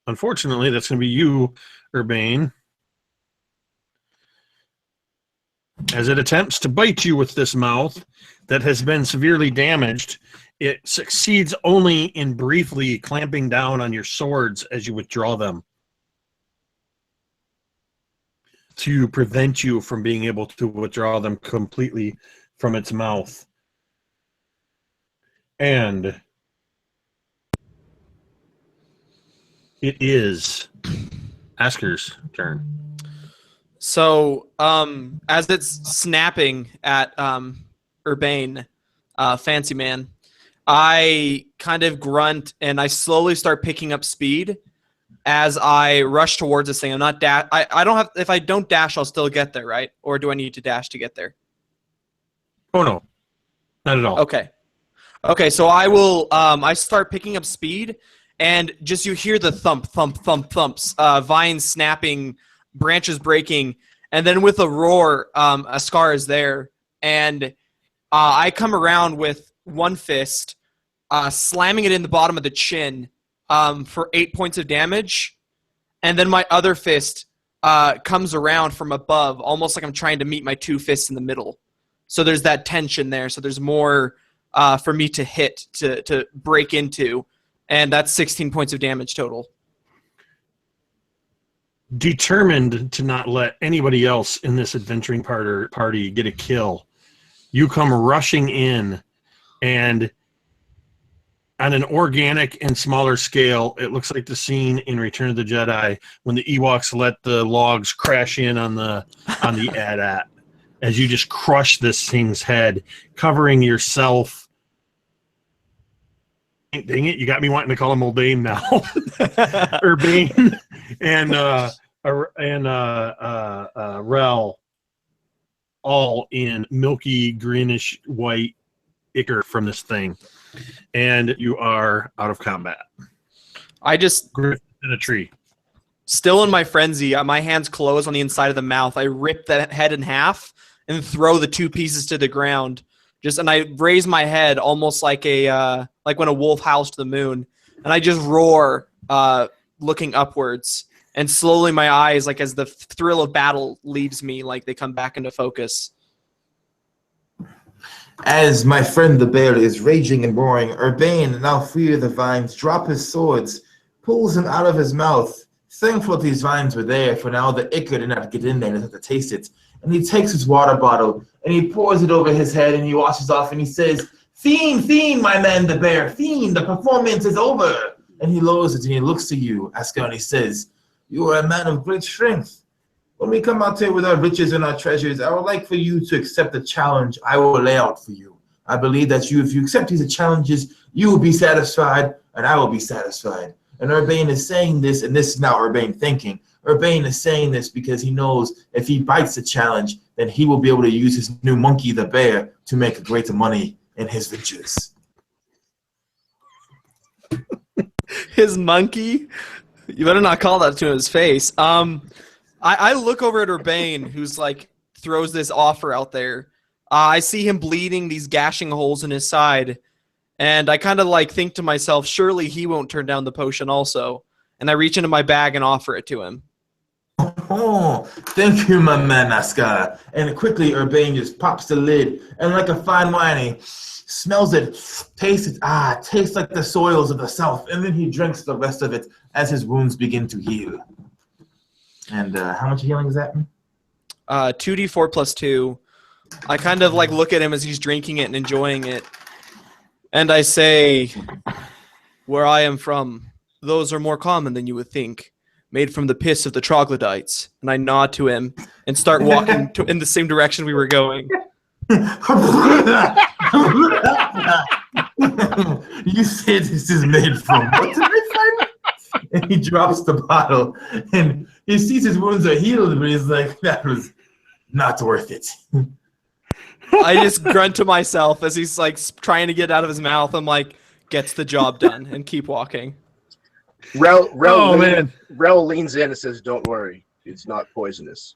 unfortunately, that's going to be you, Urbane, as it attempts to bite you with this mouth that has been severely damaged. It succeeds only in briefly clamping down on your swords as you withdraw them, to prevent you from being able to withdraw them completely from its mouth. And it is Asker's turn. So, as it's snapping at Urbane, Fancy Man, I kind of grunt and I slowly start picking up speed as I rush towards this thing. I'm not I don't have. If I don't dash, I'll still get there, right? Or do I need to dash to get there? Oh no, not at all. Okay. Okay. So I will. I start picking up speed, and just you hear the thump, thump, thump, thumps, vines snapping, branches breaking, and then with a roar, a scar is there, and I come around with one fist, slamming it in the bottom of the chin. For 8 points of damage, and then my other fist comes around from above, almost like I'm trying to meet my two fists in the middle. So there's that tension there. So there's more for me to hit, to break into, and that's 16 points of damage total. Determined to not let anybody else in this adventuring party get a kill, you come rushing in, and on an organic and smaller scale, it looks like the scene in Return of the Jedi when the Ewoks let the logs crash in on the AT-AT, as you just crush this thing's head, covering yourself. Dang it, you got me wanting to call him Urbane now. Urbane and Rel, all in milky greenish white ichor from this thing. And you are out of combat. I just Griffin in a tree. Still in my frenzy, my hands close on the inside of the mouth. I rip that head in half and throw the two pieces to the ground. And I raise my head almost like like when a wolf howls to the moon, and I just roar, looking upwards. And slowly my eyes, like as the thrill of battle leaves me, like they come back into focus. As my friend the bear is raging and roaring, Urbane, now free of the vines, drop his swords, pulls them out of his mouth. Thankful these vines were there, for now the ichor did not get in there and have to taste it. And he takes his water bottle, and he pours it over his head, and he washes off, and he says, Fiend, my man the bear, Fiend, the performance is over. And he lowers it, and he looks to you, Asker, and he says, You are a man of great strength. When we come out here with our riches and our treasures, I would like for you to accept the challenge I will lay out for you. I believe that if you accept these challenges, you will be satisfied, and I will be satisfied. And Urbane is saying this, and this is now Urbane thinking. Urbane is saying this because he knows if he bites the challenge, then he will be able to use his new monkey, the bear, to make greater money in his ventures. His monkey? You better not call that to his face. I look over at Urbane, who's like throws this offer out there, I see him bleeding, these gashing holes in his side, and I kind of like think to myself, surely he won't turn down the potion also. And I reach into my bag and offer it to him. Oh, thank you, my man, Aska. And quickly, Urbane just pops the lid, and like a fine wine, he smells it, tastes it. Tastes like the soils of the south. And then he drinks the rest of it as his wounds begin to heal. And how much healing is that? 2d4 plus 2. I kind of like look at him as he's drinking it and enjoying it. And I say, where I am from, those are more common than you would think. Made from the piss of the troglodytes. And I nod to him and start walking in the same direction we were going. You say this is made from what did I find? And he drops the bottle, and he sees his wounds are healed, but he's like, that was not worth it. I just grunt to myself as he's like trying to get out of his mouth. I'm like, gets the job done, and keep walking. Rel man. leans in and says, "Don't worry, it's not poisonous."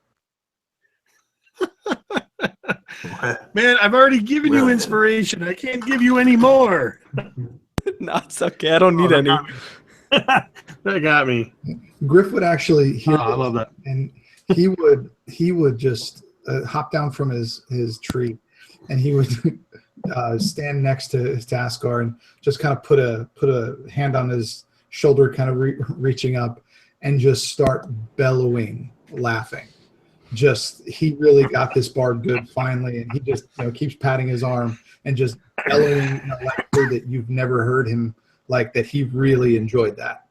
Man, I've already given you inspiration. I can't give you any more. No, it's okay. I don't need any. That got me. Griff would actually hear I love that. and he would just hop down from his tree, and he would stand next to his Taskar and just kind of put a hand on his shoulder, kind of reaching up, and just start bellowing, laughing. Just he really got this bard good finally, and he just keeps patting his arm and just bellowing in a laughter that you've never heard him like that. He really enjoyed that.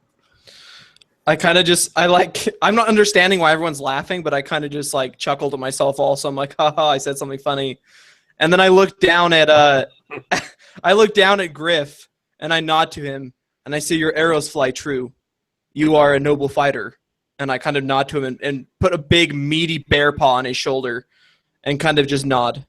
I kind of just, I'm not understanding why everyone's laughing, but I kind of just like chuckle to myself also. I'm like, haha, I said something funny. And then I look down at, Griff, and I nod to him, and I say, your arrows fly true. You are a noble fighter. And I kind of nod to him and put a big meaty bear paw on his shoulder and kind of just nod.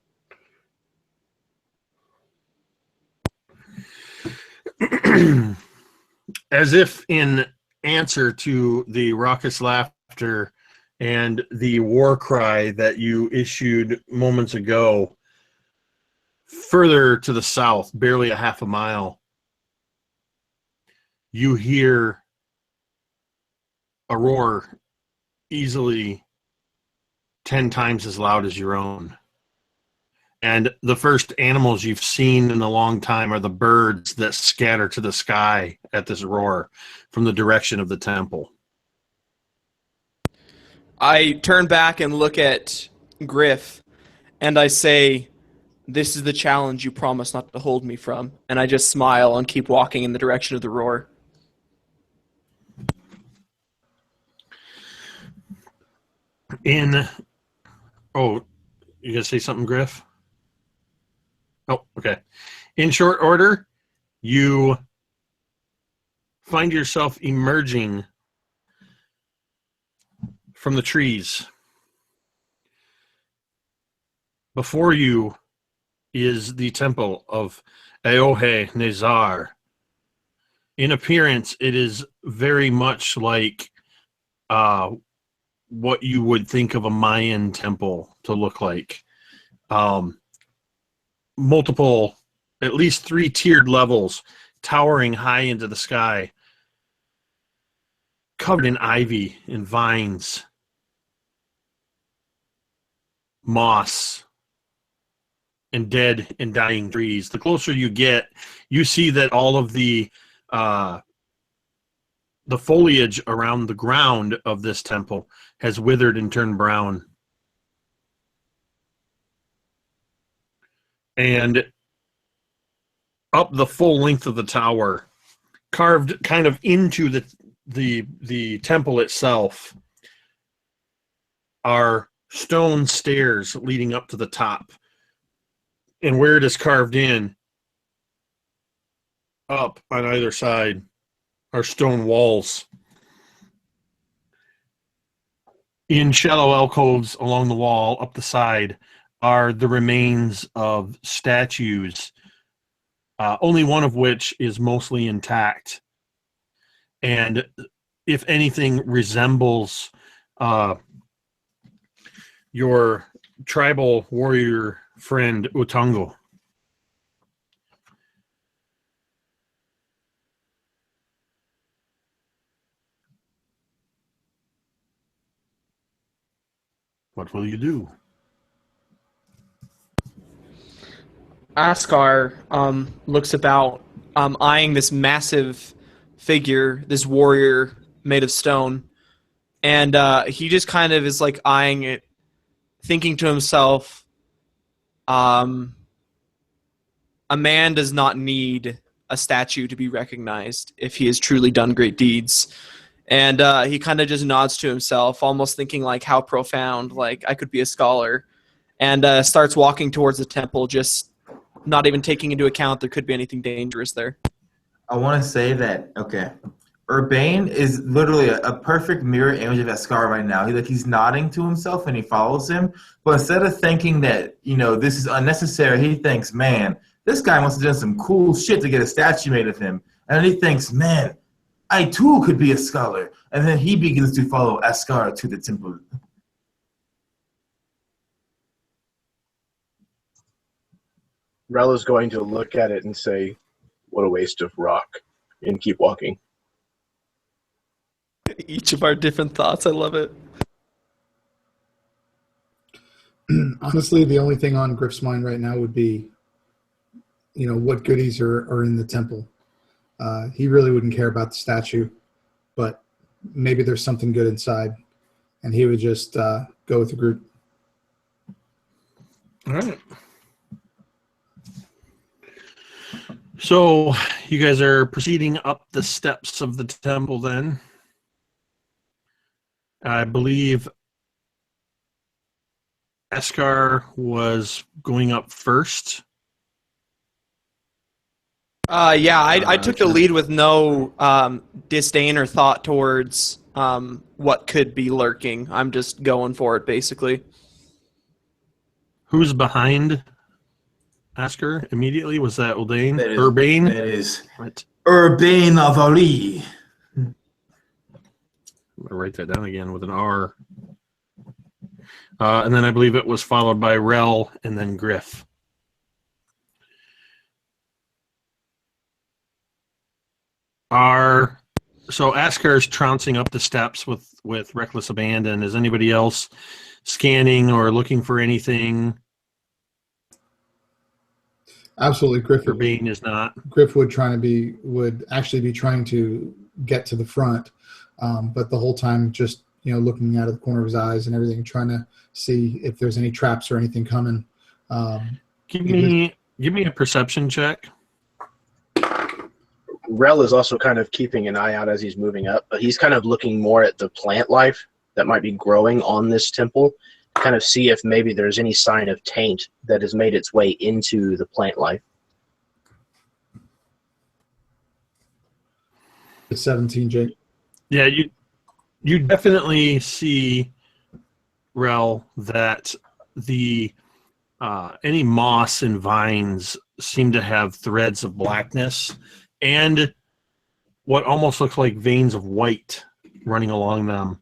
As if in answer to the raucous laughter and the war cry that you issued moments ago, further to the south, barely a half a mile, you hear a roar easily 10 times as loud as your own. And the first animals you've seen in a long time are the birds that scatter to the sky at this roar from the direction of the temple. I turn back and look at Griff, and I say, this is the challenge you promised not to hold me from. And I just smile and keep walking in the direction of the roar. Oh, you gonna say something, Griff? Oh, okay. In short order, you find yourself emerging from the trees. Before you is the Temple of Aohe Nezaar. In appearance, it is very much like what you would think of a Mayan temple to look like. Multiple, at least 3 tiered levels, towering high into the sky, covered in ivy and vines, moss, and dead and dying trees. The closer you get, you see that all of the foliage around the ground of this temple has withered and turned brown. And up the full length of the tower, carved kind of into the temple itself, are stone stairs leading up to the top. And where it is carved in, up on either side, are stone walls. In shallow alcoves along the wall, up the side, are the remains of statues, only one of which is mostly intact. And if anything resembles your tribal warrior friend Utonga. What will you do? Askar looks about, eyeing this massive figure, this warrior made of stone, and he just kind of is like eyeing it, thinking to himself, a man does not need a statue to be recognized if he has truly done great deeds. And he kind of just nods to himself, almost thinking like, how profound, like I could be a scholar, and starts walking towards the temple, just not even taking into account there could be anything dangerous there. I want to say that, okay, Urbane is literally a perfect mirror image of Askar right now. He's nodding to himself and he follows him, but instead of thinking that, this is unnecessary, he thinks, man, this guy must have done some cool shit to get a statue made of him. And then he thinks, man, I too could be a scholar. And then he begins to follow Askar to the temple. Rel is going to look at it and say, what a waste of rock, and keep walking. Each of our different thoughts. I love it. Honestly, the only thing on Griff's mind right now would be, what goodies are in the temple. He really wouldn't care about the statue, but maybe there's something good inside, and he would just go with the group. All right. So you guys are proceeding up the steps of the temple then. I believe Askar was going up first. I took the lead with no disdain or thought towards what could be lurking. I'm just going for it, basically. Who's behind Askar immediately? Was that Urbane? Urbane? That is What? Urbane of Aohe. I'm going to write that down again with an R. And then I believe it was followed by Rel and then Griff. So Askar's trouncing up the steps with reckless abandon. Is anybody else scanning or looking for anything? Absolutely, Griff. Urbane is not. Griff would actually be trying to get to the front, but the whole time just looking out of the corner of his eyes and everything, trying to see if there's any traps or anything coming. Give me a perception check. Rel is also kind of keeping an eye out as he's moving up, but he's kind of looking more at the plant life that might be growing on this temple, kind of see if maybe there's any sign of taint that has made its way into the plant life. It's 17, Jake. Yeah, you definitely see, Rel, that the any moss and vines seem to have threads of blackness and what almost looks like veins of white running along them.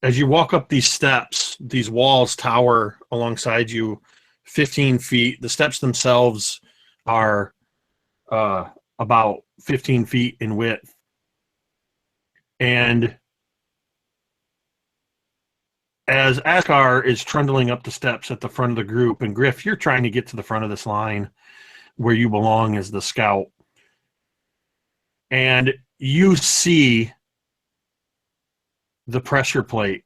As you walk up these steps, these walls tower alongside you 15 feet. The steps themselves are about 15 feet in width. And as Askar is trundling up the steps at the front of the group, and Griff, you're trying to get to the front of this line where you belong as the scout. And you see the pressure plate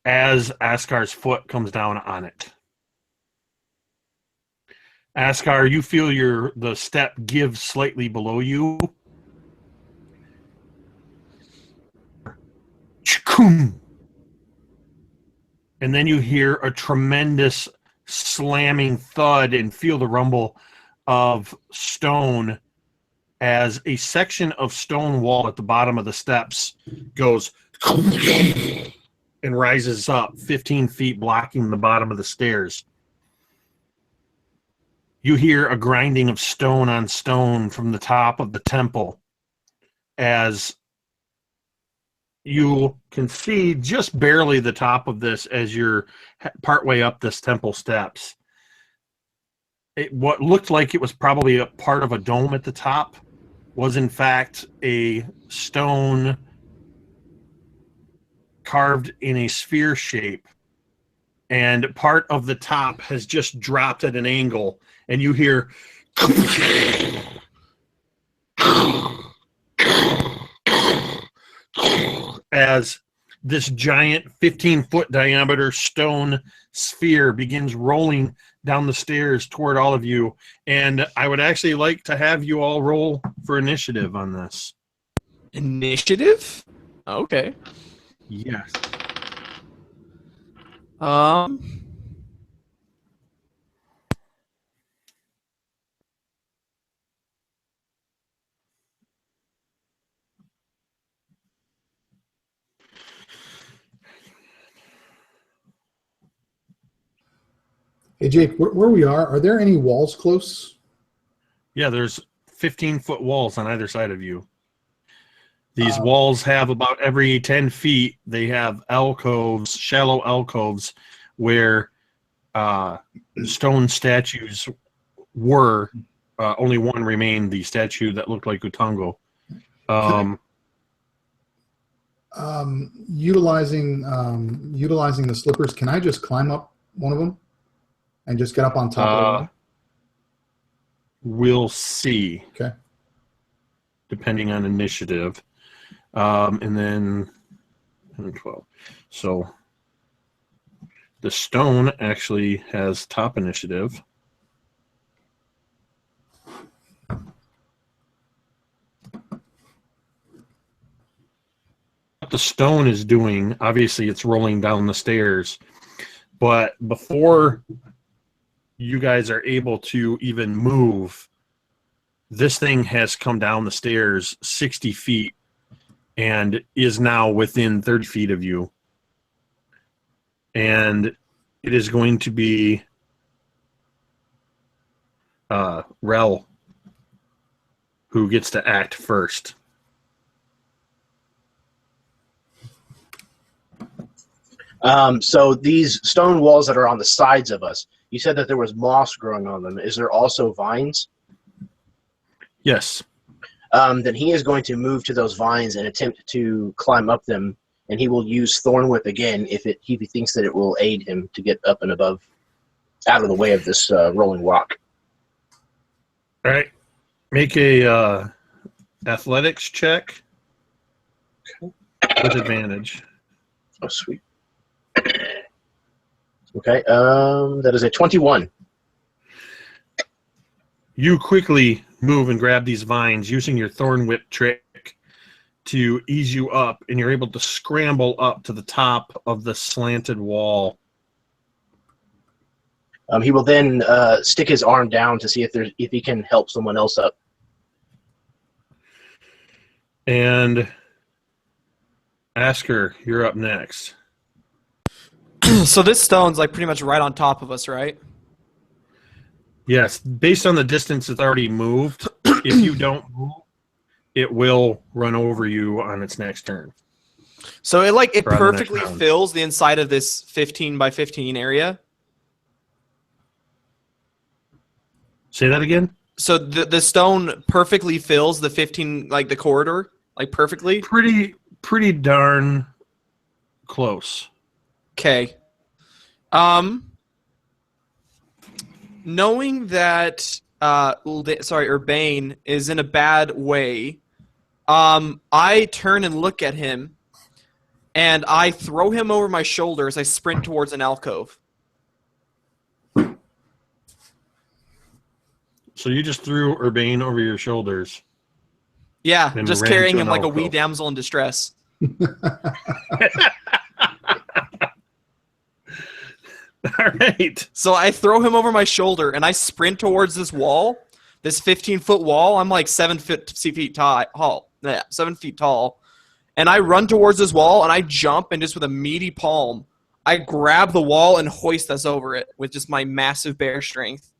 as Askar's foot comes down on it. Askar, you feel the step give slightly below you. And then you hear a tremendous slamming thud and feel the rumble of stone as a section of stone wall at the bottom of the steps goes and rises up 15 feet, blocking the bottom of the stairs. You hear a grinding of stone on stone from the top of the temple as you can see just barely the top of this as you're partway up this temple steps. What looked like it was probably a part of a dome at the top was in fact a stone carved in a sphere shape, and part of the top has just dropped at an angle, and you hear as this giant 15-foot diameter stone sphere begins rolling down the stairs toward all of you. And I would actually like to have you all roll for initiative on this. Initiative? Okay. Yes. Hey, Jake, where we are there any walls close? Yeah, there's 15-foot walls on either side of you. These walls have about every 10 feet, they have alcoves, shallow alcoves, where stone statues were. Only one remained, the statue that looked like Utonga. Utilizing the slippers, can I just climb up one of them and just get up on top of the wall? We'll see. Okay. Depending on initiative. And then 12. So the stone actually has top initiative. What the stone is doing, obviously it's rolling down the stairs, but before you guys are able to even move, this thing has come down the stairs 60 feet and is now within 30 feet of you. And it is going to be Rel who gets to act first. So these stone walls that are on the sides of us, you said that there was moss growing on them. Is there also vines? Yes. Then he is going to move to those vines and attempt to climb up them, and he will use Thorn Whip again if he thinks that it will aid him to get up and above, out of the way of this rolling rock. All right. Make a athletics check with advantage. Oh, sweet. Okay, that is a 21. You quickly move and grab these vines using your Thorn Whip trick to ease you up, and you're able to scramble up to the top of the slanted wall. He will then stick his arm down to see if he can help someone else up. And Asker, you're up next. So this stone's like pretty much right on top of us, right? Yes, based on the distance it's already moved, if you don't move, it will run over you on its next turn. So it Or on the next perfectly round. fills the inside of this 15 by 15 area. Say that again? So the stone perfectly fills the 15, like the corridor, like perfectly. Pretty darn close. Okay. Knowing that Urbane is in a bad way, I turn and look at him, and I throw him over my shoulder as I sprint towards an alcove. So you just threw Urbane over your shoulders. Yeah, And just ran carrying to him an like a alcove. wee damsel in distress. All right. So I throw him over my shoulder, and I sprint towards this wall, this 15-foot wall. I'm like 7 feet tall. Yeah, 7 feet tall. And I run towards this wall, and I jump, and just with a meaty palm, I grab the wall and hoist us over it with just my massive bear strength.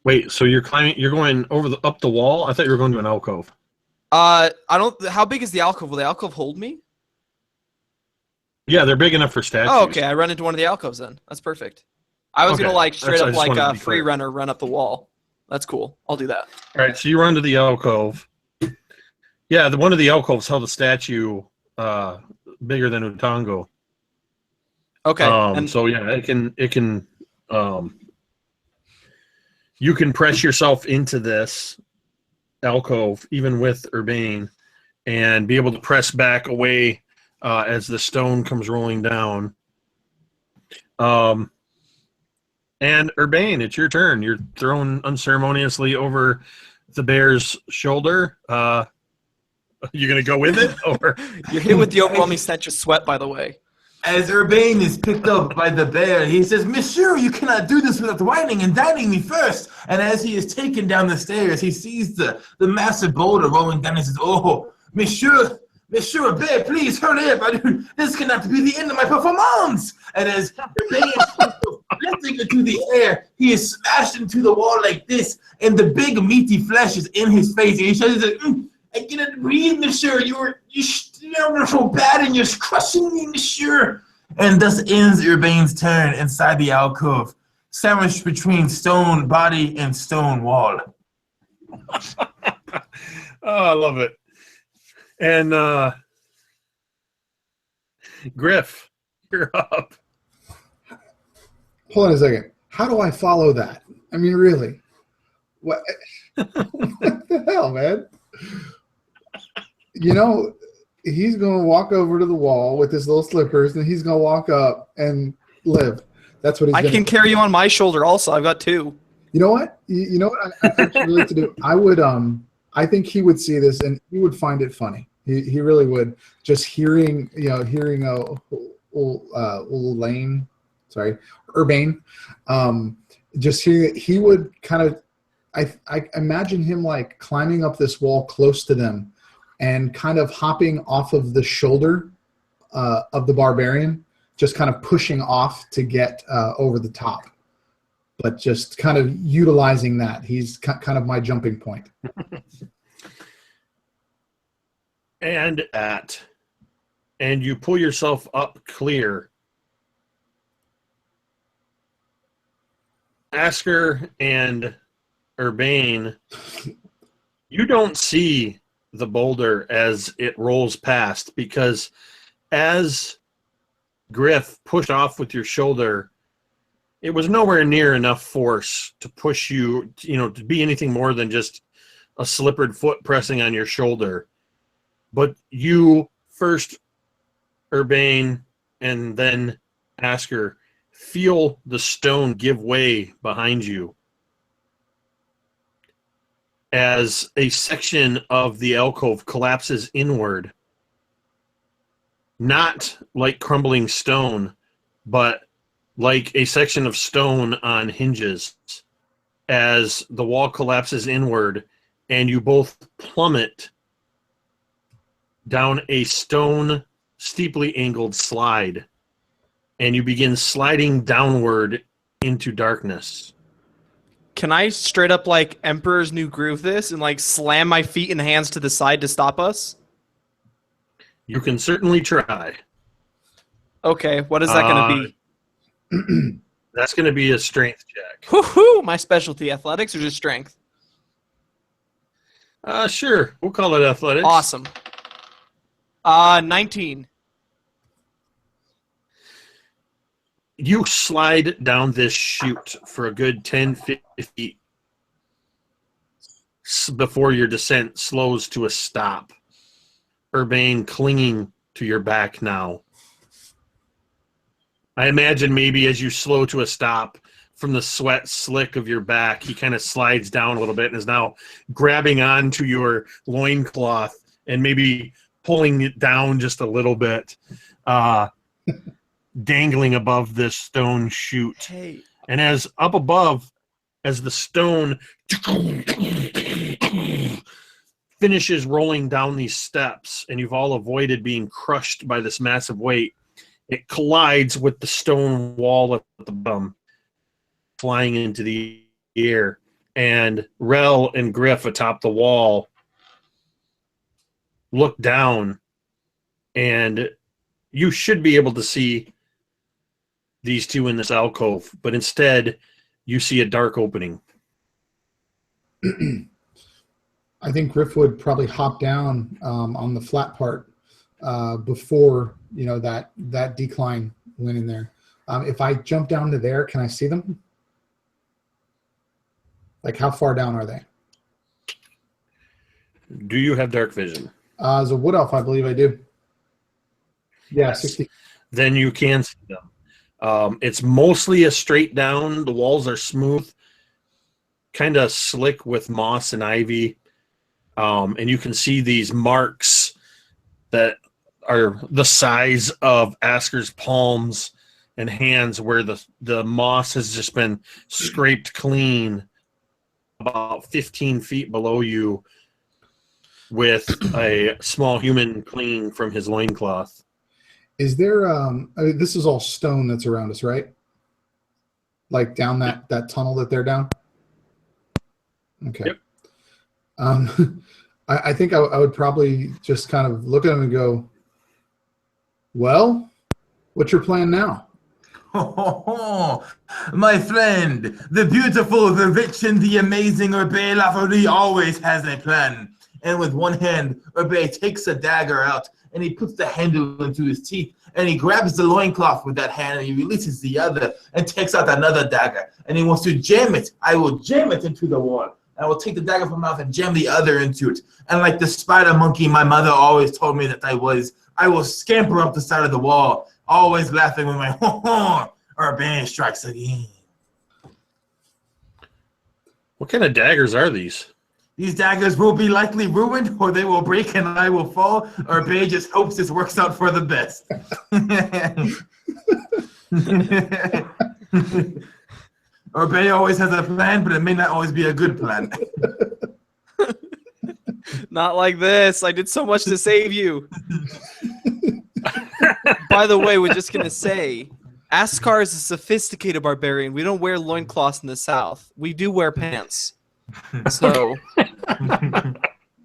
Wait, so you're climbing? You're going over up the wall? I thought you were going to an alcove. I don't. How big is the alcove? Will the alcove hold me? Yeah, they're big enough for statues. Oh, okay. I run into one of the alcoves then. That's perfect. I was Okay. gonna like straight I up just like wanted to a be free clear. runner run up the wall. That's cool. I'll do that. All right, so you run to the alcove. Yeah, one of the alcoves held a statue bigger than Utonga. Okay. And So yeah, it can you can press yourself into this alcove even with Urbane and be able to press back away as the stone comes rolling down. And Urbane, it's your turn. You're thrown unceremoniously over the bear's shoulder. You gonna go with it, or you're hit with the overwhelming stench of sweat, by the way. As Urbane is picked up by the bear, he says, "Monsieur, you cannot do this without whining and dining me first." And as he is taken down the stairs, he sees the massive boulder rolling down and says, "Oh, Monsieur Urbane, please hurry up. This cannot be the end of my performance." And as Urbane is lifting into the air, he is smashed into the wall like this, and the big meaty flesh is in his face. And he says, "I cannot breathe, Monsieur. You're so bad, and you're crushing me, Monsieur." And thus ends Urbane's turn inside the alcove, sandwiched between stone body and stone wall. Oh, I love it. And Griff, you're up. Hold on a second. How do I follow that? I mean, really? What, what the hell, man? You know, he's going to walk over to the wall with his little slippers, and he's going to walk up and live. That's what he's going to do. I can carry you on my shoulder also. I've got two. You know what? You know what I actually like to do? I would, I think he would see this, and he would find it funny. He really would. Just hearing Urbane, just hearing it, he would kind of, I imagine him like climbing up this wall close to them and kind of hopping off of the shoulder of the barbarian, just kind of pushing off to get over the top, but just kind of utilizing that. He's kind of my jumping point. And you pull yourself up clear. Asker and Urbane, you don't see the boulder as it rolls past, because as Griff pushed off with your shoulder, it was nowhere near enough force to push you, to be anything more than just a slippered foot pressing on your shoulder. But you first, Urbane, and then Asker, feel the stone give way behind you as a section of the alcove collapses inward, not like crumbling stone, but like a section of stone on hinges, as the wall collapses inward and you both plummet down a stone steeply angled slide, and you begin sliding downward into darkness. Can I straight up like Emperor's New Groove this and like slam my feet and hands to the side to stop us? You can certainly try. Okay, what is that going to be? That's going to be a strength check. Woohoo! My specialty, athletics or just strength? Sure. We'll call it athletics. Awesome. 19. You slide down this chute for a good 10, 50 feet before your descent slows to a stop. Urbane clinging to your back now. I imagine maybe as you slow to a stop, from the sweat slick of your back, he kind of slides down a little bit and is now grabbing onto your loincloth and maybe pulling it down just a little bit. Dangling above this stone chute. Hey. And as up above, as the stone finishes rolling down these steps, and you've all avoided being crushed by this massive weight, it collides with the stone wall at the bottom, flying into the air. And Rel and Griff atop the wall look down, and you should be able to see these two in this alcove, but instead you see a dark opening. I think Griff would probably hop down on the flat part before that decline went in there. If I jump down to there, can I see them? Like, how far down are they? Do you have dark vision? As a wood elf, I believe I do. Yeah, Yes. 60. Then you can see them. It's mostly a straight down. The walls are smooth, kind of slick with moss and ivy. And you can see these marks that are the size of Asker's palms and hands, where the moss has just been scraped clean about 15 feet below you, with a small human clinging from his loincloth. Is there this is all stone that's around us, right? Like down that tunnel that they're down? Okay. Yep. I think I would probably just kind of look at them and go, well, what's your plan now? My friend, the beautiful, the rich, and the amazing Urbane Laverie always has a plan. And with one hand, Urbane takes a dagger out, and he puts the handle into his teeth, and he grabs the loincloth with that hand, and he releases the other, and takes out another dagger, and he wants to jam it. I will jam it into the wall. I will take the dagger from my mouth and jam the other into it. And like the spider monkey my mother always told me that I will scamper up the side of the wall, always laughing with my Urbane strikes again. What kind of daggers are these? These daggers will be likely ruined, or they will break and I will fall. Urbane just hopes this works out for the best. Urbane always has a plan, but it may not always be a good plan. Not like this. I did so much to save you. By the way, we're just going to say, Askar is a sophisticated barbarian. We don't wear loincloths in the South. We do wear pants. So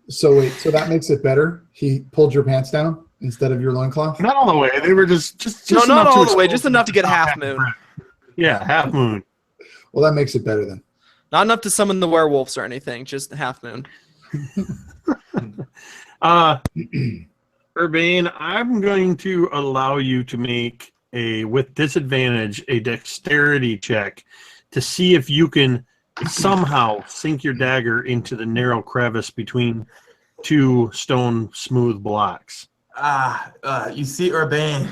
So wait, so that makes it better? He pulled your pants down instead of your loincloth? Not all the way. They were just no, not enough to all the way. expose Just enough to get half moon. Yeah, half moon. Well, that makes it better then. Not enough to summon the werewolves or anything. Just half moon. Urbane, I'm going to allow you to make with disadvantage, a dexterity check to see if you can somehow sink your dagger into the narrow crevice between two stone smooth blocks. You see, Urbane,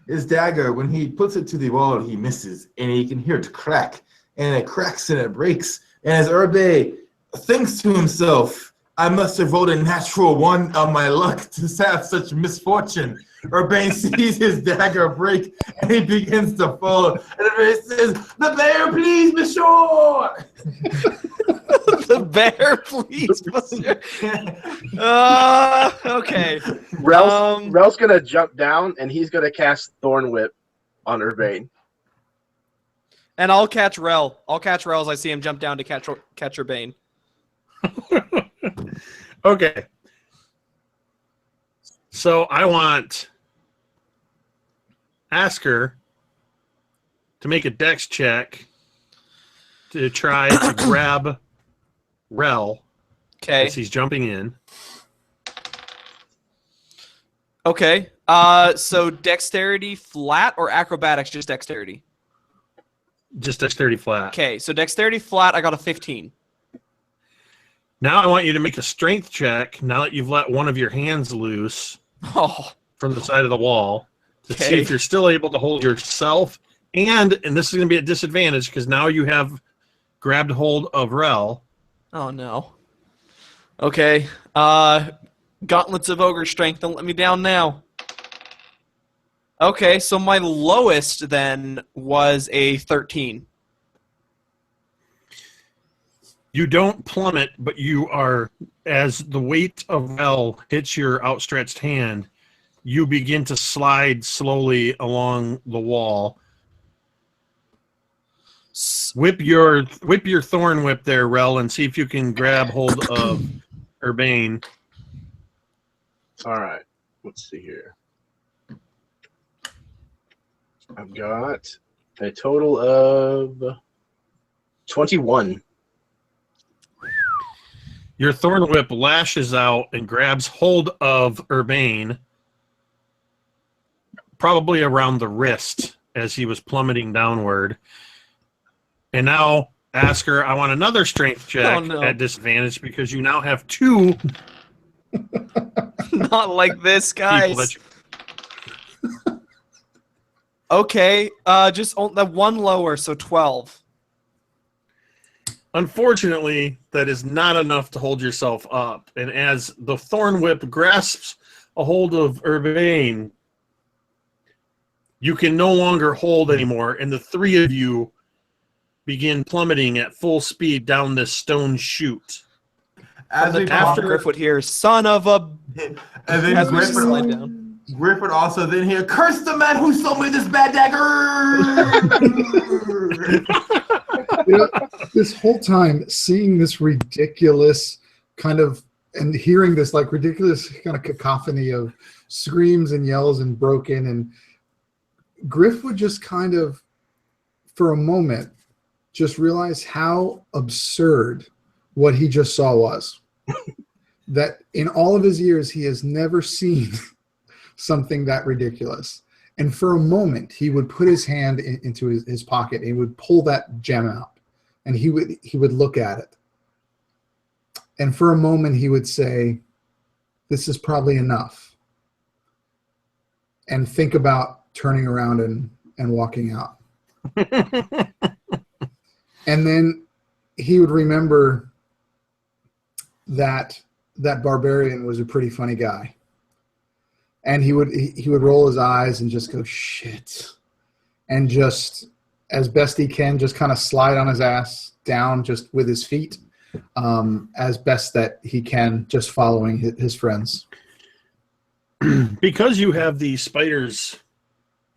his dagger, when he puts it to the wall, he misses, and he can hear it crack, and it cracks and it breaks. And as Urbane thinks to himself, I must have rolled a natural 1 on my luck to have such misfortune. Urbane sees his dagger break, and he begins to fall. And Urbane says, "The bear, please, monsieur!" The bear, please, monsieur. Okay. Rel's gonna jump down, and he's gonna cast Thorn Whip on Urbane. And I'll catch Rel. I'll catch Rel as I see him jump down to catch Urbane. Okay. So I want Asker to make a dex check to try to grab Rel Okay. as he's jumping in. Okay. So dexterity flat or acrobatics just dexterity? Just dexterity flat. Okay. So dexterity flat, I got a 15. Now I want you to make a strength check now that you've let one of your hands loose Oh. from the side of the wall to see Okay. if you're still able to hold yourself. And this is going to be a disadvantage because now you have grabbed hold of Rel. Oh no. Okay. Gauntlets of ogre strength, don't let me down now. Okay, so my lowest then was a 13. You don't plummet, but you are, as the weight of Rel hits your outstretched hand, you begin to slide slowly along the wall. Whip your thorn whip there, Rel, and see if you can grab hold of Urbane. All right. Let's see here. I've got a total of 21. Your thorn whip lashes out and grabs hold of Urbane, probably around the wrist as he was plummeting downward. And now, Asker, I want another strength check at disadvantage because you now have 2 Not like this, people guys. that you Okay, just that one lower, so 12. Unfortunately, that is not enough to hold yourself up. And as the thorn whip grasps a hold of Urbane, you can no longer hold anymore, and the 3 of you begin plummeting at full speed down this stone chute. As From the top, Griff would hear, "Son of a..." and then As we slide down. Griff would also then hear, "Curse the man who sold me this bad dagger!" You know, this whole time, seeing this ridiculous kind of, and hearing this like ridiculous kind of cacophony of screams and yells and broken, and Griff would just kind of, for a moment, just realize how absurd what he just saw was. That in all of his years, he has never seen something that ridiculous. And for a moment, he would put his hand into his pocket and he would pull that gem out and he would look at it. And for a moment, he would say, "This is probably enough." And think about turning around and walking out. And then he would remember that barbarian was a pretty funny guy. And he would roll his eyes and just go, "Shit." And just, as best he can, just kind of slide on his ass down just with his feet, as best that he can, just following his friends. Because you have the spiders,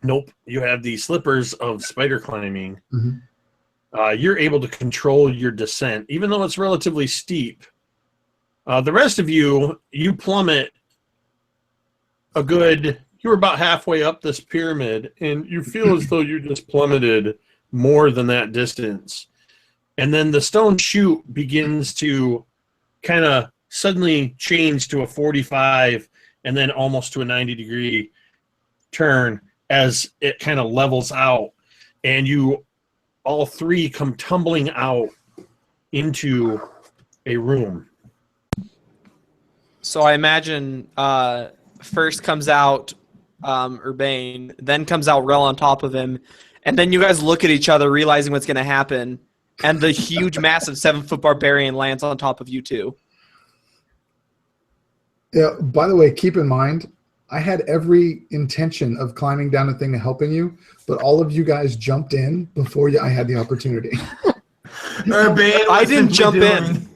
you have the slippers of spider climbing, you're able to control your descent, even though it's relatively steep. The rest of you plummet you're about halfway up this pyramid, and you feel as though you just plummeted more than that distance. And then the stone chute begins to kind of suddenly change to a 45 and then almost to a 90-degree turn as it kind of levels out. And you all 3 come tumbling out into a room. So I imagine first comes out Urbane, then comes out Rel on top of him, and then you guys look at each other, realizing what's going to happen, and the huge, massive 7-foot barbarian lands on top of you 2. Yeah. By the way, keep in mind, I had every intention of climbing down the thing and helping you, but all of you guys jumped in before I had the opportunity. Urbane, I didn't jump in.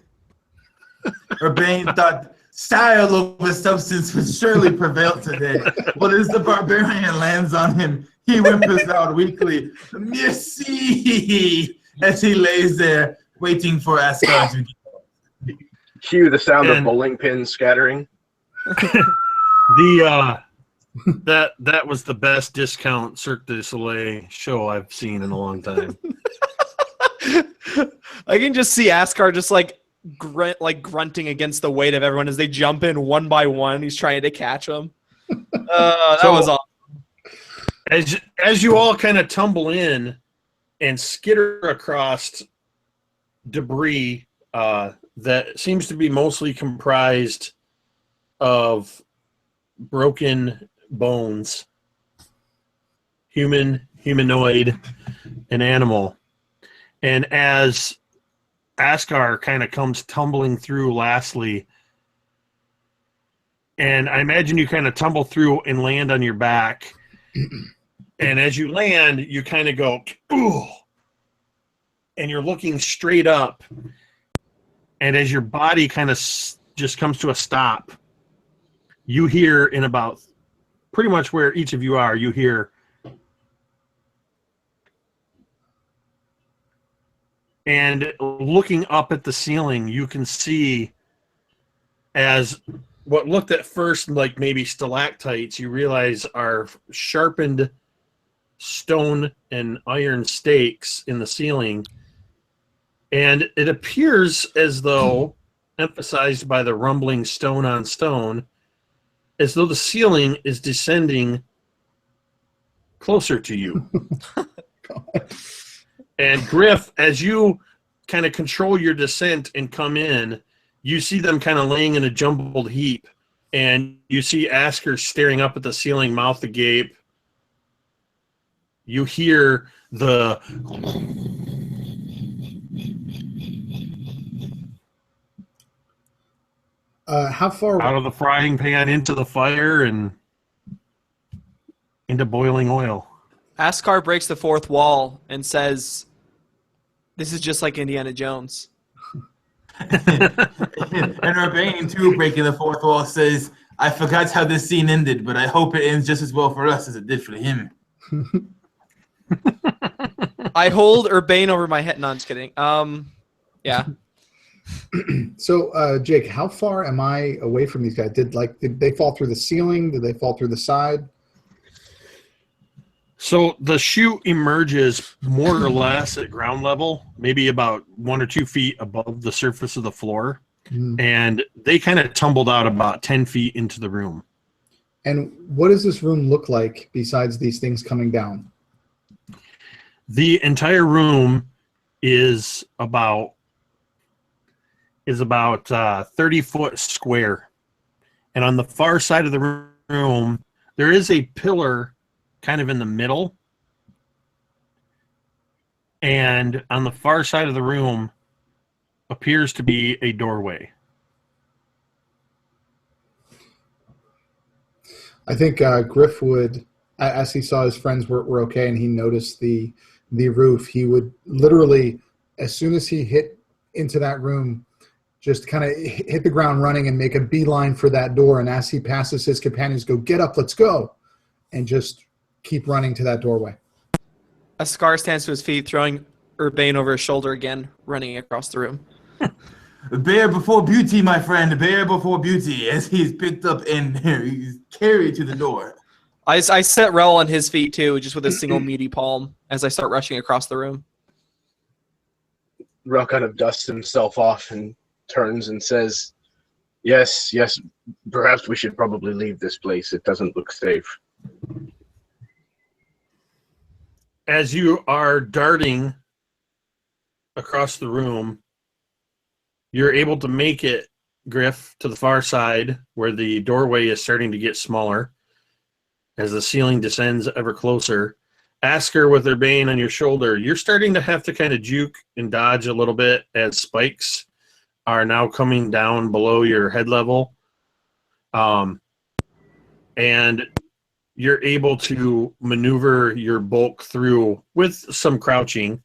Urbane thought style over substance would surely prevail today. But as the barbarian lands on him, he whimpers out weakly, "Merci," as he lays there waiting for Askar to go. Cue the sound of bowling pins scattering. That was the best discount Cirque du Soleil show I've seen in a long time. I can just see Askar just like grunting against the weight of everyone as they jump in one by one. He's trying to catch them. That was awesome. As you all kind of tumble in and skitter across debris that seems to be mostly comprised of broken bones, humanoid, and animal. And as Askar kind of comes tumbling through lastly, and I imagine you kind of tumble through and land on your back. And as you land, you kind of go, "Ooh," and you're looking straight up. And as your body kind of just comes to a stop, you hear in about pretty much where each of you are, you hear, and looking up at the ceiling, you can see as what looked at first like maybe stalactites, you realize are sharpened stone and iron stakes in the ceiling. And it appears as though, emphasized by the rumbling stone on stone, as though the ceiling is descending closer to you. And Griff, as you kind of control your descent and come in, you see them kind of laying in a jumbled heap, and you see Asker staring up at the ceiling, mouth agape. You hear the how far out of the frying pan into the fire and into boiling oil. Askar breaks the fourth wall and says, "This is just like Indiana Jones." And Urbane, too, breaking the fourth wall, says, "I forgot how this scene ended, but I hope it ends just as well for us as it did for him." I hold Urbane over my head. No, I'm just kidding. Yeah. So, Jake, how far am I away from these guys? Did they fall through the ceiling? Did they fall through the side? So the chute emerges more or less at ground level, maybe about 1 or 2 feet above the surface of the floor. And they kind of tumbled out about 10 feet into the room. And what does this room look like besides these things coming down? The entire room is about 30 foot square. And on the far side of the room, there is a pillar kind of in the middle. And on the far side of the room appears to be a doorway. I think Griff would, as he saw his friends were okay and he noticed the roof, he would literally, as soon as he hit into that room, just kind of hit the ground running and make a beeline for that door. And as he passes, his companions go, "Get up, let's go," and just keep running to that doorway. Askar stands to his feet, throwing Urbane over his shoulder again, running across the room. Bear before beauty, my friend. Bear before beauty, as he's picked up and he's carried to the door. I set Rel on his feet too, just with a single meaty palm, as I start rushing across the room. Rel kind of dusts himself off and turns and says, yes, perhaps we should probably leave this place. It doesn't look safe. As you are darting across the room, you're able to make it, Griff, to the far side where the doorway is starting to get smaller as the ceiling descends ever closer. Asker, with Urbane on your shoulder, you're starting to have to kind of juke and dodge a little bit as spikes are now coming down below your head level. And you're able to maneuver your bulk through with some crouching.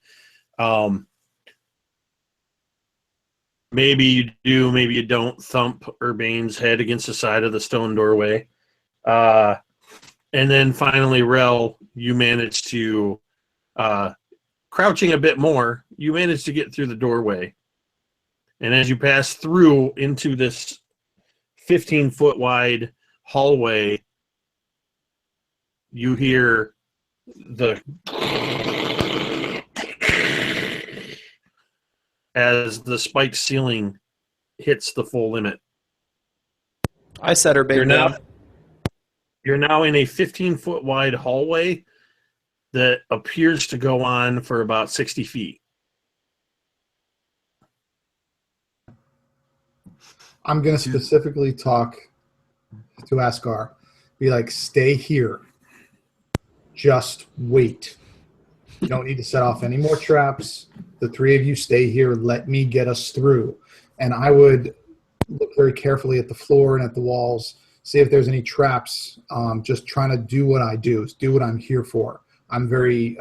Maybe you do, maybe you don't thump Urbane's head against the side of the stone doorway. And then finally, Rel, you manage to, crouching a bit more, you manage to get through the doorway. And as you pass through into this 15-foot wide hallway, you hear the as the spiked ceiling hits the full limit. I set Urbane down. You're now in a 15-foot wide hallway that appears to go on for about 60 feet. I'm going to specifically talk to Askar. Be like, stay here. Just wait. You don't need to set off any more traps. The three of you stay here. Let me get us through. And I would look very carefully at the floor and at the walls, see if there's any traps. Just trying to do what I do, do what I'm here for. I'm very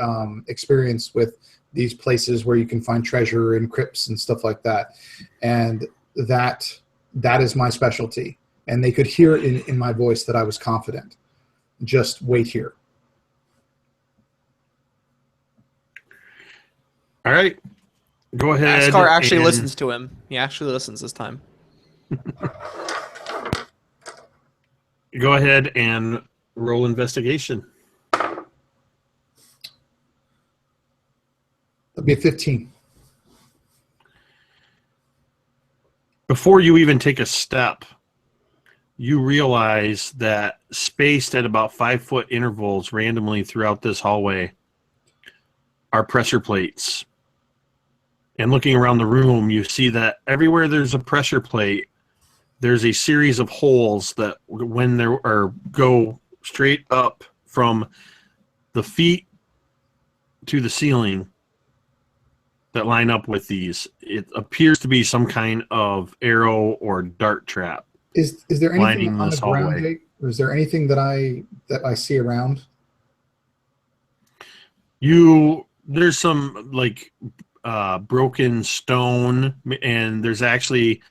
experienced with these places where you can find treasure and crypts and stuff like that. And that is my specialty. And they could hear it in my voice that I was confident. Just wait here. All right. Go ahead. Askar actually listens to him. He actually listens this time. go ahead and roll investigation. That'd be a 15. Before you even take a step, you realize that spaced at about 5-foot intervals randomly throughout this hallway are pressure plates. And looking around the room, you see that everywhere there's a pressure plate, there's a series of holes that go straight up from the feet to the ceiling that line up with these. It appears to be some kind of arrow or dart trap. Is there anything lining on the this ground, hallway. Jake? Or is there anything that I see around? There's some like broken stone, and there's actually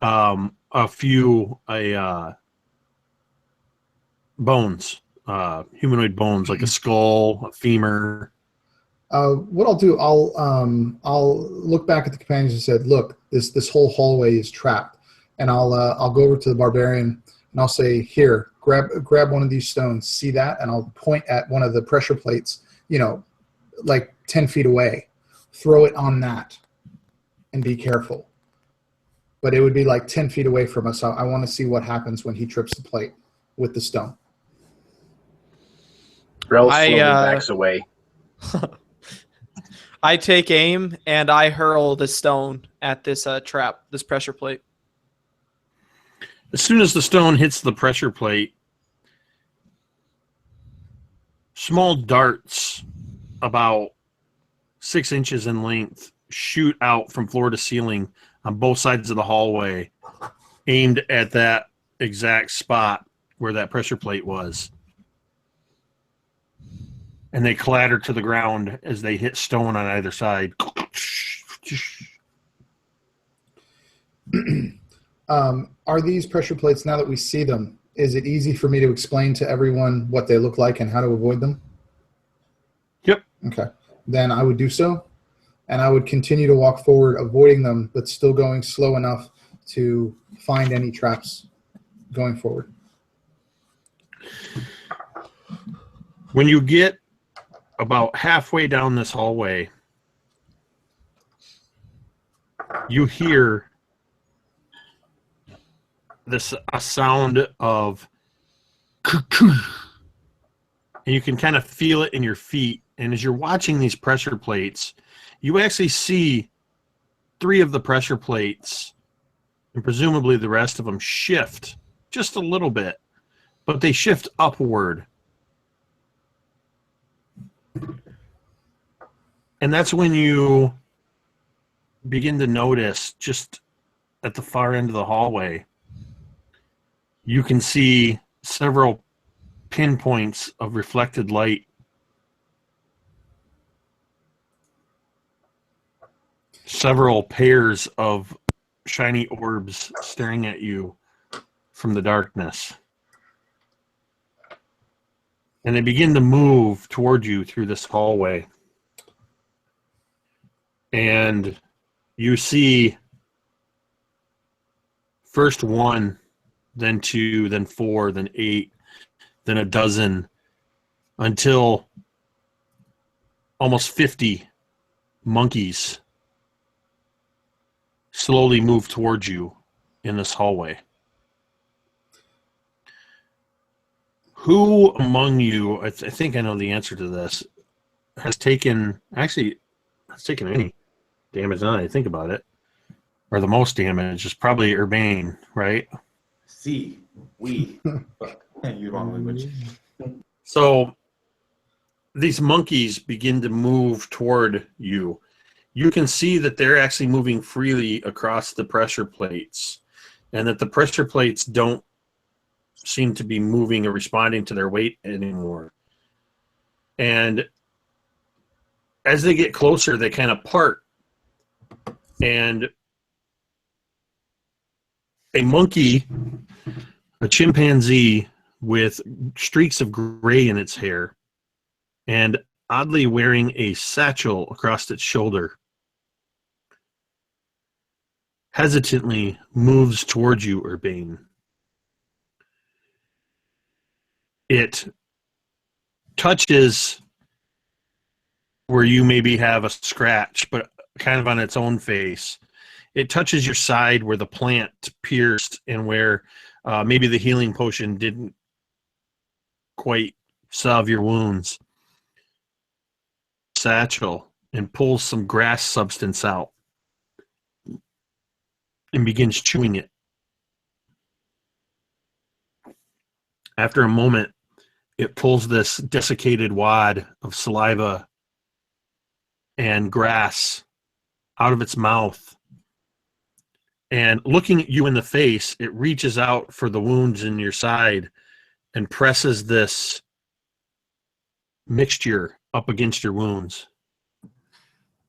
a few bones, humanoid bones, like a skull, a femur. What I'll do, I'll look back at the companions and said, "Look, this whole hallway is trapped," and I'll go over to the barbarian and I'll say, "Here, grab one of these stones. See that?" And I'll point at one of the pressure plates, like 10 feet away. Throw it on that, and be careful. But it would be like 10 feet away from us. I want to see what happens when he trips the plate with the stone. Rel slowly backs away. I take aim and I hurl the stone at this trap, this pressure plate. As soon as the stone hits the pressure plate, small darts about 6 inches in length shoot out from floor to ceiling on both sides of the hallway, aimed at that exact spot where that pressure plate was. And they clatter to the ground as they hit stone on either side. Are these pressure plates, now that we see them, is it easy for me to explain to everyone what they look like and how to avoid them? Yep. Okay. Then I would do so, and I would continue to walk forward, avoiding them, but still going slow enough to find any traps going forward. When you get about halfway down this hallway, you hear a sound of and you can kind of feel it in your feet. And as you're watching these pressure plates, you actually see 3 of the pressure plates, and presumably the rest of them, shift just a little bit, but they shift upward. And that's when you begin to notice, just at the far end of the hallway, you can see several pinpoints of reflected light. Several pairs of shiny orbs staring at you from the darkness. And they begin to move toward you through this hallway. And you see first 1, then 2, then 4, then 8, then a dozen, until almost 50 monkeys slowly move towards you in this hallway. Who among you, I think I know the answer to this, has taken any damage now that I think about it? Or the most damage is probably Urbane, right? See, we. Fuck. You wrong language. So these monkeys begin to move toward you. You can see that they're actually moving freely across the pressure plates, and that the pressure plates don't seem to be moving or responding to their weight anymore. And as they get closer, they kind of part, and a monkey, a chimpanzee with streaks of gray in its hair and oddly wearing a satchel across its shoulder, hesitantly moves towards you, Urbane. It touches where you maybe have a scratch, but kind of on its own face. It touches your side where the plant pierced and where maybe the healing potion didn't quite salve your wounds. Satchel and pulls some grass substance out and begins chewing it. After a moment, it pulls this desiccated wad of saliva and grass out of its mouth. And looking at you in the face, it reaches out for the wounds in your side and presses this mixture up against your wounds.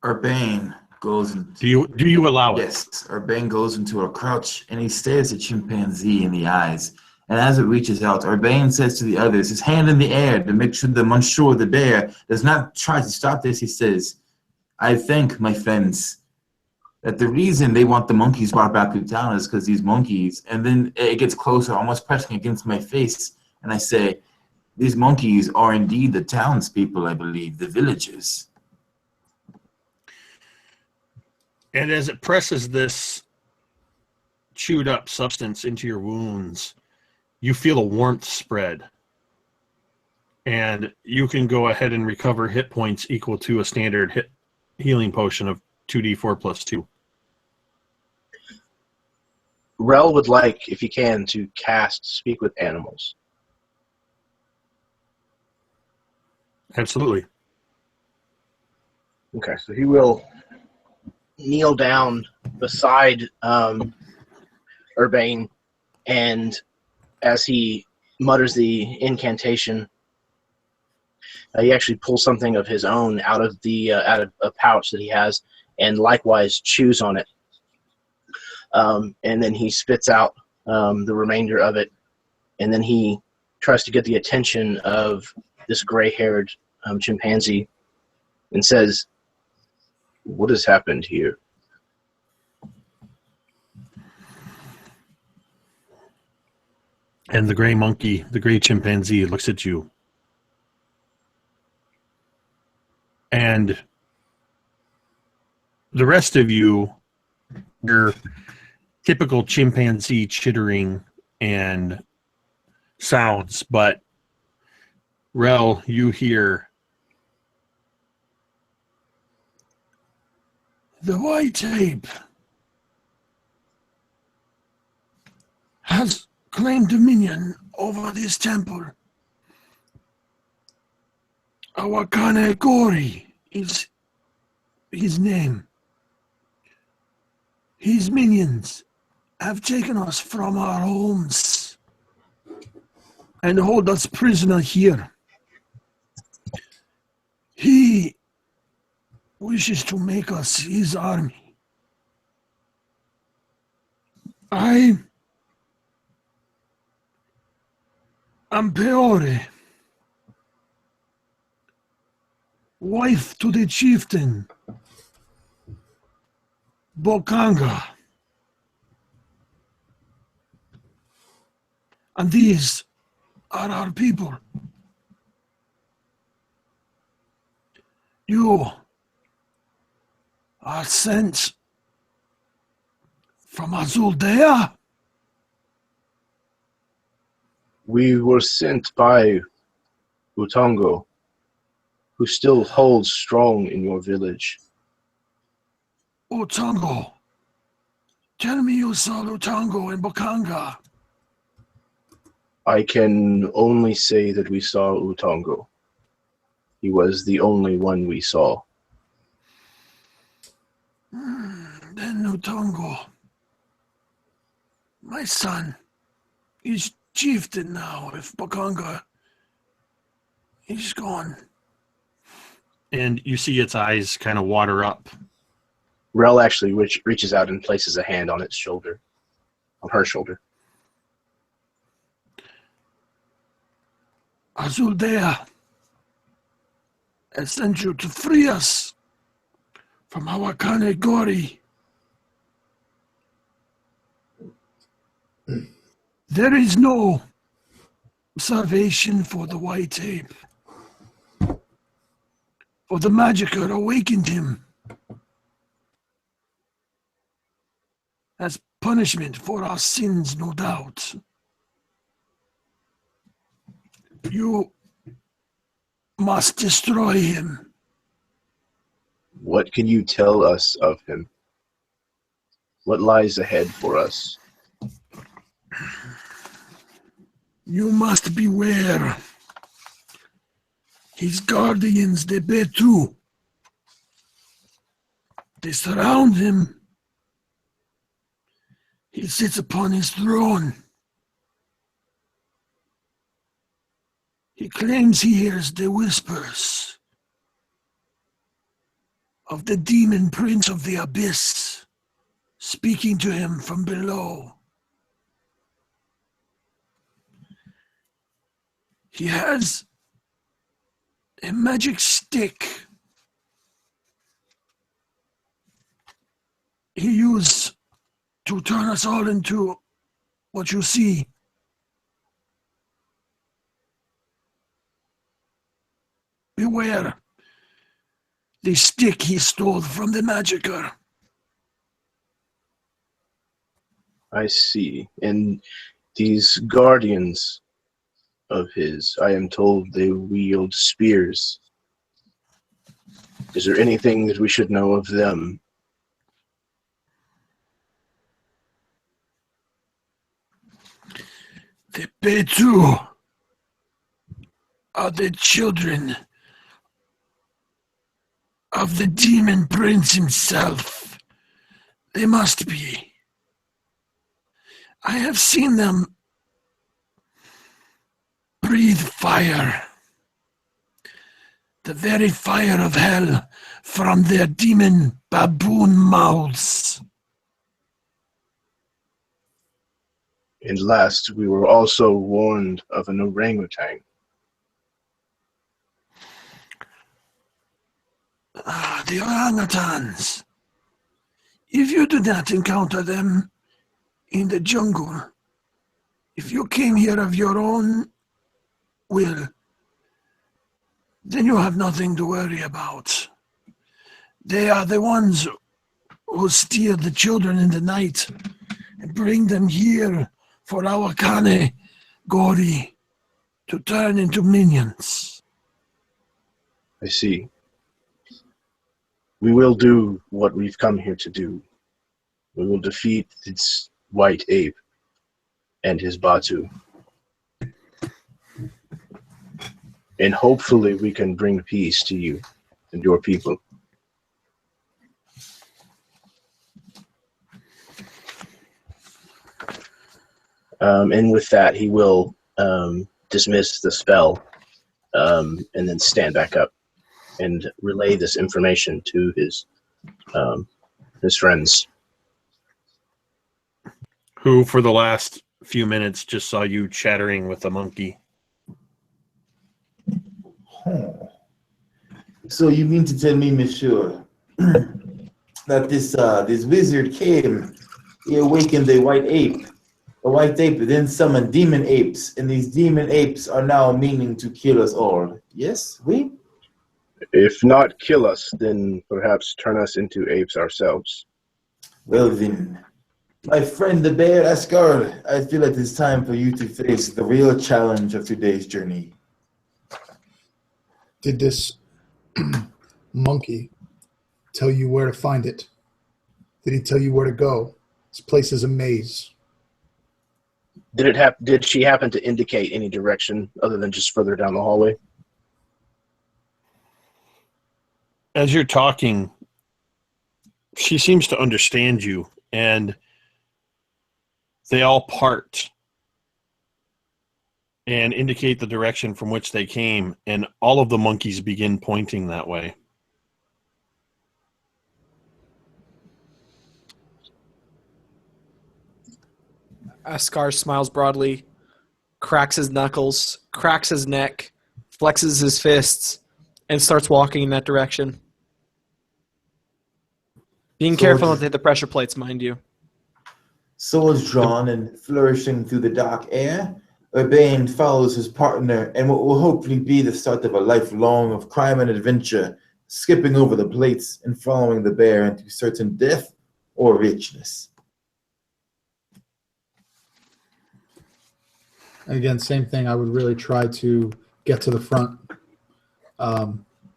Urbane goes into... Do you allow it? Yes. Urbane goes into a crouch and he stares at chimpanzee in the eyes. And as it reaches out, Urbane says to the others, his hand in the air to make sure the Monsieur the bear does not try to stop this. He says, I think, my friends, that the reason they want the monkeys brought back to town is because these monkeys, and then it gets closer, almost pressing against my face, and I say, these monkeys are indeed the townspeople, I believe, the villagers. And as it presses this chewed up substance into your wounds, you feel a warmth spread. And you can go ahead and recover hit points equal to a standard healing potion of 2d4 plus 2. Rel would like, if he can, to cast Speak with Animals. Absolutely. Okay, so he will kneel down beside Urbane, and as he mutters the incantation, he actually pulls something of his own out of a pouch that he has, and likewise chews on it. And then he spits out the remainder of it, and then he tries to get the attention of this gray-haired chimpanzee and says, "What has happened here?" And the gray monkey, the gray chimpanzee, looks at you. And the rest of you, your typical chimpanzee chittering and sounds, but Rel, you hear the white ape has claimed dominion over this temple. AWAKANE GHORI is his name. His minions have taken us from our homes and hold us prisoner here. He wishes to make us his army. I am Peore, wife to the chieftain, Bokanga. And these are our people. You are sent from Azuldea? We were sent by Utonga, who still holds strong in your village. Utonga. Tell me you saw Utonga and Bokanga. I can only say that we saw Utonga. He was the only one we saw. Then Utonga, my son, is chieftain now if Bokanga is gone. And you see its eyes kind of water up. Rel actually reaches out and places a hand on its shoulder, on her shoulder. Azuldea has sent you to free us from AWAKANE GHORI. There is no salvation for the white ape. For the magicker awakened him as punishment for our sins, no doubt. You must destroy him. What can you tell us of him? What lies ahead for us? You must beware. His guardians, the Betu, they surround him. He sits upon his throne. He claims he hears the whispers of the demon prince of the abyss speaking to him from below. He has a magic stick he used to turn us all into what you see. Beware the stick he stole from the magicker. I see. And these guardians of his, I am told they wield spears. Is there anything that we should know of them? The Betu are the children of the demon prince himself. They must be. I have seen them breathe fire. The very fire of hell from their demon baboon mouths. And last, we were also warned of an orangutan. The orangutans. If you do not encounter them in the jungle, if you came here of your own will, then you have nothing to worry about. They are the ones who steal the children in the night and bring them here for AWAKANE GHORI to turn into minions. I see. We will do what we've come here to do. We will defeat this white ape and his Batu. And hopefully we can bring peace to you and your people. And with that, he will dismiss the spell and then stand back up and relay this information to his friends. Who, for the last few minutes, just saw you chattering with the monkey. So you mean to tell me, monsieur, that this wizard came, he awakened the white ape. The white ape then summoned demon apes, and these demon apes are now meaning to kill us all. Yes, we? If not kill us, then perhaps turn us into apes ourselves. Well then, my friend the bear Asgard, I feel it is time for you to face the real challenge of today's journey. Did this monkey tell you where to find it? Did he tell you where to go? This place is a maze. Did she happen to indicate any direction other than just further down the hallway? As you're talking, she seems to understand you, and they all part and indicate the direction from which they came, and all of the monkeys begin pointing that way. Askar smiles broadly, cracks his knuckles, cracks his neck, flexes his fists, and starts walking in that direction. Being careful not to hit the pressure plates, mind you. Swords drawn and flourishing through the dark air, Urbane follows his partner in what will hopefully be the start of a lifelong of crime and adventure, skipping over the plates and following the bear into certain death or richness. Again, same thing. I would really try to get to the front,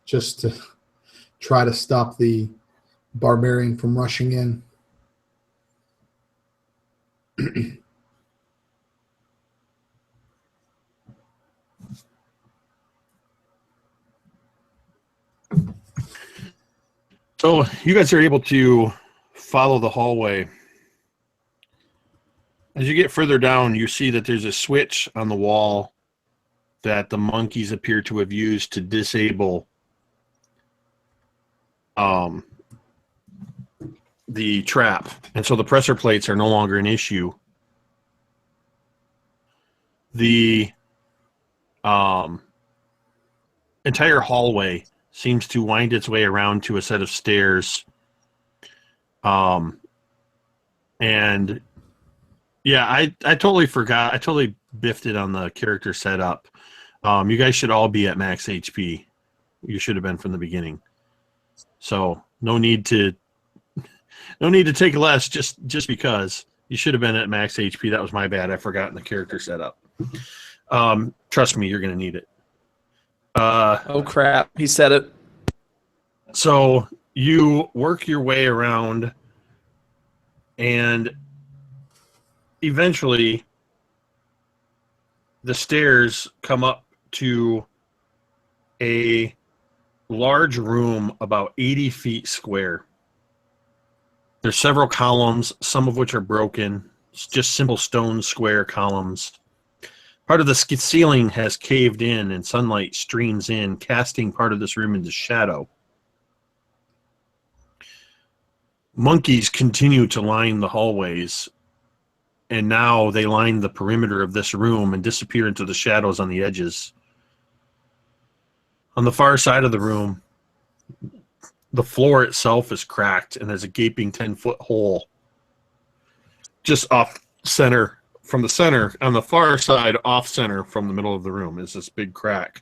just to try to stop the barbarian from rushing in. So you guys are able to follow the hallway. As you get further down, you see that there's a switch on the wall that the monkeys appear to have used to disable the trap. And so the pressure plates are no longer an issue. The entire hallway seems to wind its way around to a set of stairs. And yeah, I totally forgot. I totally biffed it on the character setup. You guys should all be at max HP. You should have been from the beginning. So no need to take less just because. You should have been at max HP. That was my bad. I forgot in the character setup. Trust me, you're going to need it. Oh crap! He said it. So you work your way around, and eventually the stairs come up to a large room about 80 feet square. There's several columns, some of which are broken. It's just simple stone square columns. Part of the ceiling has caved in and sunlight streams in, casting part of this room into shadow. Monkeys continue to line the hallways, and now they line the perimeter of this room and disappear into the shadows on the edges. On the far side of the room, the floor itself is cracked, and there's a gaping 10-foot hole just off center. From the center, on the far side, off center from the middle of the room, is this big crack.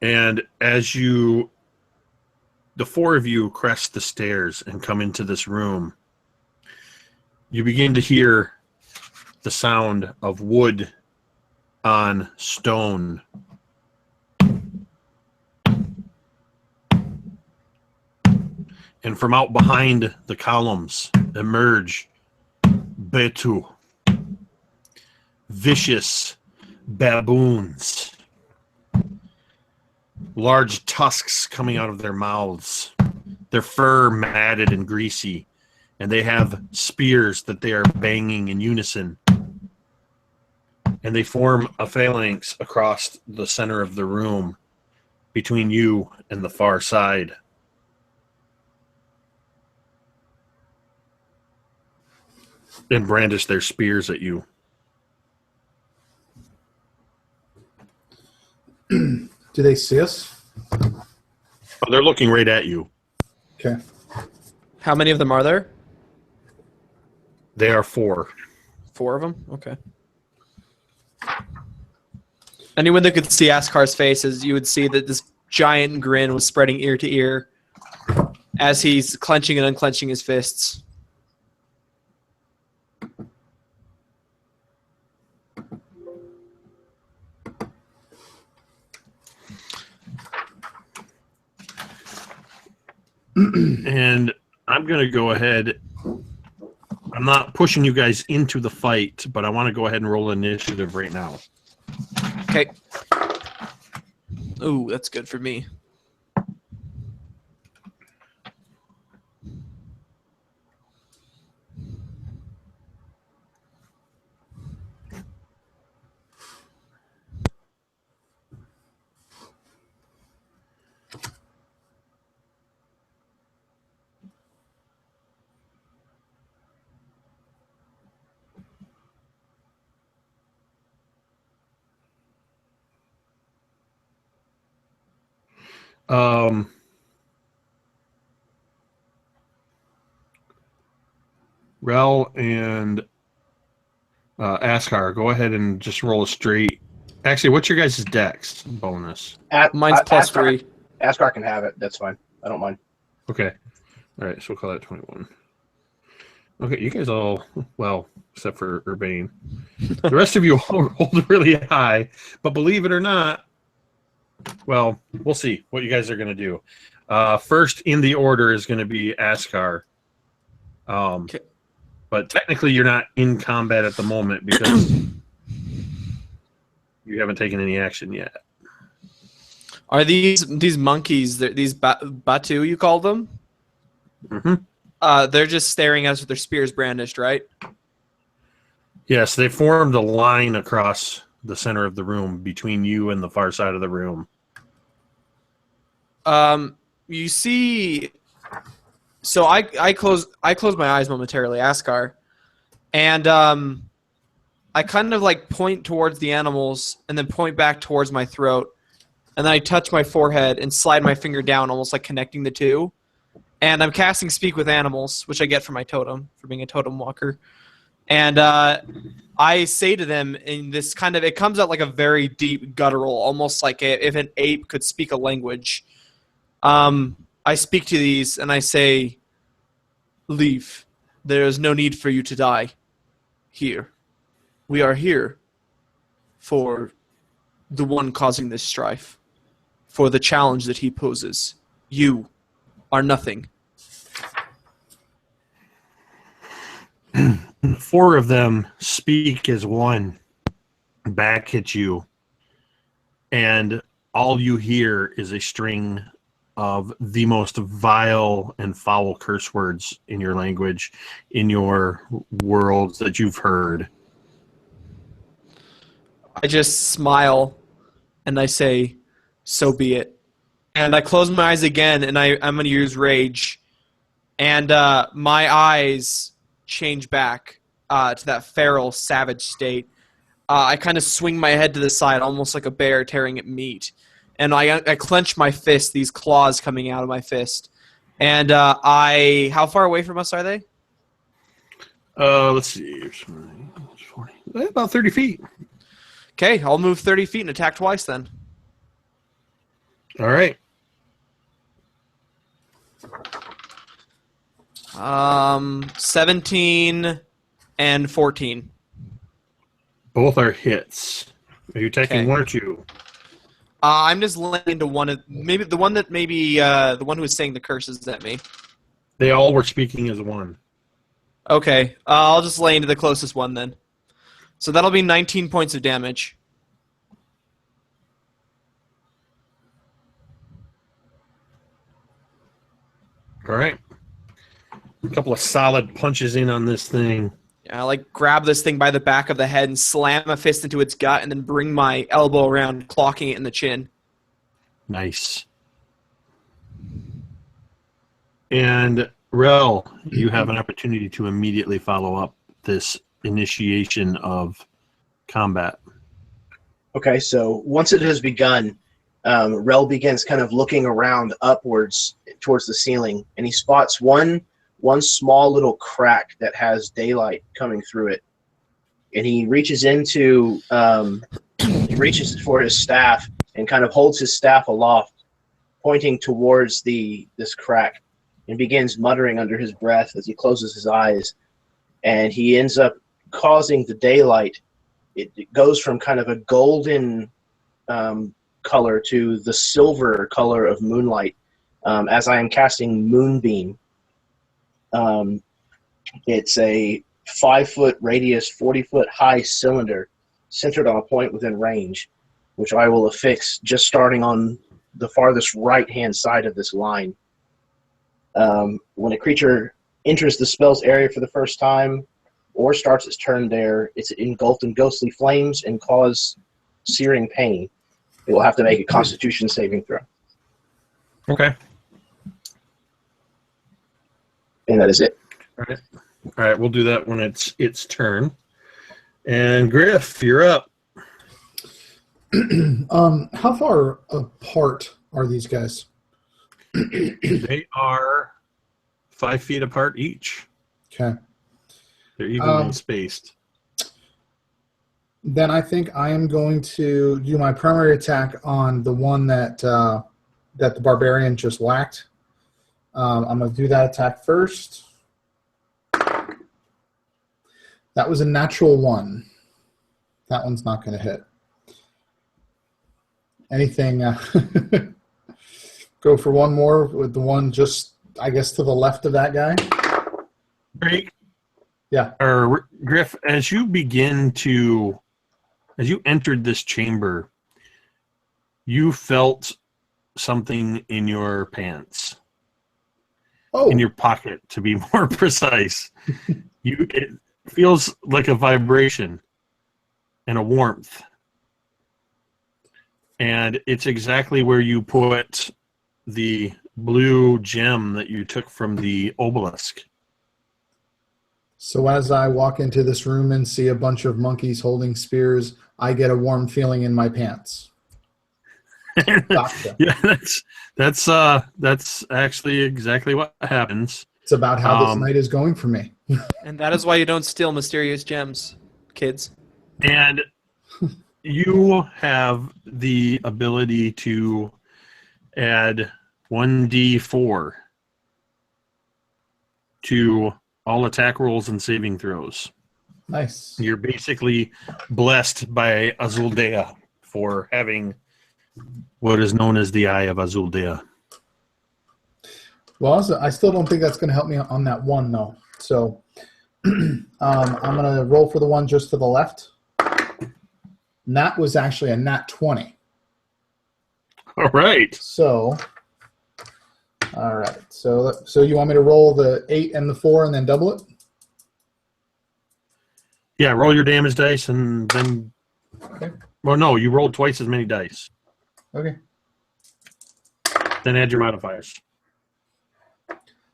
And as the four of you crest the stairs and come into this room, you begin to hear the sound of wood on stone. And from out behind the columns emerge Betu, vicious baboons, large tusks coming out of their mouths, their fur matted and greasy, and they have spears that they are banging in unison. And they form a phalanx across the center of the room between you and the far side. And brandish their spears at you. Do they see us? Oh, they're looking right at you. Okay. How many of them are there? They are 4. 4 of them? Okay. Anyone that could see Askar's faces, you would see that this giant grin was spreading ear to ear as he's clenching and unclenching his fists. And I'm going to go ahead. I'm not pushing you guys into the fight, but I want to go ahead and roll initiative right now. Okay. Ooh, that's good for me. Rel and Askar, go ahead and just roll a straight. Actually, what's your guys' dex bonus? Mine's plus 3. Askar can have it. That's fine. I don't mind. Okay. All right, so we'll call that 21. Okay, you guys all, well, except for Urbane. The rest of you all rolled really high, but believe it or not, well, we'll see what you guys are going to do. First in the order is going to be Askar. Okay. But technically you're not in combat at the moment because you haven't taken any action yet. Are these monkeys, these Batu you call them? Mm-hmm. They're just staring at us with their spears brandished, right? Yes, they formed a line across the center of the room between you and the far side of the room. You see, so I close my eyes momentarily, Askar, and I kind of like point towards the animals and then point back towards my throat, and then I touch my forehead and slide my finger down, almost like connecting the two. And I'm casting Speak with Animals, which I get from my totem, for being a totem walker. And I say to them in this kind of, it comes out like a very deep guttural, almost like if an ape could speak a language. I speak to these and I say, leave. There is no need for you to die here. We are here for the one causing this strife, for the challenge that he poses. You are nothing. Four of them speak as one back at you, and all you hear is a string of the most vile and foul curse words in your language, in your worlds that you've heard. I just smile and I say, so be it. And I close my eyes again and I'm going to use rage. And my eyes change back to that feral, savage state. I kind of swing my head to the side, almost like a bear tearing at meat. And I clench my fist, these claws coming out of my fist. And how far away from us are they? Let's see. 40, about 30 feet. Okay, I'll move 30 feet and attack twice then. All right. 17 and 14. Both are hits. Are you taking Okay. one or two? I'm just laying into one of the one who was saying the curses at me. They all were speaking as one. Okay, I'll just lay into the closest one then. So that'll be 19 points of damage. All right. A couple of solid punches in on this thing. I like grab this thing by the back of the head and slam a fist into its gut and then bring my elbow around, clocking it in the chin. Nice. And Rel, you have an opportunity to immediately follow up this initiation of combat. Okay, so once it has begun, Rel begins kind of looking around upwards towards the ceiling, and he spots one small little crack that has daylight coming through it. And he reaches into, he reaches for his staff and kind of holds his staff aloft, pointing towards this crack, and begins muttering under his breath as he closes his eyes. And he ends up causing the daylight. It goes from kind of a golden color to the silver color of moonlight as I am casting Moonbeam. It's a 5-foot radius, 40-foot high cylinder centered on a point within range, which I will affix just starting on the farthest right-hand side of this line. When a creature enters the spell's area for the first time or starts its turn there, it's engulfed in ghostly flames and cause searing pain. It will have to make a Constitution saving throw. Okay. And that is it. All right, we'll do that when it's its turn. And Griff, you're up. How far apart are these guys? They are 5 feet apart each. Okay. They're evenly spaced. Then I think I am going to do my primary attack on the one that that the barbarian just whacked. I'm going to do that attack first. That was a natural 1. That one's not going to hit. Anything? Go for one more with the one just, I guess, to the left of that guy. Drake? Yeah. Or Griff, as you entered this chamber, you felt something in your pants. Oh. In your pocket, to be more precise. It feels like a vibration and a warmth. And it's exactly where you put the blue gem that you took from the obelisk. So as I walk into this room and see a bunch of monkeys holding spears, I get a warm feeling in my pants. Gotcha. Yeah, that's actually exactly what happens. It's about how this night is going for me. And that is why you don't steal mysterious gems, kids. And you have the ability to add 1d4 to all attack rolls and saving throws. Nice. You're basically blessed by Azuldea for having what is known as the Eye of Azuldea. Well, I still don't think that's going to help me on that one, though. So I'm going to roll for the one just to the left. And that was actually a nat 20. All right. So, all right. So you want me to roll the 8 and the 4 and then double it? Yeah, roll your damage dice and then... Okay. Well, no, you rolled twice as many dice. Okay. Then add your modifiers.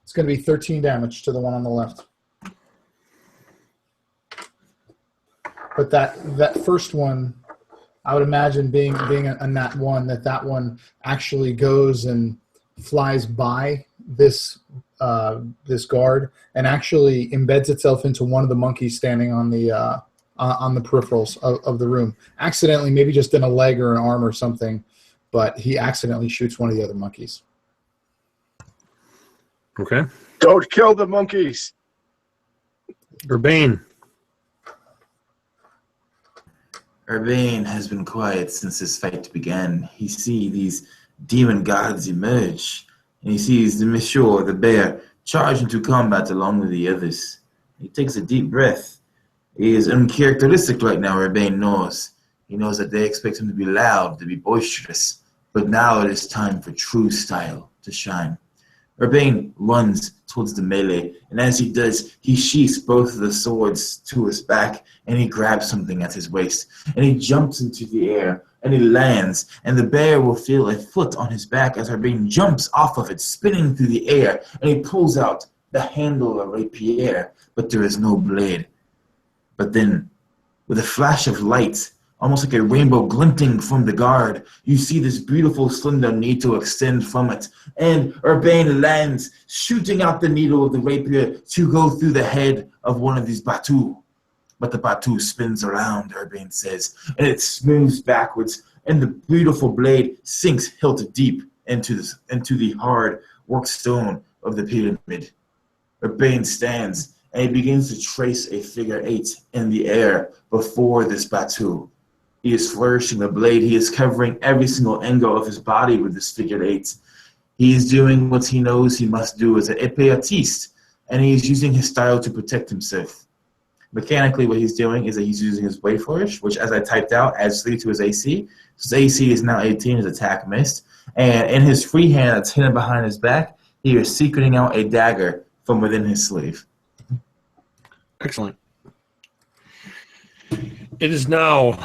It's going to be 13 damage to the one on the left. But that first one, I would imagine being a nat 1, that one actually goes and flies by this this guard and actually embeds itself into one of the monkeys standing on the peripherals of the room. Accidentally, maybe just in a leg or an arm or something, but he accidentally shoots one of the other monkeys. Okay. Don't kill the monkeys. Urbane. Urbane has been quiet since this fight began. He sees these demon gods emerge, and he sees the Monsieur, the bear, charge into combat along with the others. He takes a deep breath. He is uncharacteristic right now, Urbane knows. He knows that they expect him to be loud, to be boisterous, but now it is time for true style to shine. Urbane runs towards the melee, and as he does, he sheaths both of the swords to his back, and he grabs something at his waist, and he jumps into the air, and he lands, and the bear will feel a foot on his back as Urbane jumps off of it, spinning through the air, and he pulls out the handle of a rapier, but there is no blade. But then, with a flash of light, almost like a rainbow glinting from the guard, you see this beautiful slender needle extend from it, and Urbane lands, shooting out the needle of the rapier to go through the head of one of these Batu. But the Batu spins around, Urbane says, and it moves backwards, and the beautiful blade sinks hilt deep into the hard worked stone of the pyramid. Urbane stands, and he begins to trace a figure 8 in the air before this Batu. He is flourishing the blade. He is covering every single angle of his body with this figure 8. He is doing what he knows he must do as an épée artiste, and he is using his style to protect himself. Mechanically, what he's doing is that he's using his blade flourish, which, as I typed out, adds 3 to his AC. So his AC is now 18, his attack missed. And in his free hand that's hidden behind his back, he is secreting out a dagger from within his sleeve. Excellent. It is now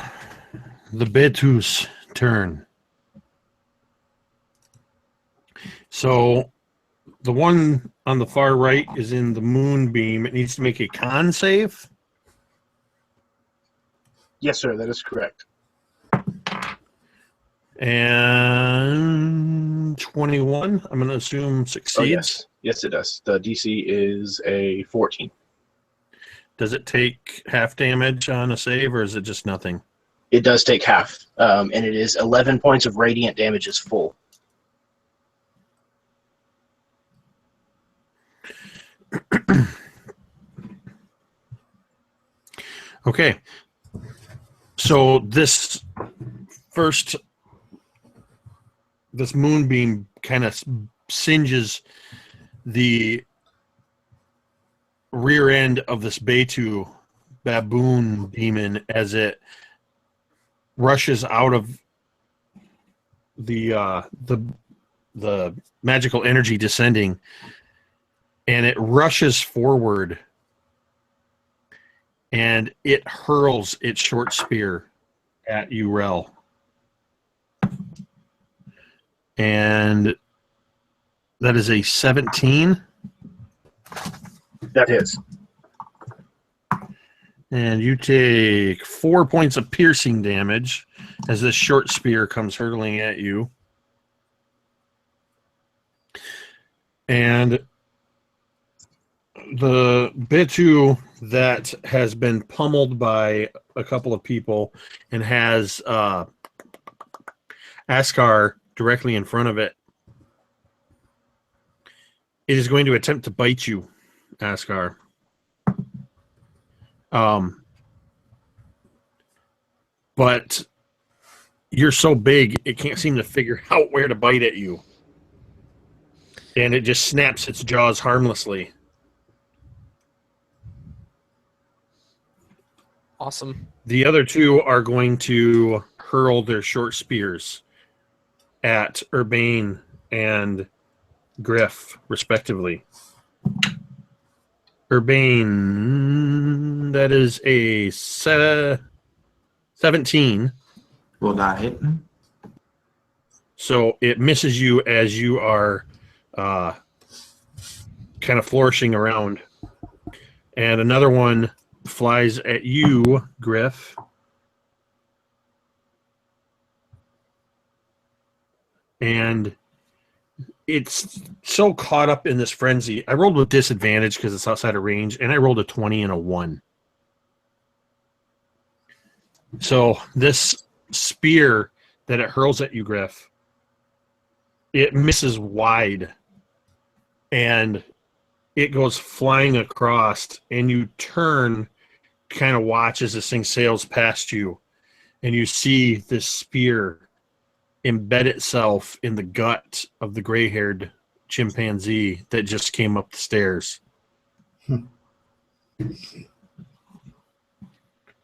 the Batu's turn. So the one on the far right is in the moonbeam. It needs to make a con save. Yes, sir, that is correct. And 21, I'm going to assume succeeds. Oh, yes. Yes, it does. The DC is a 14. Does it take half damage on a save, or is it just nothing? It does take half, and it is 11 points of radiant damage is full. Okay. So this moonbeam kind of singes the rear end of this Betu baboon demon as it rushes out of the magical energy descending, and it rushes forward, and it hurls its short spear at you, Rel. And that is a 17. That hits. And you take 4 points of piercing damage as this short spear comes hurtling at you. And the Betu that has been pummeled by a couple of people and has Askar directly in front of it, it is going to attempt to bite you, Askar. But you're so big, it can't seem to figure out where to bite at you. And it just snaps its jaws harmlessly. Awesome. The other two are going to hurl their short spears at Urbane and Griff, respectively. Urbane, that is a 17. Will that hit? So it misses you as you are kind of flourishing around. And another one flies at you, Griff. And it's so caught up in this frenzy. I rolled with disadvantage because it's outside of range, and I rolled a 20 and a 1. So this spear that it hurls at you, Griff, it misses wide, and it goes flying across, and you turn, kind of watch as this thing sails past you, and you see this spear embed itself in the gut of the gray-haired chimpanzee that just came up the stairs.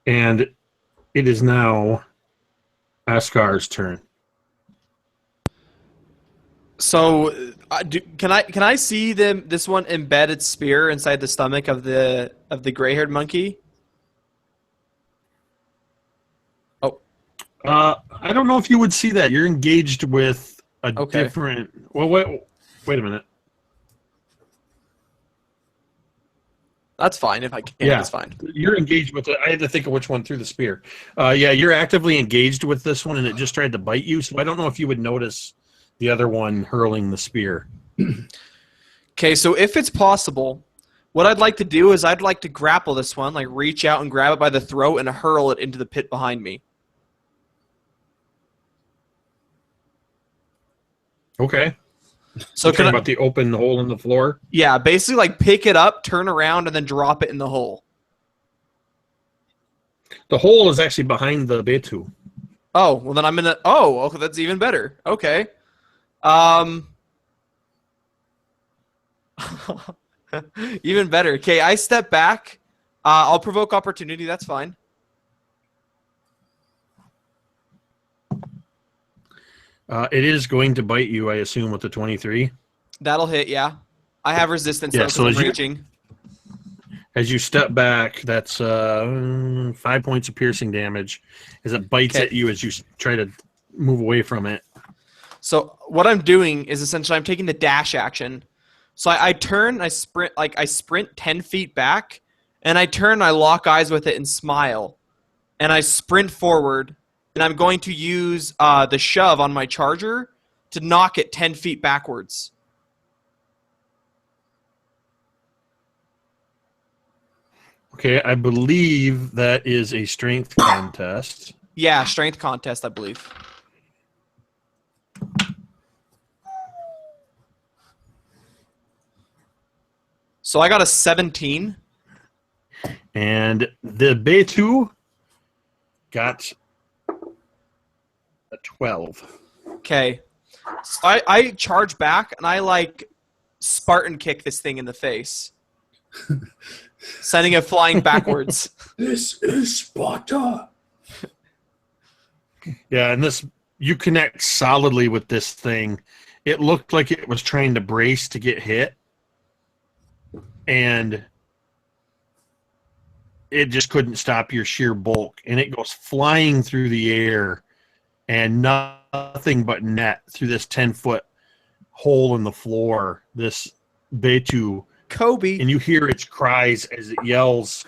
And it is now Askar's turn. So, can I see this one embed its spear inside the stomach of the gray-haired monkey? I don't know if you would see that. You're engaged with a different... Well, wait a minute. That's fine if I can. Yeah, that's fine. You're engaged with it. I had to think of which one threw the spear. Yeah, you're actively engaged with this one, and it just tried to bite you, so I don't know if you would notice the other one hurling the spear. Okay, so if it's possible, what I'd like to do is I'd like to grapple this one, like reach out and grab it by the throat and hurl it into the pit behind me. Okay. So can about the open hole in the floor? Yeah, basically like pick it up, turn around, and then drop it in the hole. The hole is actually behind the Betu. Oh, well then I'm in the... Oh, okay, that's even better. Okay. Even better. Okay, I step back. I'll provoke opportunity. That's fine. It is going to bite you, I assume, with the 23. That'll hit, yeah. I have resistance though, so I'm raging. As you step back, that's 5 points of piercing damage as it bites at you as you try to move away from it. So what I'm doing is essentially I'm taking the dash action. So I turn, I sprint 10 feet back, and I turn, I lock eyes with it and smile. And I sprint forward, and I'm going to use the shove on my charger to knock it 10 feet backwards. Okay, I believe that is a strength contest. Yeah, strength contest, I believe. So I got a 17. And the Betu got a 12. Okay. So I charge back and I like Spartan kick this thing in the face, sending it flying backwards. This is Sparta. Yeah, and this you connect solidly with this thing. It looked like it was trying to brace to get hit, and it just couldn't stop your sheer bulk, and it goes flying through the air, and nothing but net through this 10-foot hole in the floor. This Betu, Kobe. and you hear its cries as it yells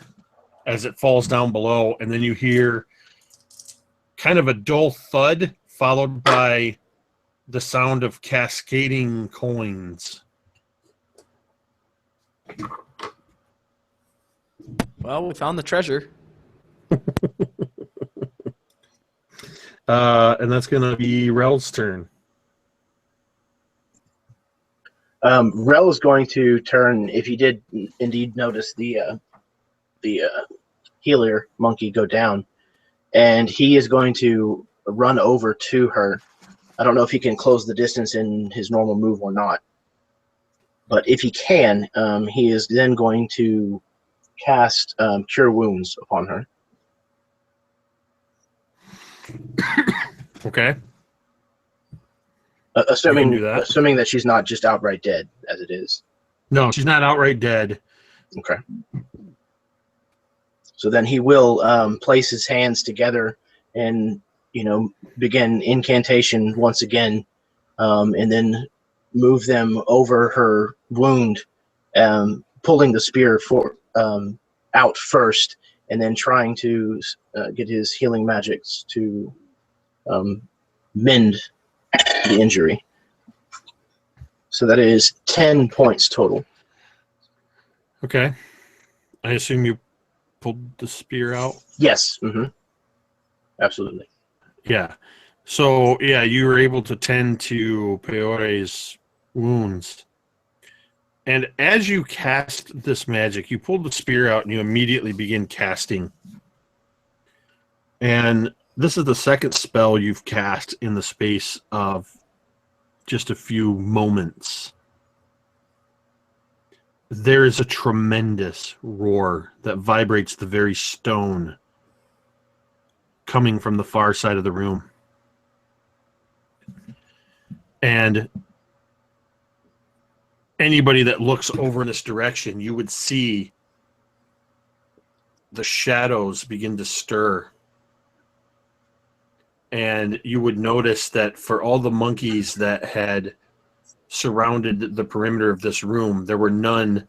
as it falls down below, and then you hear kind of a dull thud followed by the sound of cascading coins. Well, we found the treasure. And that's going to be Rel's turn. Rel is going to turn, if he did indeed notice the healer monkey go down, and he is going to run over to her. I don't know if he can close the distance in his normal move or not, but if he can, he is then going to cast Cure Wounds upon her. Okay. Assuming do that. assuming that she's not just outright dead, as it is. No, she's not outright dead. Okay. So then he will place his hands together and, begin incantation once again, and then move them over her wound, pulling the spear out first, and then trying to get his healing magics to mend the injury. So that is 10 points total. Okay. I assume you pulled the spear out? Yes. Mm-hmm. Absolutely. Yeah. So, yeah, you were able to tend to Peore's wounds. And as you cast this magic, you pull the spear out and you immediately begin casting. And this is the second spell you've cast in the space of just a few moments. There is a tremendous roar that vibrates the very stone coming from the far side of the room. And anybody that looks over in this direction, you would see the shadows begin to stir. And you would notice that for all the monkeys that had surrounded the perimeter of this room, there were none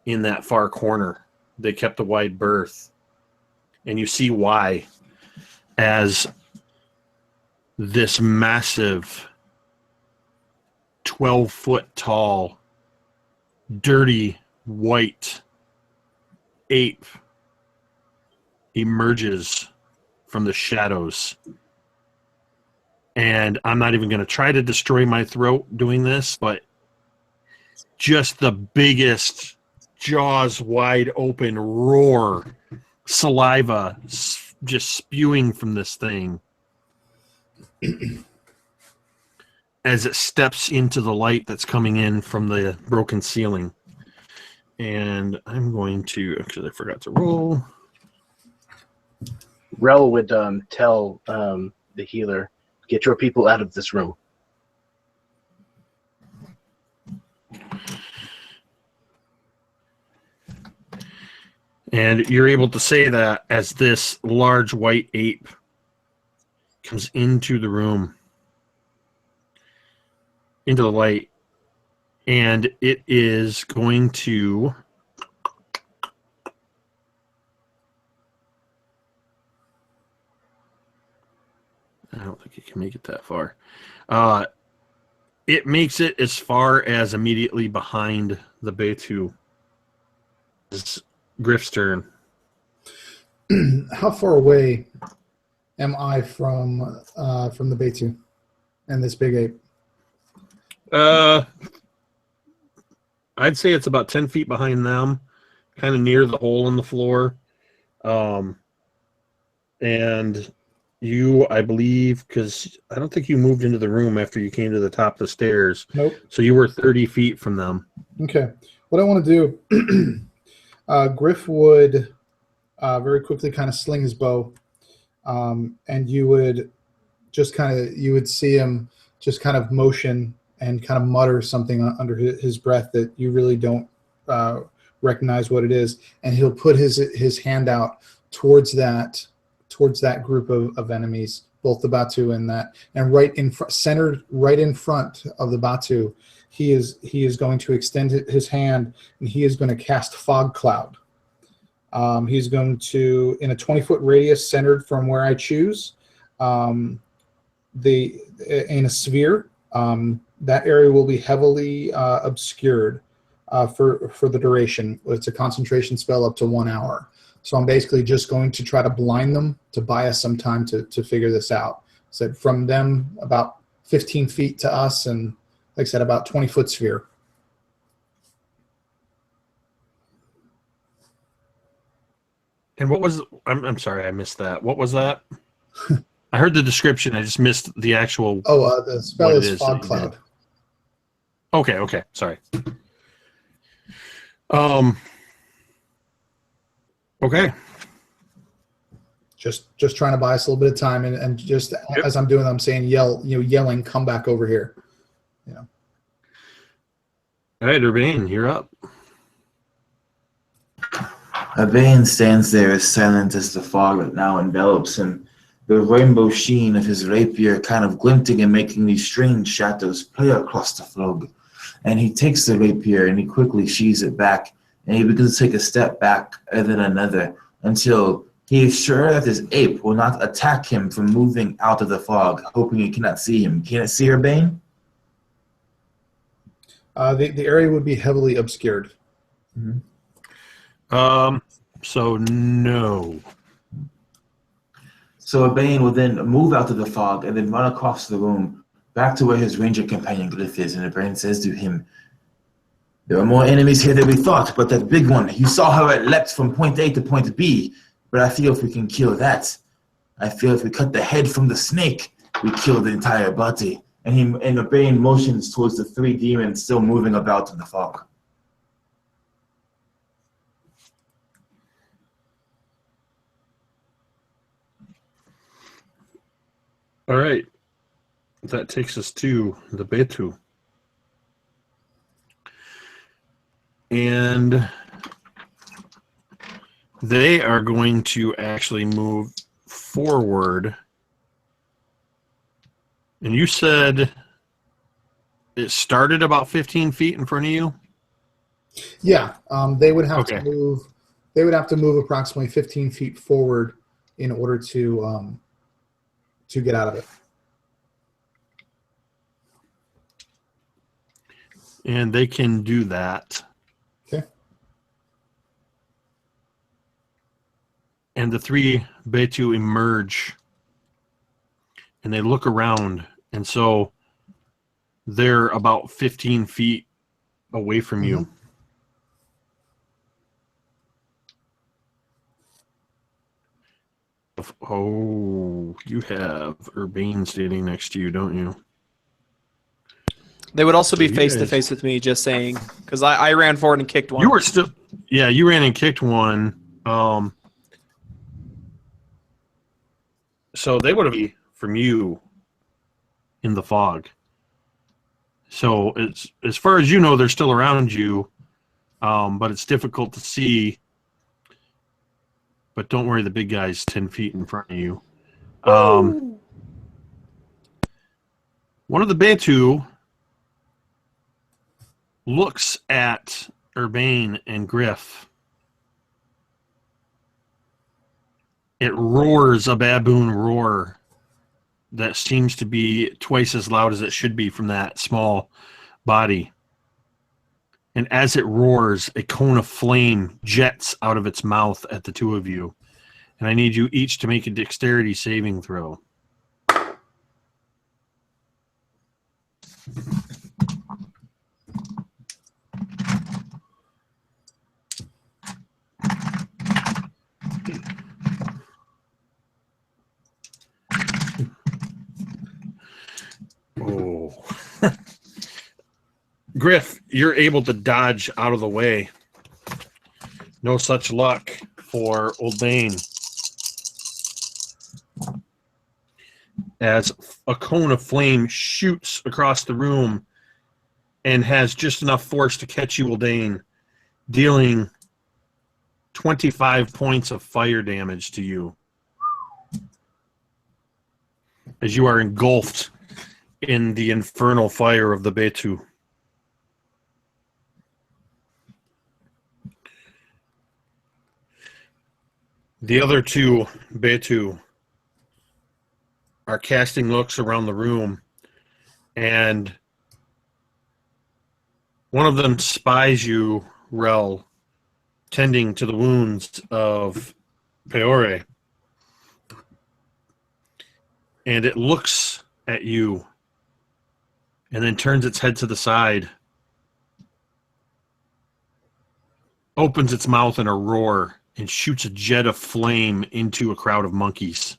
in that far corner. They kept a wide berth. And you see why, as this massive 12-foot tall, dirty white ape emerges from the shadows. And I'm not even going to try to destroy my throat doing this, but just the biggest jaws wide open roar, saliva just spewing from this thing as it steps into the light that's coming in from the broken ceiling. And I'm going to, actually I forgot to roll. Rel would tell the healer, "Get your people out of this room." And you're able to say that as this large white ape comes into the room, into the light, and it is going to I don't think it can make it that far. It makes it as far as immediately behind the Betu. Griff's turn. How far away am I from the Betu and this big ape? I'd say it's about 10 feet behind them, kind of near the hole in the floor. And you, I believe, because I don't think you moved into the room after you came to the top of the stairs. Nope. So you were 30 feet from them. Okay. What I want to do, Griff would very quickly kind of sling his bow, and you would just you would see him just kind of motion and kind of mutter something under his breath that you really don't recognize what it is, and he'll put his hand out towards that group of enemies, both the Batu and that, and centered right in front of the Batu, he is going to extend his hand, and he is going to cast Fog Cloud. He's going to, in a 20-foot radius centered from where I choose, in a sphere. That area will be heavily obscured for the duration. It's a concentration spell up to 1 hour. So I'm basically just going to try to blind them to buy us some time to figure this out. So from them, about 15 feet to us, and like I said, about 20-foot sphere. And what was, I'm sorry, I missed that. What was that? I heard the description. I just missed the actual. Oh, the spell is Fog Cloud. Okay. Sorry. Okay. Just trying to buy us a little bit of time, and just as I'm doing, I'm saying yelling, come back over here. All right, Urbane, you're up. Urbane stands there as silent as the fog that now envelops him, the rainbow sheen of his rapier kind of glinting and making these strange shadows play across the floor. And he takes the rapier and he quickly sheathes it back, and he begins to take a step back and then another until he is sure that his ape will not attack him from moving out of the fog, hoping he cannot see him. Can it see Urbane? The area would be heavily obscured. Mm-hmm. So no. So Urbane will then move out of the fog and then run across the room back to where his ranger companion Griff is, and Urbane says to him, "There are more enemies here than we thought, but that big one, you saw how it leapt from point A to point B, but I feel if we can kill that, I feel if we cut the head from the snake, we kill the entire body." And Urbane motions towards the three demons still moving about in the fog. All right. That takes us to the Betu. And they are going to actually move forward. And you said it started about 15 feet in front of you? Yeah, they would have to move. They would have to move approximately 15 feet forward in order to get out of it. And they can do that. Okay. And the three Betu emerge, and they look around, and so they're about 15 feet away from you. Oh, you have Urbane standing next to you, don't you? They would also be face to face with me, just saying, because I ran forward and kicked one. You were still, yeah, you ran and kicked one. So they would be from you in the fog. So it's, as far as you know, they're still around you, but it's difficult to see. But don't worry, the big guy's 10 feet in front of you. One of the Betu looks at Urbane and Griff. It roars a baboon roar that seems to be twice as loud as it should be from that small body. And as it roars, a cone of flame jets out of its mouth at the two of you. And I need you each to make a dexterity saving throw. Oh. Griff, you're able to dodge out of the way. No such luck for Urbane. As a cone of flame shoots across the room and has just enough force to catch you, Urbane, dealing 25 points of fire damage to you. As you are engulfed in the infernal fire of the Betu. The other two Betu are casting looks around the room, and one of them spies you, Rel, tending to the wounds of Peore. And it looks at you and then turns its head to the side, opens its mouth in a roar, and shoots a jet of flame into a crowd of monkeys.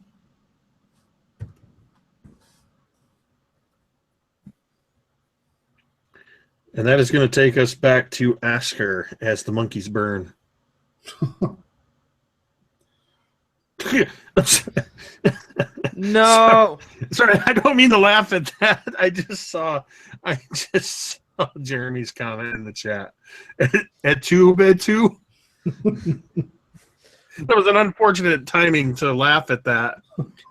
And that is going to take us back to Asker as the monkeys burn. No. Sorry, I don't mean to laugh at that. I just saw Jeremy's comment in the chat. At two, bed two. That was an unfortunate timing to laugh at that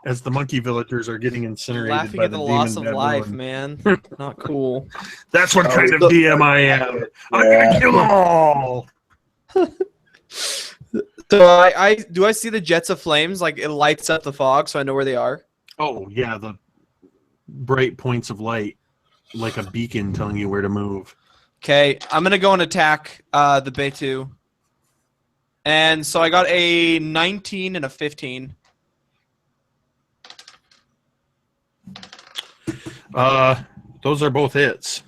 as the monkey villagers are getting incinerated Laughing by at the the demon loss of life, baboon. man. Not cool. That's what kind of DM I am. I'm gonna kill them all. So I do I see the jets of flames? Like it lights up the fog, so I know where they are. Oh yeah, the bright points of light, like a beacon telling you where to move. Okay, I'm gonna go and attack the Betu. And so I got a 19 and a 15. Those are both hits.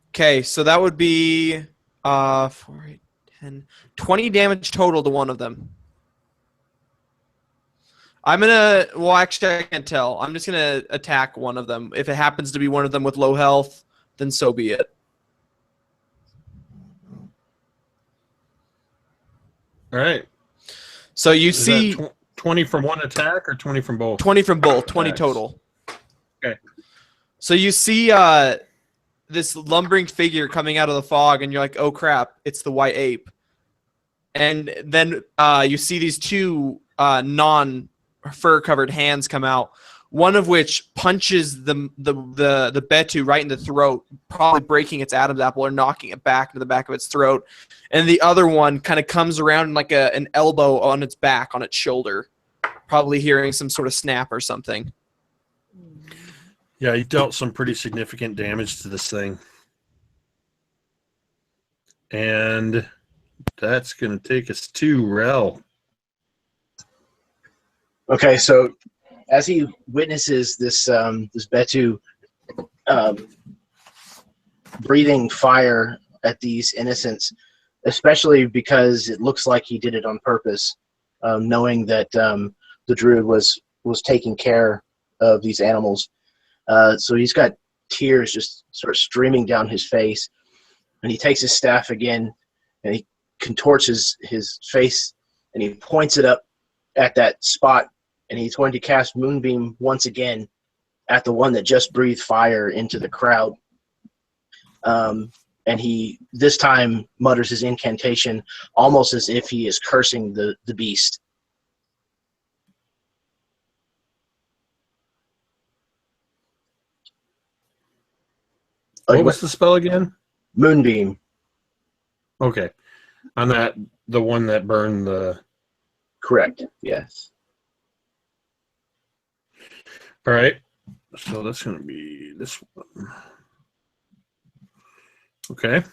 Okay, so that would be 4, 8, 10, 20 damage total to one of them. I'm gonna, well, actually, I can't tell. I'm just gonna attack one of them. If it happens to be one of them with low health, then so be it. All right. So you Is see that 20 from one attack or 20 from both? 20 from both, 20 attacks? total. Okay. So you see this lumbering figure coming out of the fog, and you're like, oh crap, it's the white ape. And then you see these two non-fur-covered hands come out, one of which punches the Betu right in the throat, probably breaking its Adam's apple or knocking it back into the back of its throat. And the other one kind of comes around like an elbow on its back, on its shoulder, probably hearing some sort of snap or something. Yeah, he dealt some pretty significant damage to this thing. And that's going to take us to Rel. Okay, so as he witnesses this this Betu breathing fire at these innocents, especially because it looks like he did it on purpose, knowing that the druid was taking care of these animals. So he's got tears just sort of streaming down his face, and he takes his staff again, and he contorts his face, and he points it up at that spot, and he's going to cast Moonbeam once again at the one that just breathed fire into the crowd. And he this time mutters his incantation almost as if he is cursing the beast. What was the spell again? Moonbeam. Okay. On that, the one that burned the... Correct, yes. All right. So that's going to be this one. Okay.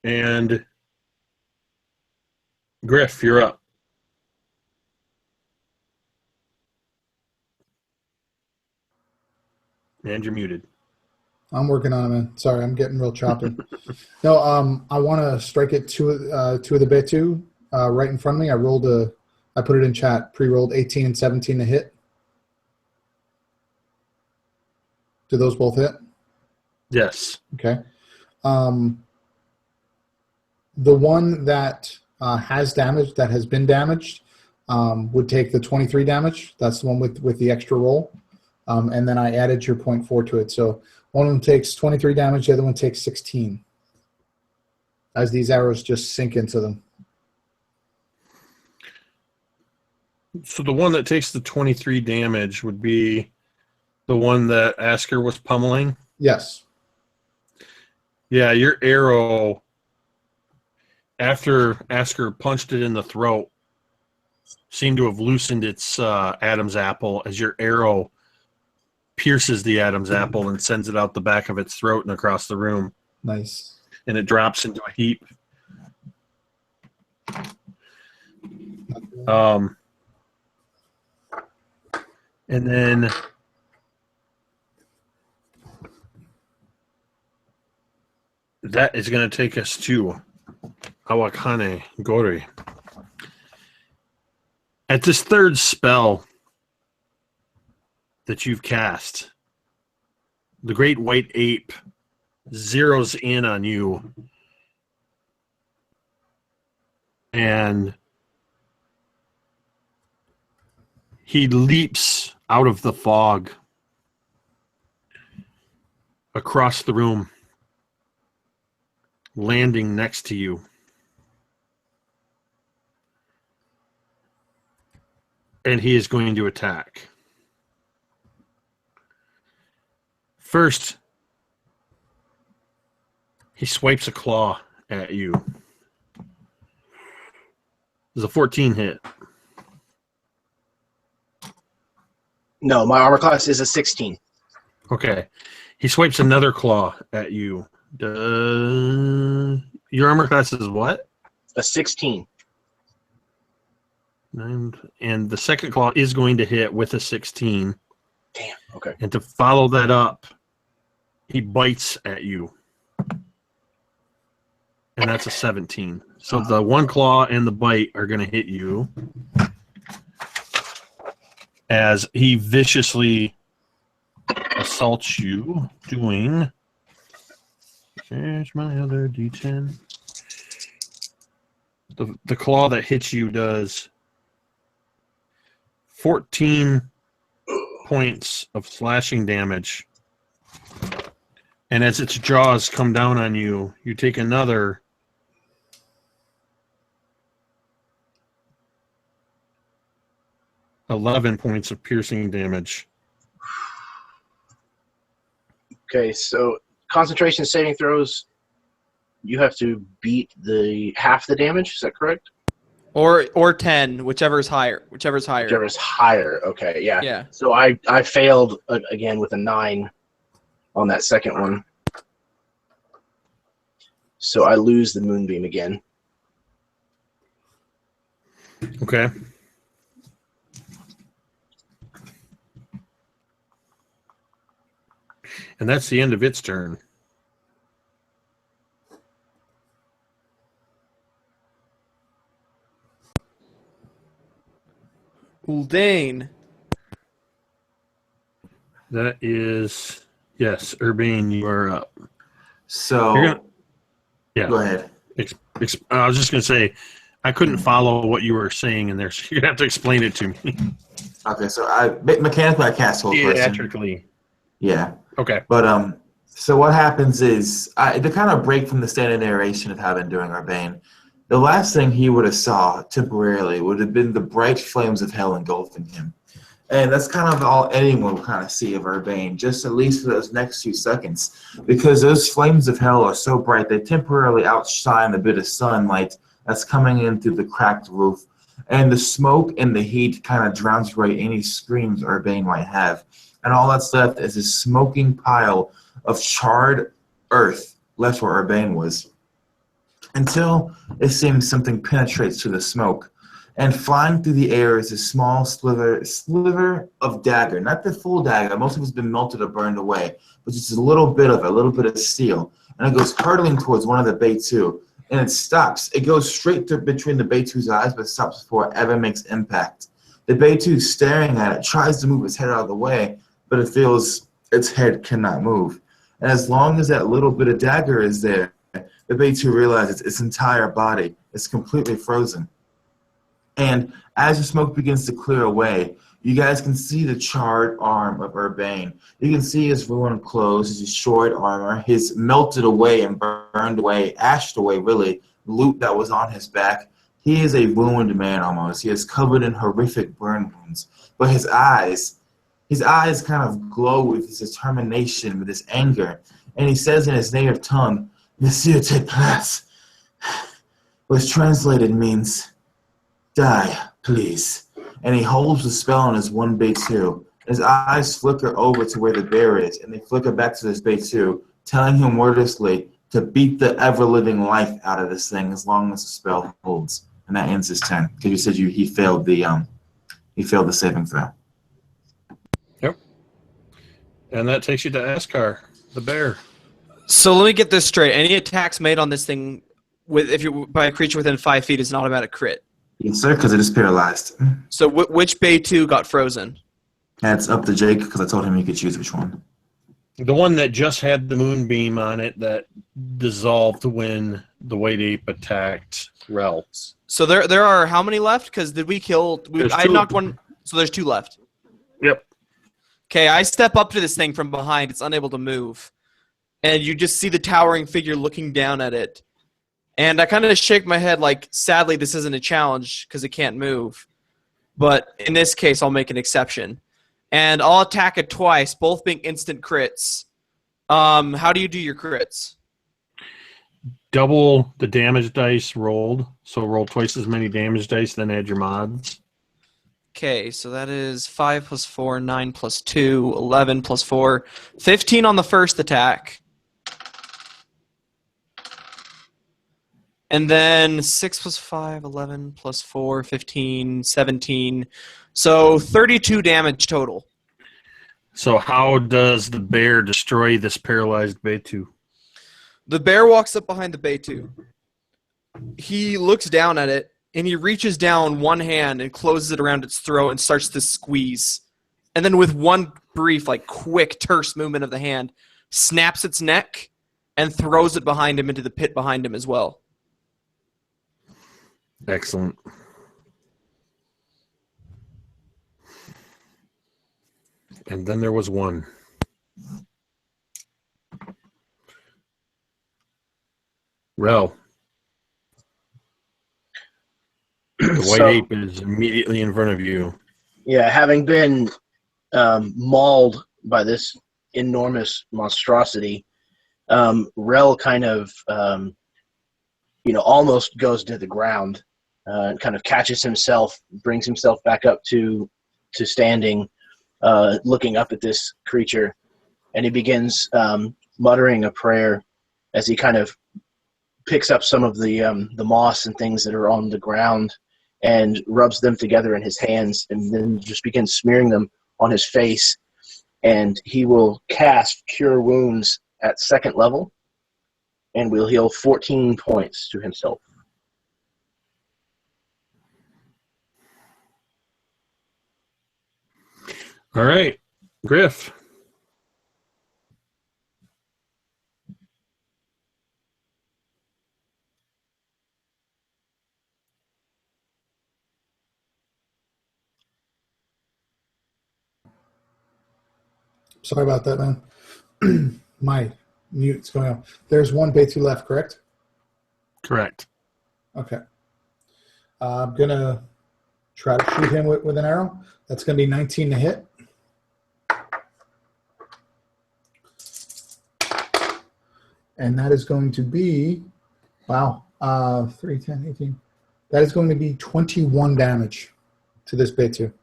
And Griff, you're up. And you're muted. I'm working on it, man. Sorry, I'm getting real choppy. No, I want to strike it two of the Betu right in front of me. I put it in chat. Pre-rolled 18 and 17 to hit. Do those both hit? Yes. Okay. The one that has damage, that has been damaged, would take the 23 damage. That's the one with the extra roll. And then I added your 0.4 to it. So one of them takes 23 damage, the other one takes 16. As these arrows just sink into them. So the one that takes the 23 damage would be the one that Asker was pummeling? Yes. Yeah, your arrow, after Asker punched it in the throat, seemed to have loosened its Adam's apple as your arrow pierces the Adam's apple and sends it out the back of its throat and across the room. Nice. And it drops into a heap. And then that is going to take us to AWAKANE GHORI. At this third spell that you've cast, the great white ape zeroes in on you and he leaps out of the fog across the room, landing next to you. And he is going to attack. First, he swipes a claw at you. There's a 14 hit. No, my armor class is a 16. Okay. He swipes another claw at you. Your armor class is what? A 16. And the second claw is going to hit with a 16. Damn, okay. And to follow that up, he bites at you. And that's a 17. So the one claw and the bite are going to hit you as he viciously assaults you, doing... There's my other D10. The claw that hits you does 14 points of slashing damage. And as its jaws come down on you, you take another 11 points of piercing damage. Okay, so concentration saving throws, you have to beat the half the damage, is that correct? Or 10, whichever's higher. Whichever's higher, okay, yeah. Yeah. So I failed again with a 9 on that second one. So I lose the moonbeam again. Okay. And that's the end of its turn. Uldane. That is, yes, Urbane, you are up. So, Yeah. go ahead. I was just going to say, I couldn't follow what you were saying in there, so you're going to have to explain it to me. Okay, so mechanically I cast Hold Person. Theatrically. Yeah. Okay. But so what happens is to kind of break from the standard narration of how I've been doing Urbane, the last thing he would have saw temporarily would have been the bright flames of hell engulfing him. And that's kind of all anyone will kind of see of Urbane, just at least for those next few seconds. Because those flames of hell are so bright, they temporarily outshine the bit of sunlight that's coming in through the cracked roof. And the smoke and the heat kind of drowns away any screams Urbane might have. And all that's left is a smoking pile of charred earth left where Urbane was. until it seems something penetrates through the smoke. And flying through the air is a small sliver of dagger, not the full dagger. Most of it's been melted or burned away, but just a little bit of steel. And it goes hurtling towards one of the Beitu, and it stops. It goes straight through between the Beitu's eyes, but stops before it ever makes impact. The Beitu, staring at it, tries to move its head out of the way, but it feels its head cannot move. And as long as that little bit of dagger is there, the Beitu realizes its entire body is completely frozen. And as the smoke begins to clear away, you guys can see the charred arm of Urbane. You can see his ruined clothes, his destroyed armor, his melted away and burned away, ashed away, really, loot that was on his back. He is a ruined man almost. He is covered in horrific burn wounds. But his eyes kind of glow with his determination, with his anger. And he says in his native tongue, "Monsieur te place," which translated means, "Die, please." And he holds the spell on his one Beitu. His eyes flicker over to where the bear is, and they flicker back to this Beitu, telling him wordlessly to beat the ever-living life out of this thing as long as the spell holds. And that ends his turn. Because you said he failed the saving throw. Yep. And that takes you to Askar, the bear. So let me get this straight. Any attacks made on this thing by a creature within 5 feet is an automatic crit. Yes, sir, because it is paralyzed. So which Beitu got frozen? That's up to Jake, because I told him he could choose which one. The one that just had the moonbeam on it that dissolved when the white ape attacked Rel. So there are how many left? Because did we kill? I knocked one. So there's 2 left. Yep. Okay, I step up to this thing from behind. It's unable to move. And you just see the towering figure looking down at it. And I kind of shake my head like, sadly, this isn't a challenge because it can't move. But in this case, I'll make an exception. And I'll attack it twice, both being instant crits. How do you do your crits? Double the damage dice rolled. So roll twice as many damage dice, then add your mods. Okay, so that is 5 plus 4, 9 plus 2, 11 plus 4, 15 on the first attack. And then 6 plus 5, 11 plus 4, 15, 17. So 32 damage total. So how does the bear destroy this paralyzed Beitu? The bear walks up behind the Beitu. He looks down at it, and he reaches down one hand and closes it around its throat and starts to squeeze. And then with one brief, quick, terse movement of the hand, snaps its neck and throws it behind him into the pit behind him as well. Excellent. And then there was one. Rel. The white ape is immediately in front of you. Yeah, having been mauled by this enormous monstrosity, Rel kind of, almost goes to the ground, and kind of catches himself, brings himself back up to standing, looking up at this creature, and he begins muttering a prayer as he kind of picks up some of the moss and things that are on the ground and rubs them together in his hands, and then just begins smearing them on his face. And he will cast Cure Wounds at 2nd level, and will heal 14 points to himself. All right, Griff. Sorry about that, man. My mute's going on. There's one Beitu left, correct? Correct. Okay. I'm going to try to shoot him with an arrow. That's going to be 19 to hit. And that is going to be, 3, 10, 18. That is going to be 21 damage to this Beitu.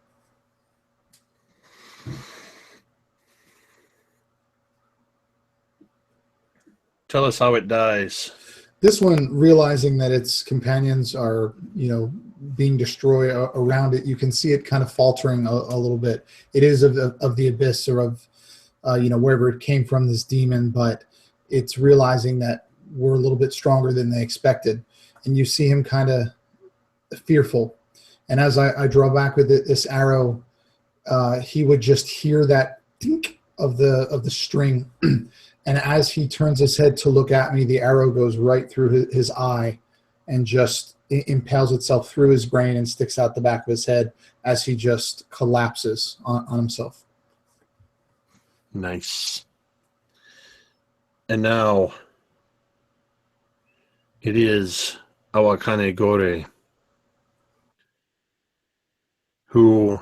Tell us how it dies. This one, realizing that its companions are, being destroyed around it, you can see it kind of faltering a little bit. It is of the abyss, or of, wherever it came from, this demon, but it's realizing that we're a little bit stronger than they expected. And you see him kind of fearful. And as I draw back with this arrow, he would just hear that dink of the string. And as he turns his head to look at me, the arrow goes right through his eye and just impales itself through his brain and sticks out the back of his head as he just collapses on himself. Nice. And now it is AWAKANE GHORI, who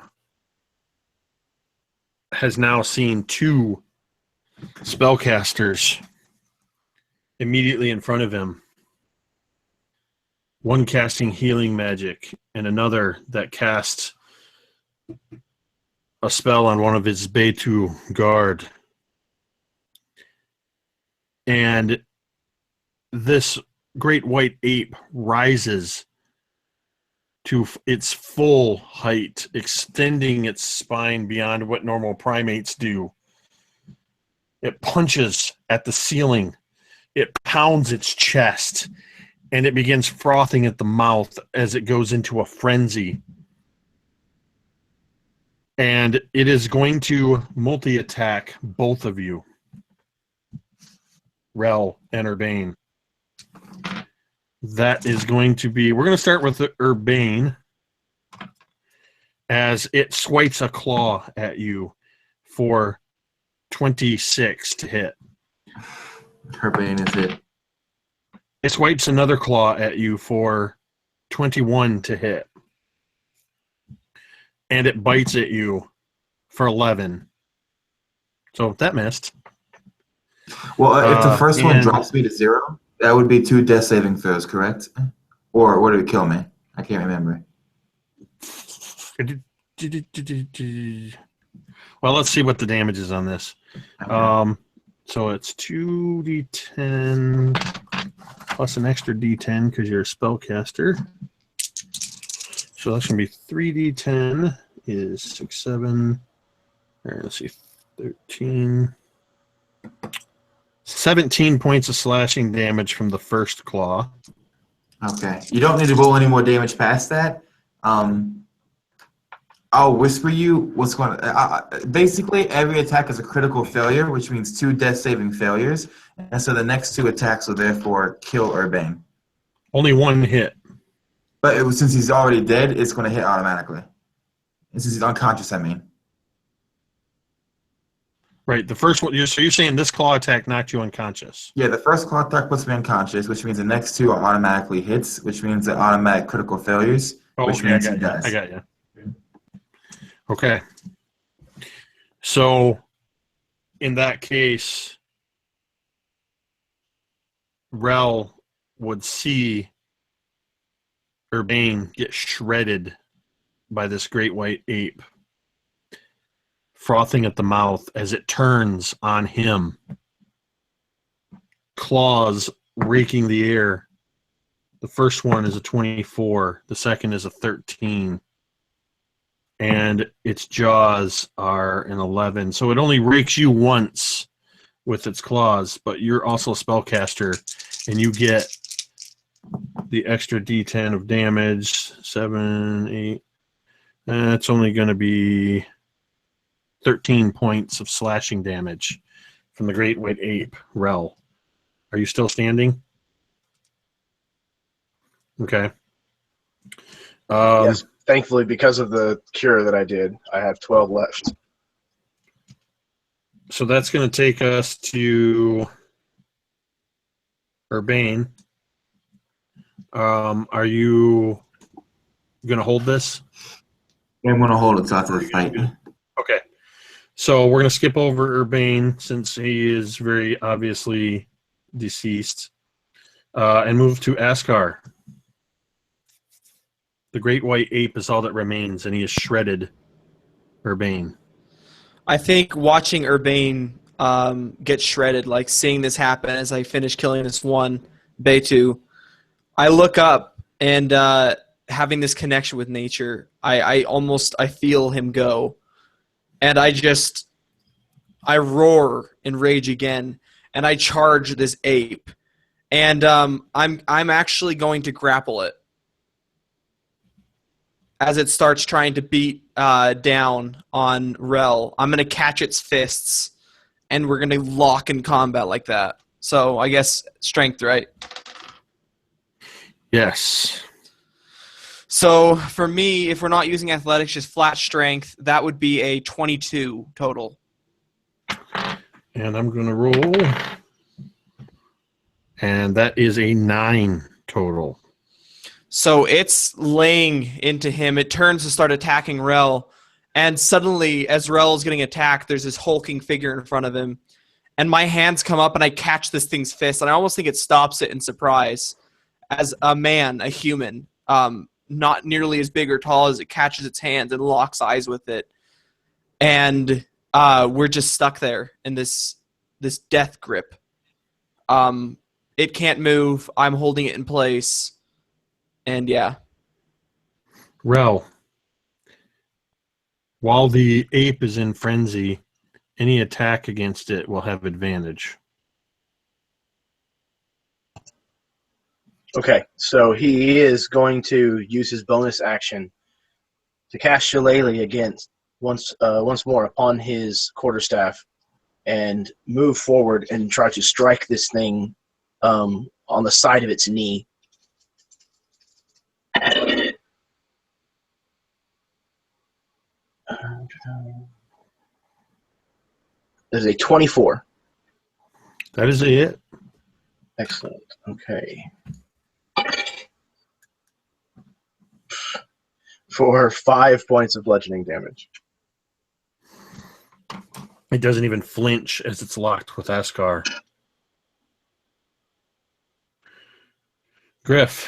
has now seen two spellcasters immediately in front of him. One casting healing magic and another that casts a spell on one of his Beitu guard. And this great white ape rises to its full height, extending its spine beyond what normal primates do. It punches at the ceiling. It pounds its chest, and it begins frothing at the mouth as it goes into a frenzy. And it is going to multi-attack both of you, Rel and Urbane. That is going to be... We're going to start with Urbane, as it swipes a claw at you for 26 to hit. Urbane is it. It swipes another claw at you for 21 to hit. And it bites at you for 11. So that missed. Well, if the first one drops me to 0, that would be 2 death saving throws, correct? Or would it kill me? I can't remember. Well, let's see what the damage is on this. Okay. So it's 2d10 plus an extra d10 because you're a spellcaster. So that's going to be 3d10 is 6, 7, or let's see, 13, 17 points of slashing damage from the first claw. Okay. You don't need to roll any more damage past that. I'll whisper you what's going to... basically, every attack is a critical failure, which means 2 death-saving failures. And so the next 2 attacks will therefore kill Urbane. Only one hit. But since he's already dead, it's going to hit automatically. And since he's unconscious, I mean. Right, the first one... So you're saying this claw attack knocked you unconscious? Yeah, the first claw attack puts me unconscious, which means the next 2 are automatically hits, which means they're automatic critical failures, which means he dies. I got you. Okay. So, in that case, Rel would see Urbane get shredded by this great white ape, frothing at the mouth as it turns on him, claws raking the air. The first one is a 24, the second is a 13. And its jaws are an 11. So it only rakes you once with its claws, but you're also a spellcaster, and you get the extra d10 of damage, 7, 8. That's only going to be 13 points of slashing damage from the great white ape, Rel. Are you still standing? Okay. Yes. Thankfully, because of the cure that I did, I have 12 left. So that's going to take us to Urbane. Are you going to hold this? Yeah, I'm going to hold it till after the fight. Okay. So we're going to skip over Urbane since he is very obviously deceased, and move to Askar. The great white ape is all that remains, and he has shredded Urbane. I think watching Urbane get shredded, like seeing this happen as I finish killing this one, Beitu. I look up and having this connection with nature, I feel him go, and I roar in rage again, and I charge this ape, and I'm actually going to grapple it as it starts trying to beat down on Rel. I'm going to catch its fists, and we're going to lock in combat like that. So I guess strength, right? Yes. So for me, if we're not using athletics, just flat strength, that would be a 22 total. And I'm going to roll. And that is a 9 total. So it's laying into him. It turns to start attacking Rel. And suddenly, as Rel is getting attacked, there's this hulking figure in front of him. And my hands come up and I catch this thing's fist. And I almost think it stops it in surprise. As a man, a human, not nearly as big or tall, as it catches its hands and locks eyes with it. And we're just stuck there in this death grip. It can't move. I'm holding it in place. And yeah. Rel, while the ape is in frenzy, any attack against it will have advantage. Okay, so he is going to use his bonus action to cast Shillelagh against once more upon his quarterstaff and move forward and try to strike this thing on the side of its knee. There's a 24. That is it. Excellent. Okay. For 5 points of bludgeoning damage. It doesn't even flinch as it's locked with Askar. Griff.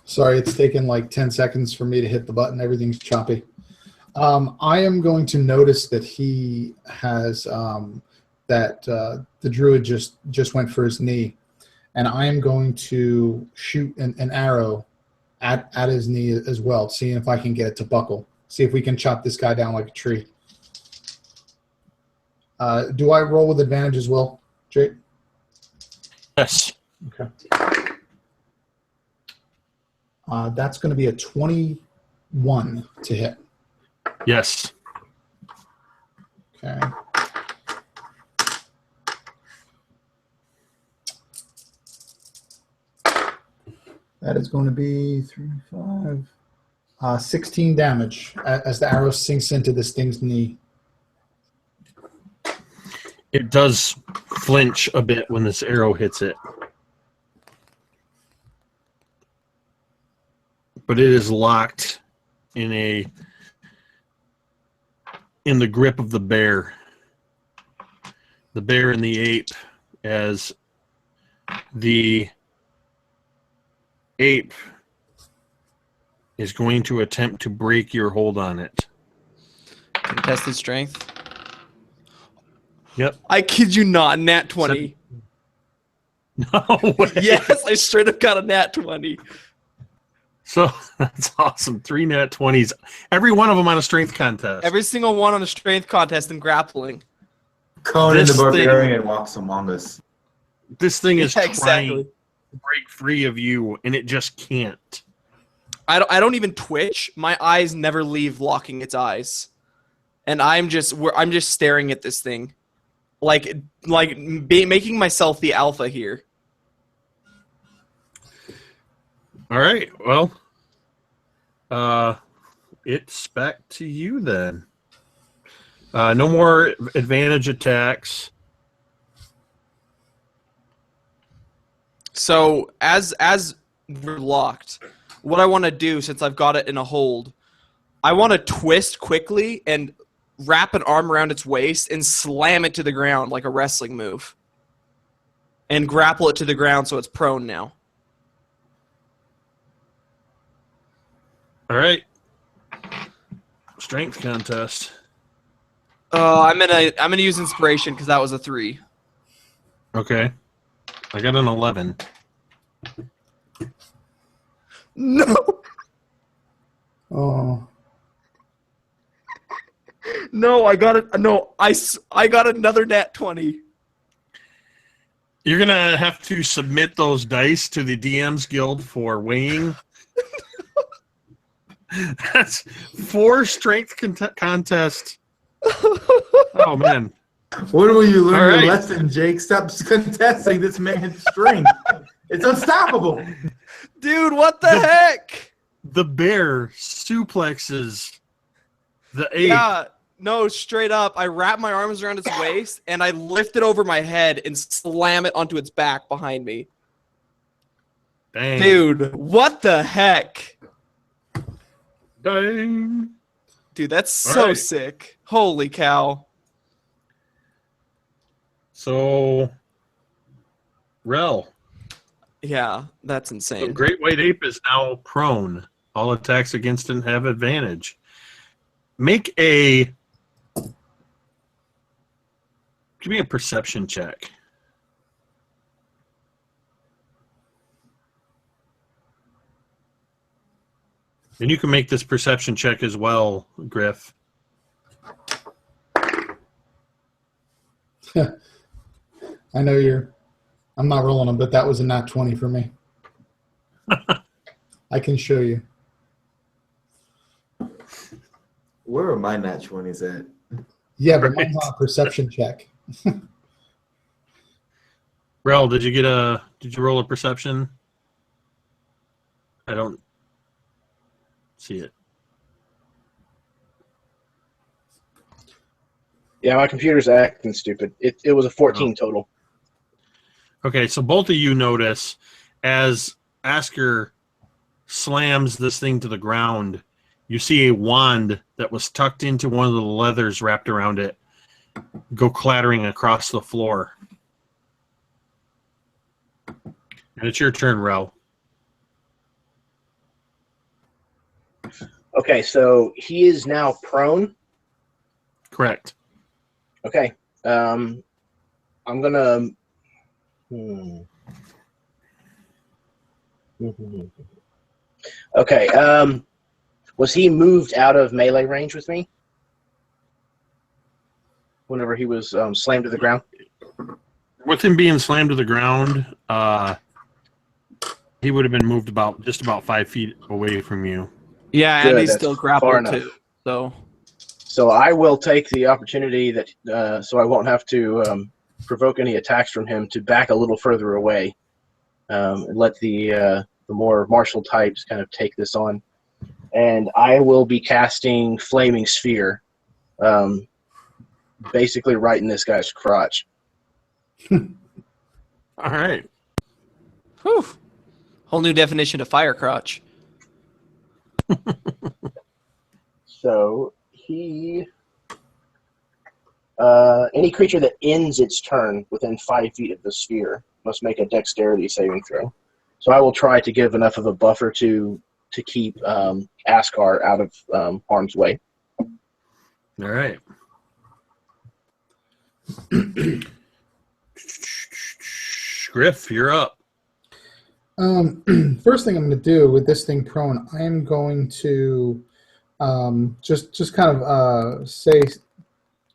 Sorry, it's taken like 10 seconds for me to hit the button. Everything's choppy. I am going to notice that he has the druid just went for his knee, and I am going to shoot an arrow at his knee as well, seeing if I can get it to buckle. See if we can chop this guy down like a tree. Do I roll with advantage as well, Jake? Yes. Okay. That's going to be a 21 to hit. Yes. Okay. That is going to be 3, 5, 16 damage as the arrow sinks into this thing's knee. It does flinch a bit when this arrow hits it. But it is locked in the grip of the bear. The bear and the ape, as the ape is going to attempt to break your hold on it. Contested strength. Yep. I kid you not, nat 20. No way. Yes, I straight up got a nat 20. So that's awesome. 3 nat 20s. Every one of them on a strength contest. Every single one on a strength contest and grappling. Conan the This thing- Barbarian walks among us. This thing is Yeah, trying exactly. to break free of you, and it just can't. I don't even twitch. My eyes never leave locking its eyes, and I'm just staring at this thing, making myself the alpha here. All right. Well, it's back to you then. No more advantage attacks. So as we're locked, what I want to do, since I've got it in a hold, I want to twist quickly and wrap an arm around its waist and slam it to the ground like a wrestling move. And grapple it to the ground so it's prone now. All right. Strength contest. I'm gonna use inspiration because that was a 3. Okay. I got an 11. No, Oh, no, I got it. No, I got another nat 20. You're going to have to submit those dice to the DM's Guild for weighing. That's 4 strength contest. Oh, man. When will you learn All your right. lesson, Jake? Stop contesting this man's strength. It's unstoppable. Dude, what the heck? The bear suplexes the ape. Yeah, no, straight up. I wrap my arms around its waist and I lift it over my head and slam it onto its back behind me. Dang. Dude, what the heck? Dang. Dude, that's All so right. sick. Holy cow. So, Rel, Yeah, that's the insane. great white ape is now prone. All attacks against it have advantage. Give me a perception check. And you can make this perception check as well, Griff. I know I'm not rolling them, but that was a nat 20 for me. I can show you. Where are my nat 20s at? Yeah, but mine's on a perception check. Rel, did you roll a perception? I don't see it. Yeah, my computer's acting stupid. It was a 14 total. Okay, so both of you notice as Asker slams this thing to the ground, you see a wand that was tucked into one of the leathers wrapped around it go clattering across the floor. And it's your turn, Rel. Okay, so he is now prone. Correct. Okay. I'm gonna. Okay. Was he moved out of melee range with me? Whenever he was slammed to the ground. With him being slammed to the ground, he would have been moved just about 5 feet away from you. Yeah, Good, and he's that's still far grappled enough. too. So So I will take the opportunity that so I won't have to provoke any attacks from him to back a little further away and let the more martial types kind of take this on. And I will be casting Flaming Sphere, basically right in this guy's crotch. All right. whew. Whole new definition of fire crotch. So he, any creature that ends its turn within 5 feet of the sphere must make a dexterity saving throw. So I will try to give enough of a buffer to keep Askar out of harm's way. All right. Griff, you're up. First thing I'm going to do with this thing prone, I am going to just kind of say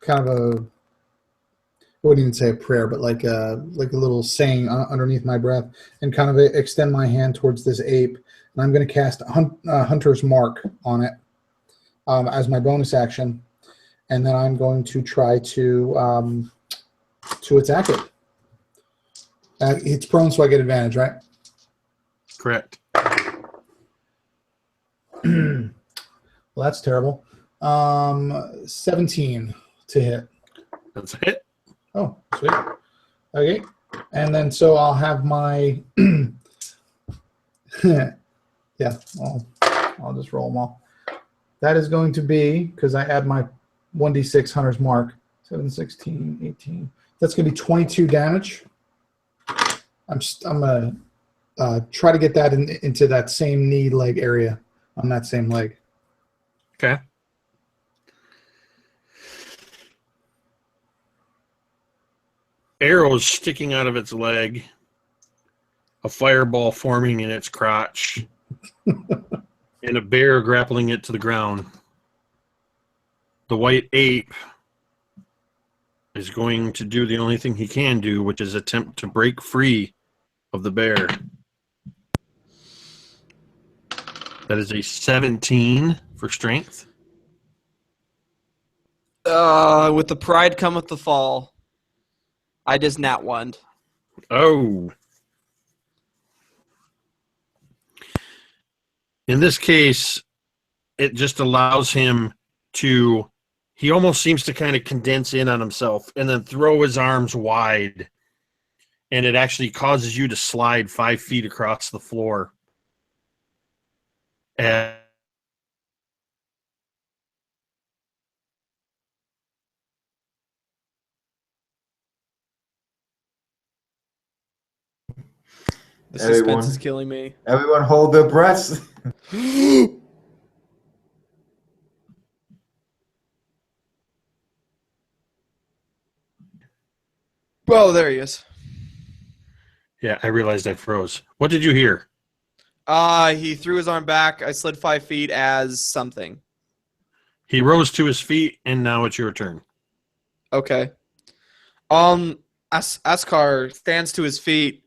kind of a, I wouldn't even say a prayer, but like a little saying underneath my breath, and kind of extend my hand towards this ape, and I'm going to cast Hunter's Mark on it as my bonus action, and then I'm going to try to attack it. It's prone, so I get advantage, right? Correct. Well, that's terrible. 17 to hit. That's a hit. Oh, sweet. Okay. And then so I'll have my yeah, I'll just roll them all. That is going to be, because I add my 1d6 Hunter's Mark, 7, 16, 18. That's going to be 22 damage. I'm going to try to get that into that same knee leg area on that same leg. Okay. arrows sticking out of its leg, a fireball forming in its crotch, and a bear grappling it to the ground. The white ape is going to do the only thing he can do, which is attempt to break free of the bear. That is a 17 for strength. With the pride cometh the fall. I just nat one. Oh. In this case, it just allows him to, he almost seems to kind of condense in on himself and then throw his arms wide. And it actually causes you to slide 5 feet across the floor. And the suspense Everyone. is killing me. Everyone hold their breaths. Oh, there he is. yeah, I realized I froze. What did you hear? He threw his arm back. I slid 5 feet as something. He rose to his feet, and now it's your turn. Okay. Askar stands to his feet,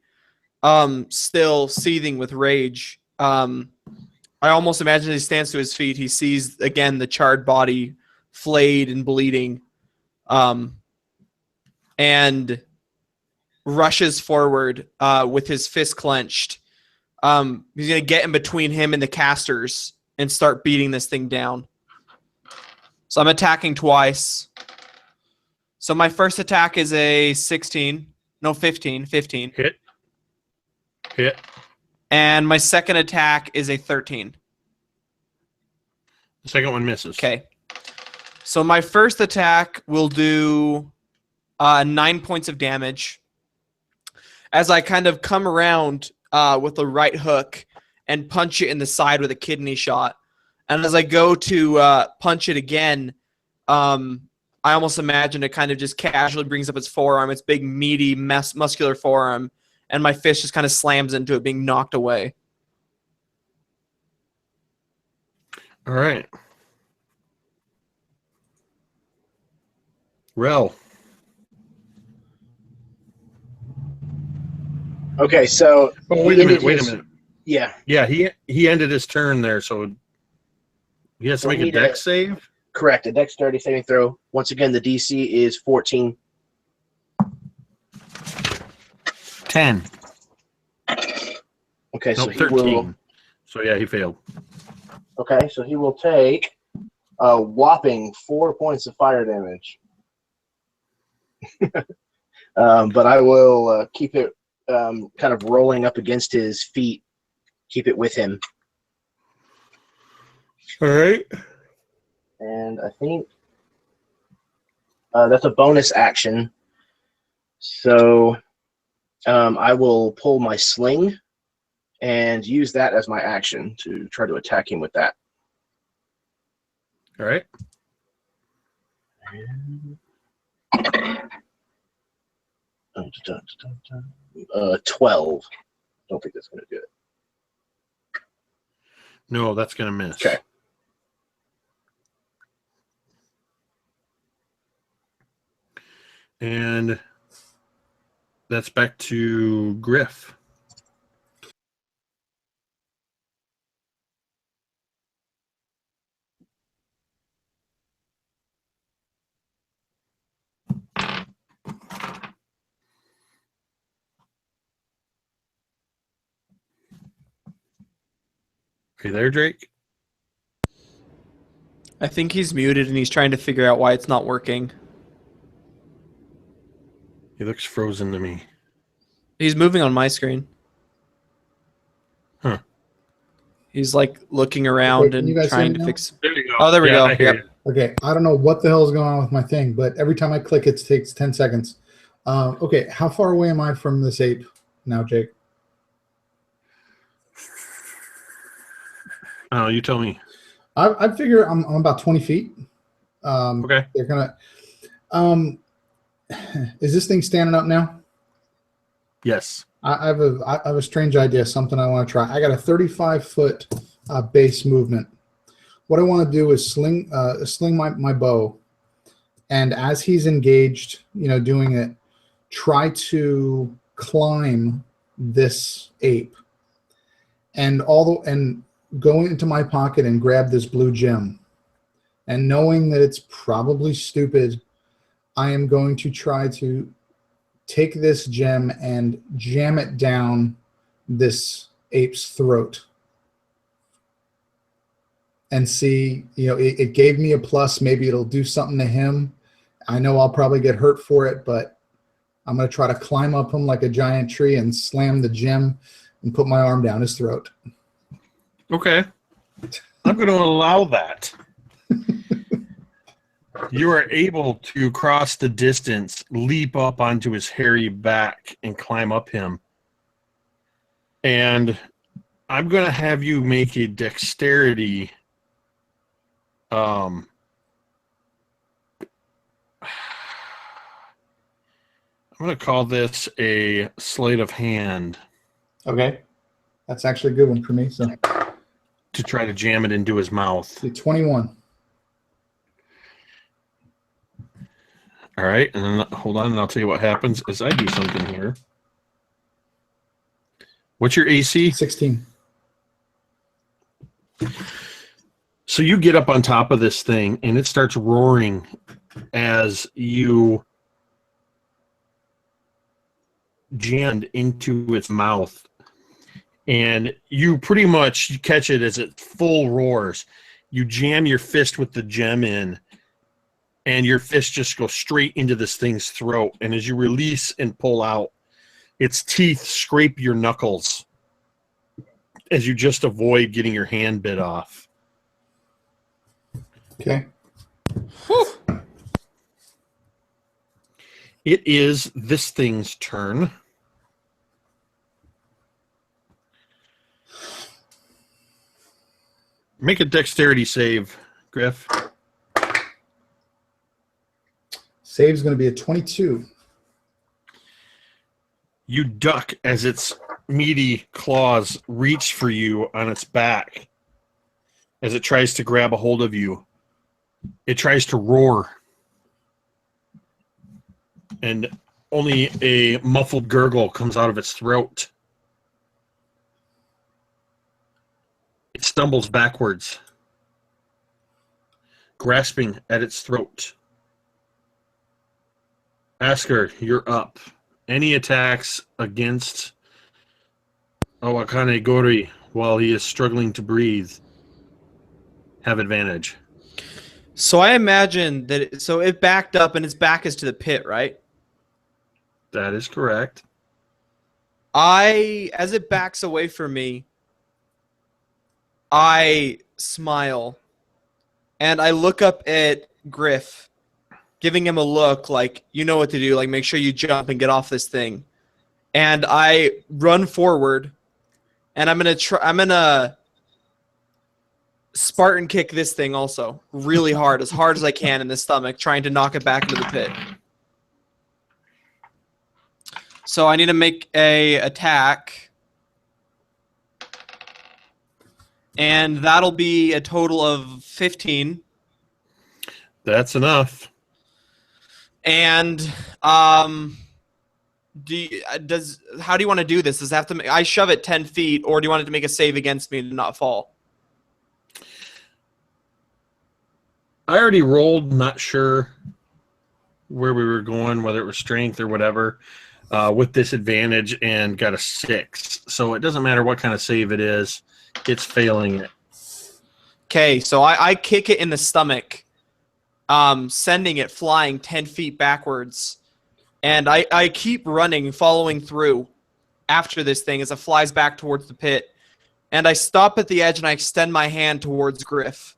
still seething with rage. I almost imagine he stands to his feet. He sees again the charred body, flayed and bleeding, and rushes forward with his fist clenched. He's gonna get in between him and the casters and start beating this thing down. So I'm attacking twice. So my first attack is a 16. No, 15. 15. Hit. Hit. And my second attack is a 13. The second one misses. Okay. So my first attack will do 9 points of damage. As I kind of come around with the right hook and punch it in the side with a kidney shot. And as I go to punch it again, I almost imagine it kind of just casually brings up its forearm, its big, meaty, muscular forearm, and my fist just kind of slams into it, being knocked away. All right. Rel. Okay, so Oh, wait a minute. Yeah. Yeah, he ended his turn there, so he has to So make we a need dex save? Correct. A dexterity saving throw. Once again, the DC is 14. 10. Okay, so No, he 13. will. So yeah, he failed. Okay, so he will take a whopping 4 points of fire damage. But I will keep it kind of rolling up against his feet. Keep it with him. All right. And I think that's a bonus action. So I will pull my sling and use that as my action to try to attack him with that. All right. 12. Don't think that's going to do it. No, that's going to miss. Okay. And that's back to Griff. Are you there, Drake? I think he's muted and he's trying to figure out why it's not working. He looks frozen to me. He's moving on my screen. Huh. He's like looking around Can you and guys trying hear to me now? fix. There you go. Oh, there we go. I hear Yep. you. Okay, I don't know what the hell is going on with my thing, but every time I click, it takes 10 seconds. Okay, how far away am I from this ape now, Jake? Oh, you tell me. I figure I'm about 20 feet. Okay. They're gonna. Is this thing standing up now? Yes. I have a strange idea, something I want to try. I got a 35-foot base movement. What I want to do is sling my bow, and as he's engaged, doing it, try to climb this ape, and go into my pocket and grab this blue gem. And knowing that it's probably stupid, I am going to try to take this gem and jam it down this ape's throat. And see, it gave me a plus. Maybe it'll do something to him. I know I'll probably get hurt for it, but I'm going to try to climb up him like a giant tree and slam the gem and put my arm down his throat. Okay. I'm going to allow that. You are able to cross the distance, leap up onto his hairy back, and climb up him. And I'm going to have you make a dexterity. I'm going to call this a sleight of hand. Okay. That's actually a good one for me. So to try to jam it into his mouth. 21. All right, and then hold on, and I'll tell you what happens as I do something here. What's your AC? 16. So you get up on top of this thing, and it starts roaring as you jammed into its mouth. And you pretty much catch it as it full roars. You jam your fist with the gem in, and your fist just goes straight into this thing's throat. And as you release and pull out, its teeth scrape your knuckles as you just avoid getting your hand bit off. Okay. Whew. It is this thing's turn. Make a dexterity save, Griff. Save's going to be a 22. You duck as its meaty claws reach for you on its back. As it tries to grab a hold of you, it tries to roar. And only a muffled gurgle comes out of its throat. It stumbles backwards, grasping at its throat. Asker, you're up. Any attacks against AWAKANE GHORI while he is struggling to breathe have advantage. So I imagine that it backed up and its back is to the pit, right? That is correct. As it backs away from me, I smile and I look up at Griff, giving him a look like, you know what to do, like make sure you jump and get off this thing. And I run forward and I'm gonna Spartan kick this thing also really hard, as I can in the stomach, trying to knock it back into the pit. So I need to make a attack. And that'll be a total of 15. That's enough. And how do you want to do this? Does it have to? I shove it 10 feet, or do you want it to make a save against me to not fall? I already rolled, not sure where we were going, whether it was strength or whatever, with disadvantage, and got a 6. So it doesn't matter what kind of save it is, it's failing it. Okay, so I kick it in the stomach, sending it flying 10 feet backwards. And I keep running, following through after this thing as it flies back towards the pit. And I stop at the edge and I extend my hand towards Griff.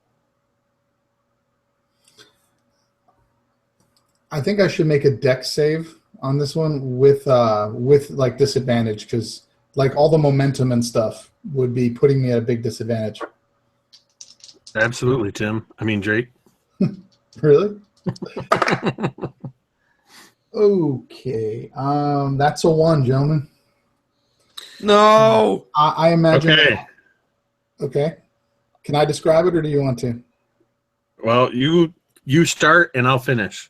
I think I should make a dex save on this one with like disadvantage, because like all the momentum and stuff would be putting me at a big disadvantage. Absolutely, Tim. I mean, Drake. Really? Okay. That's a 1, gentlemen. No. I imagine. Okay. Okay. Can I describe it, or do you want to? Well, you start and I'll finish.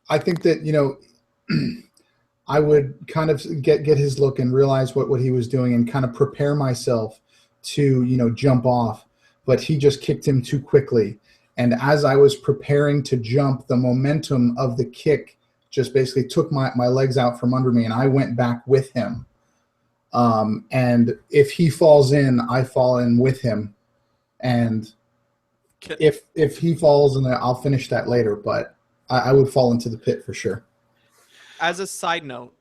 I think that, I would kind of get his look and realize what he was doing and kind of prepare myself to, jump off. But he just kicked him too quickly. And as I was preparing to jump, the momentum of the kick just basically took my legs out from under me, and I went back with him. And if he falls in, I fall in with him. And if he falls in there, I'll finish that later. But I would fall into the pit for sure. As a side note,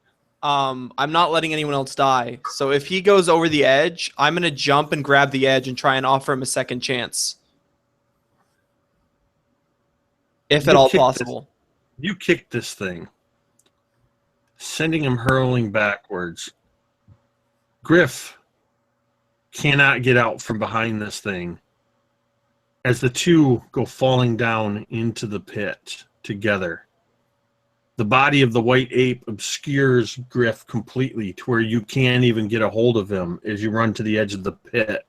I'm not letting anyone else die. So if he goes over the edge, I'm going to jump and grab the edge and try and offer him a second chance. If at all possible. You kicked this thing, sending him hurling backwards. Griff cannot get out from behind this thing as the two go falling down into the pit together. The body of the white ape obscures Griff completely to where you can't even get a hold of him as you run to the edge of the pit.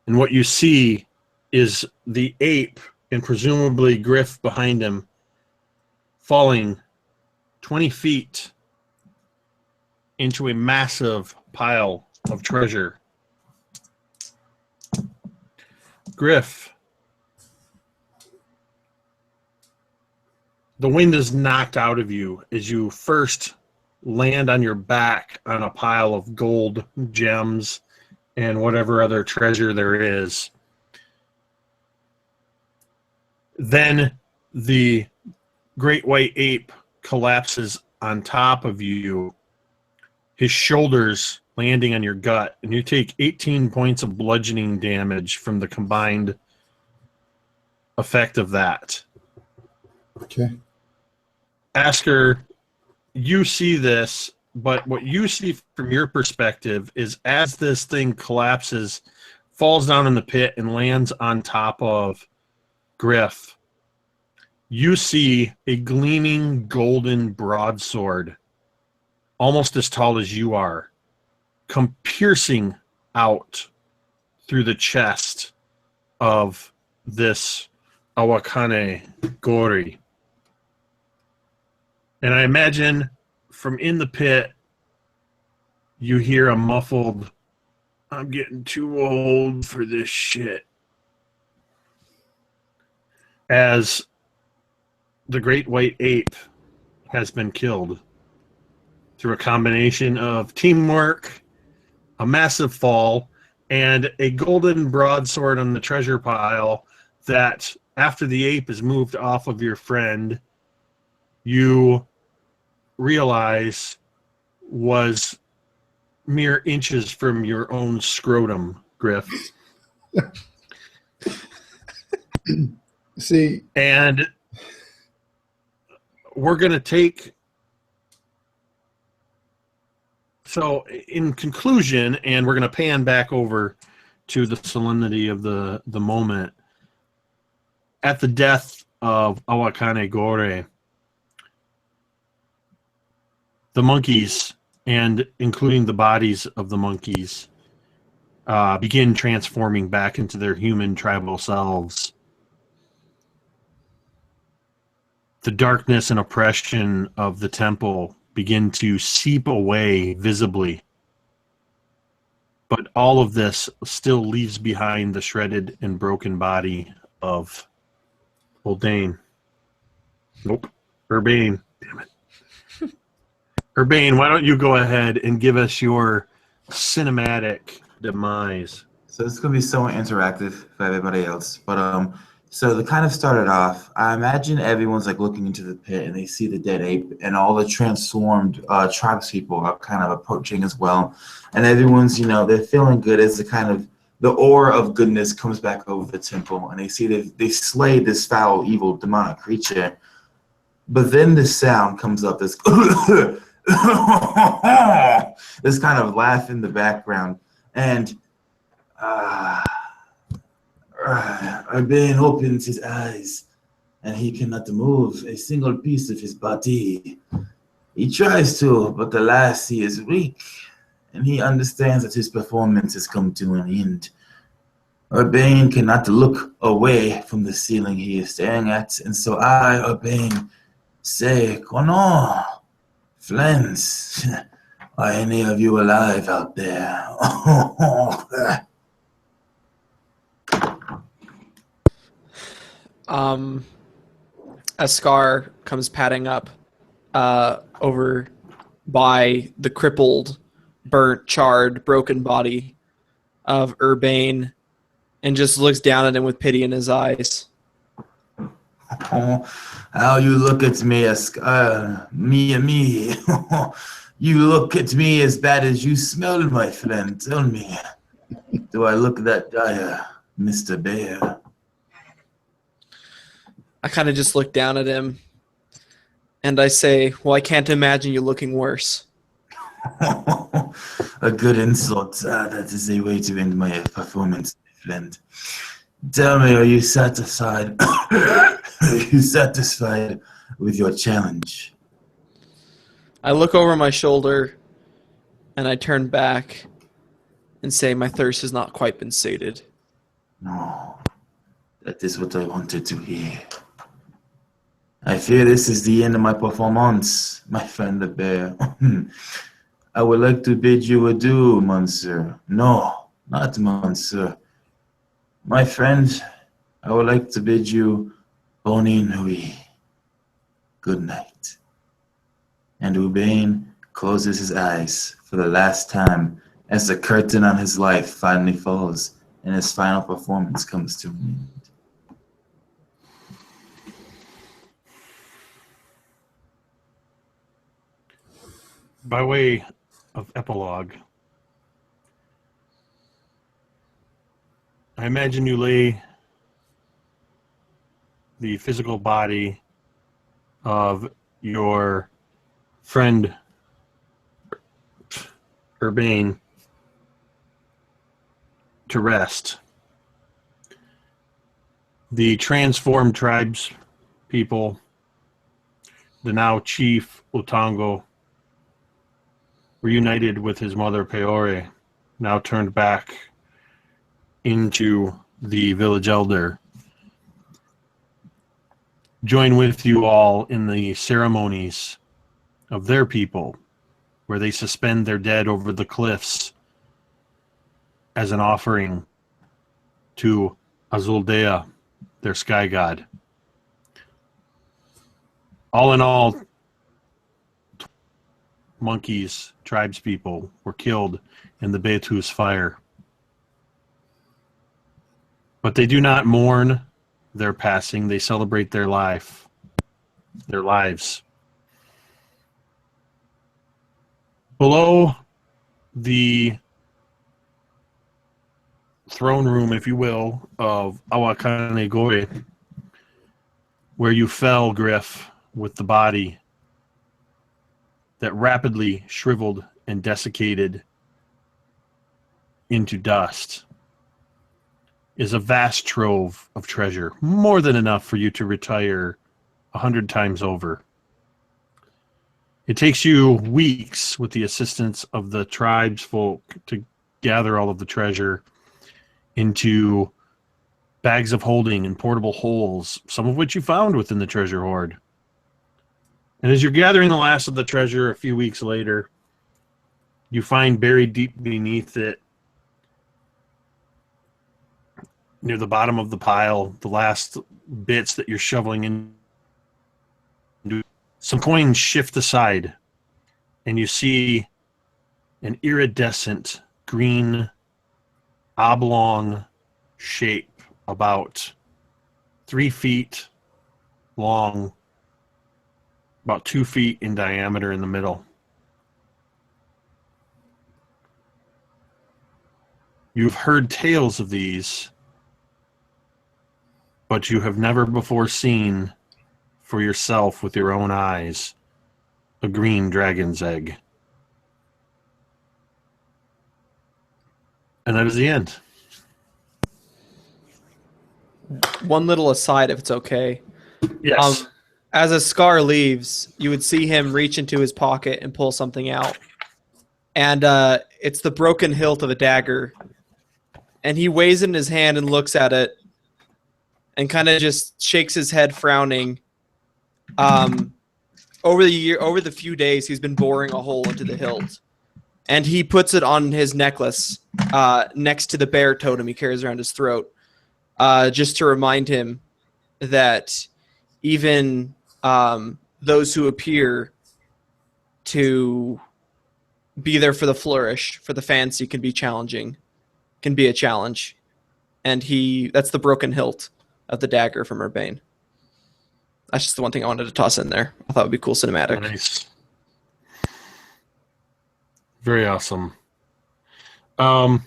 And what you see is the ape and presumably Griff behind him falling 20 feet into a massive pile of treasure. Griff, the wind is knocked out of you as you first land on your back on a pile of gold, gems, and whatever other treasure there is. Then the great white ape collapses on top of you, his shoulders landing on your gut, and you take 18 points of bludgeoning damage from the combined effect of that. Okay. Asker, you see this, but what you see from your perspective is as this thing collapses, falls down in the pit, and lands on top of Griff, you see a gleaming golden broadsword, almost as tall as you are, come piercing out through the chest of this AWAKANE GHORI. And I imagine from in the pit, you hear a muffled, "I'm getting too old for this shit," as the great white ape has been killed through a combination of teamwork, a massive fall, and a golden broadsword on the treasure pile that, after the ape is moved off of your friend, you realize was mere inches from your own scrotum, Griff. See, and we're going to take... So, in conclusion, and we're going to pan back over to the solemnity of the moment, at the death of AWAKANE GHORI, the monkeys, and including the bodies of the monkeys, begin transforming back into their human tribal selves. The darkness and oppression of the temple begin to seep away visibly. But all of this still leaves behind the shredded and broken body of Urbane. Nope. Urbane. Damn it. Urbane, why don't you go ahead and give us your cinematic demise? So this is going to be somewhat interactive for everybody else. But so the kind of started off, I imagine everyone's like looking into the pit and they see the dead ape and all the transformed tribespeople are kind of approaching as well. And everyone's, they're feeling good as the aura of goodness comes back over the temple, and they see they slay this foul, evil, demonic creature. But then this sound comes up, this this kind of laugh in the background, and Urbane opens his eyes, and he cannot move a single piece of his body. He tries to, but alas, he is weak, and he understands that his performance has come to an end. Urbane cannot look away from the ceiling he is staring at, and so I, Urbane, say, Kono, friends, are any of you alive out there? A scar comes padding up over by the crippled, burnt, charred, broken body of Urbane and just looks down at him with pity in his eyes. How you look at me, me. You look at me as bad as you smell, my friend. Tell me, do I look that dire, Mr. Bear? I kind of just look down at him and I say, well, I can't imagine you looking worse. A good insult. That is a way to end my performance, my friend. Tell me, are you satisfied? Are you satisfied with your challenge? I look over my shoulder and I turn back and say, my thirst has not quite been sated. No, that is what I wanted to hear. I fear this is the end of my performance, my friend the bear. I would like to bid you adieu, monsieur. No, not monsieur. My friend, I would like to bid you bonne nuit. Good night. And Urbane closes his eyes for the last time as the curtain on his life finally falls and his final performance comes to an end. By way of epilogue, I imagine you lay the physical body of your friend Urbane to rest. The transformed tribes people, the now chief Utonga, reunited with his mother Peore, now turned back into the village elder, join with you all in the ceremonies of their people, where they suspend their dead over the cliffs as an offering to Azuldea, their sky god. All in all, monkeys, tribespeople, were killed in the Betus fire. But they do not mourn their passing, they celebrate their lives. Below the throne room, if you will, of AWAKANE GHORI, where you fell, Griff, with the body that rapidly shriveled and desiccated into dust, is a vast trove of treasure, more than enough for you to retire 100 times over. It takes you weeks with the assistance of the tribes folk to gather all of the treasure into bags of holding and portable holes, some of which you found within the treasure hoard. And as you're gathering the last of the treasure a few weeks later, you find buried deep beneath it, near the bottom of the pile, the last bits that you're shoveling in, some coins shift aside, and you see an iridescent green oblong shape about 3 feet long, about 2 feet in diameter in the middle. You've heard tales of these, but you have never before seen for yourself with your own eyes a green dragon's egg. And that is the end. One little aside, if it's okay. Yes. as a Scar leaves, you would see him reach into his pocket and pull something out. And it's the broken hilt of a dagger. And he weighs it in his hand and looks at it and kind of just shakes his head, frowning. Over the few days, he's been boring a hole into the hilt. And he puts it on his necklace next to the bear totem he carries around his throat, just to remind him that even those who appear to be there for the flourish, for the fancy, can be challenging, can be a challenge. And that's the broken hilt of the dagger from Urbane. That's just the one thing I wanted to toss in there. I thought it would be cool cinematic. Nice. Very awesome. For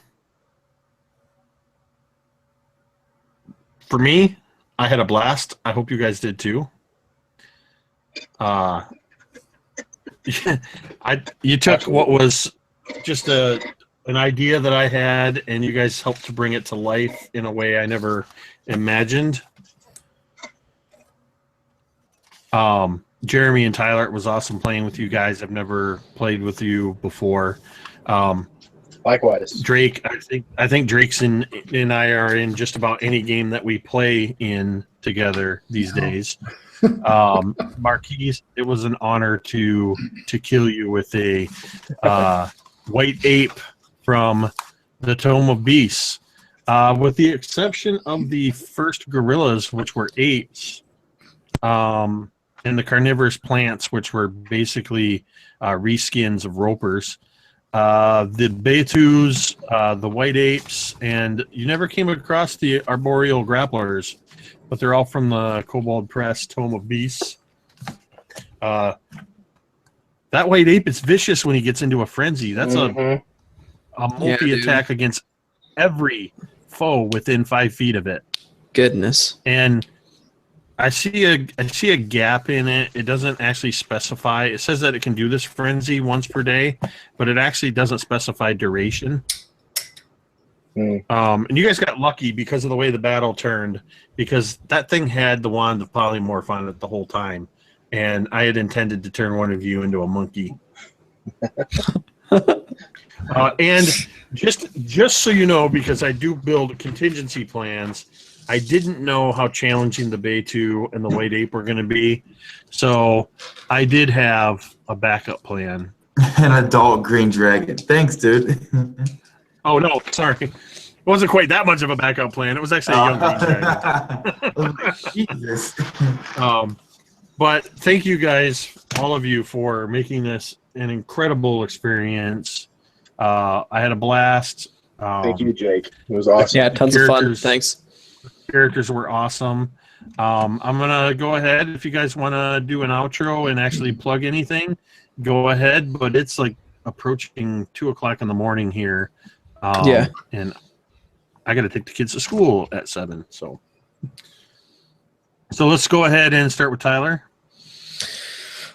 me, I had a blast. I hope you guys did too. You took what was just an idea that I had, and you guys helped to bring it to life in a way I never imagined. Jeremy and Tyler, it was awesome playing with you guys. I've never played with you before. Likewise. Drake, I think Drake's and I are in just about any game that we play in together these days. Marquise, it was an honor to kill you with a white ape from the Tome of Beasts. With the exception of the first gorillas, which were apes, and the carnivorous plants, which were basically reskins of ropers. The Betus, the white apes, and you never came across the arboreal grapplers, but they're all from the Kobold Press Tome of Beasts. That white ape is vicious when he gets into a frenzy. That's a multi-attack against every foe within 5 feet of it. Goodness. And I see a gap in it. It doesn't actually specify. It says that it can do this frenzy once per day, but it actually doesn't specify duration. And you guys got lucky because of the way the battle turned, because that thing had the wand of polymorph on it the whole time, and I had intended to turn one of you into a monkey. And just so you know, because I do build contingency plans, I didn't know how challenging the Betu and the White Ape were going to be, so I did have a backup plan. An adult green dragon. Thanks, dude. Oh, no, sorry. It wasn't quite that much of a backup plan. It was actually a young green dragon. Jesus. But thank you guys, all of you, for making this an incredible experience. I had a blast. Thank you, Jake. It was awesome. Yeah, tons of fun. Thanks. Characters were awesome. I'm going to go ahead. If you guys want to do an outro and actually plug anything, go ahead. But it's like approaching 2 o'clock in the morning here. And I got to take the kids to school at 7. So let's go ahead and start with Tyler.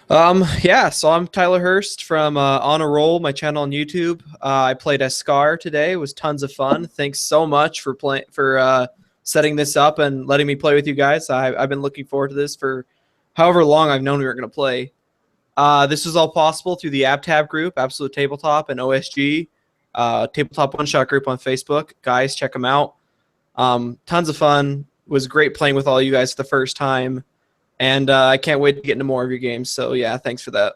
So I'm Tyler Hurst from On a Roll, my channel on YouTube. I played as Scar today. It was tons of fun. Thanks so much for setting this up and letting me play with you guys. I've been looking forward to this for however long I've known we were going to play. This was all possible through the AbTab group, Absolute Tabletop, and OSG, Tabletop One Shot group on Facebook. Guys, check them out. Tons of fun. It was great playing with all you guys for the first time. And I can't wait to get into more of your games. So, yeah, thanks for that.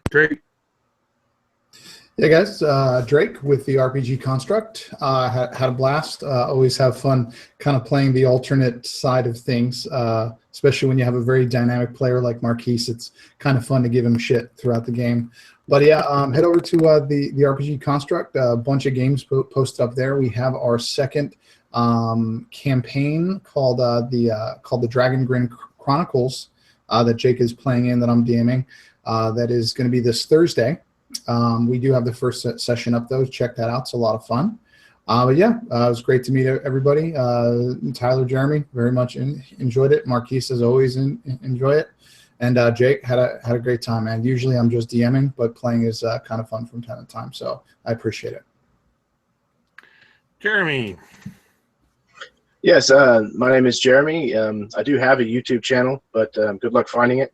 Drake. Yeah, guys, Drake with the RPG Construct. Had a blast. Always have fun kind of playing the alternate side of things, especially when you have a very dynamic player like Marquise. It's kind of fun to give him shit throughout the game. But, yeah, head over to the RPG Construct. A bunch of games posted up there. We have our second campaign called the Dragon Grin Chronicles that Jake is playing in, that I'm DMing. That is going to be this Thursday. We do have the first session up, though. Check that out. It's a lot of fun. But yeah, it was great to meet everybody. Tyler, Jeremy, very much enjoyed it. Marquise, as always, enjoy it. And Jake had a great time, man. Usually I'm just DMing, but playing is kind of fun from time to time. So I appreciate it. Jeremy. Yes, my name is Jeremy. I do have a YouTube channel, but good luck finding it.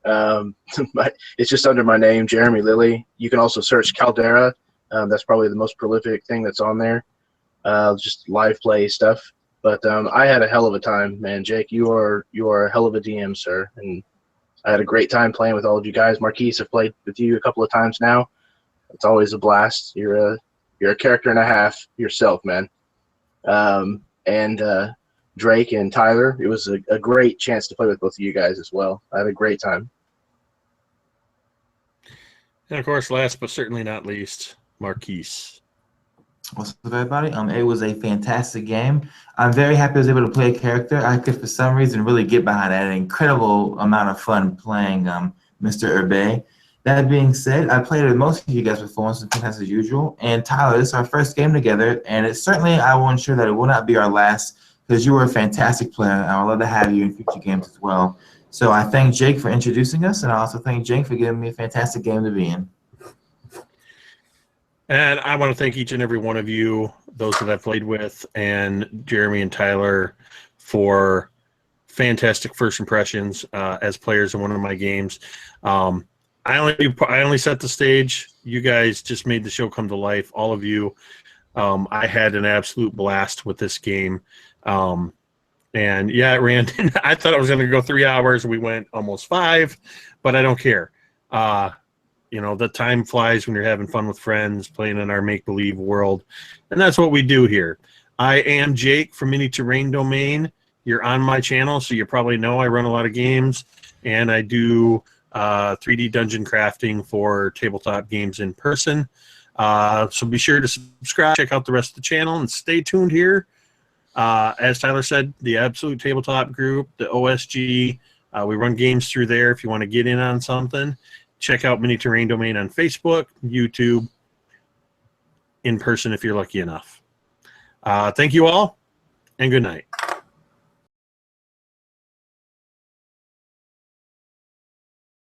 It's just under my name, Jeremy Lilly. You can also search Caldera. That's probably the most prolific thing that's on there. Just live play stuff. But I had a hell of a time, man. Jake, you are a hell of a DM, sir. And I had a great time playing with all of you guys. Marquise, I've played with you a couple of times now. It's always a blast. You're a character and a half yourself, man. And Drake and Tyler, it was a great chance to play with both of you guys as well. I had a great time. And of course, last but certainly not least, Marquise. What's up, everybody? It was a fantastic game. I'm very happy I was able to play a character. I could, for some reason, really get behind it. I had an incredible amount of fun playing Mr. Urbane. That being said, I played with most of you guys before, so as usual. And Tyler, this is our first game together, and it's certainly, I will ensure that it will not be our last, because you were a fantastic player, and I would love to have you in future games as well. So I thank Jake for introducing us, and I also thank Jake for giving me a fantastic game to be in. And I want to thank each and every one of you, those that I've played with, and Jeremy and Tyler for fantastic first impressions as players in one of my games. I only set the stage. You guys just made the show come to life. All of you. I had an absolute blast with this game. And yeah, it ran. I thought it was going to go 3 hours. We went almost 5, but I don't care. You know, the time flies when you're having fun with friends, playing in our make-believe world. And that's what we do here. I am Jake from Mini Terrain Domain. You're on my channel, so you probably know I run a lot of games. And I do 3D dungeon crafting for tabletop games in person. So be sure to subscribe, check out the rest of the channel, and stay tuned here. As Tyler said, the Absolute Tabletop Group, the OSG, we run games through there if you want to get in on something. Check out Mini Terrain Domain on Facebook, YouTube, in person if you're lucky enough. Thank you all, and good night.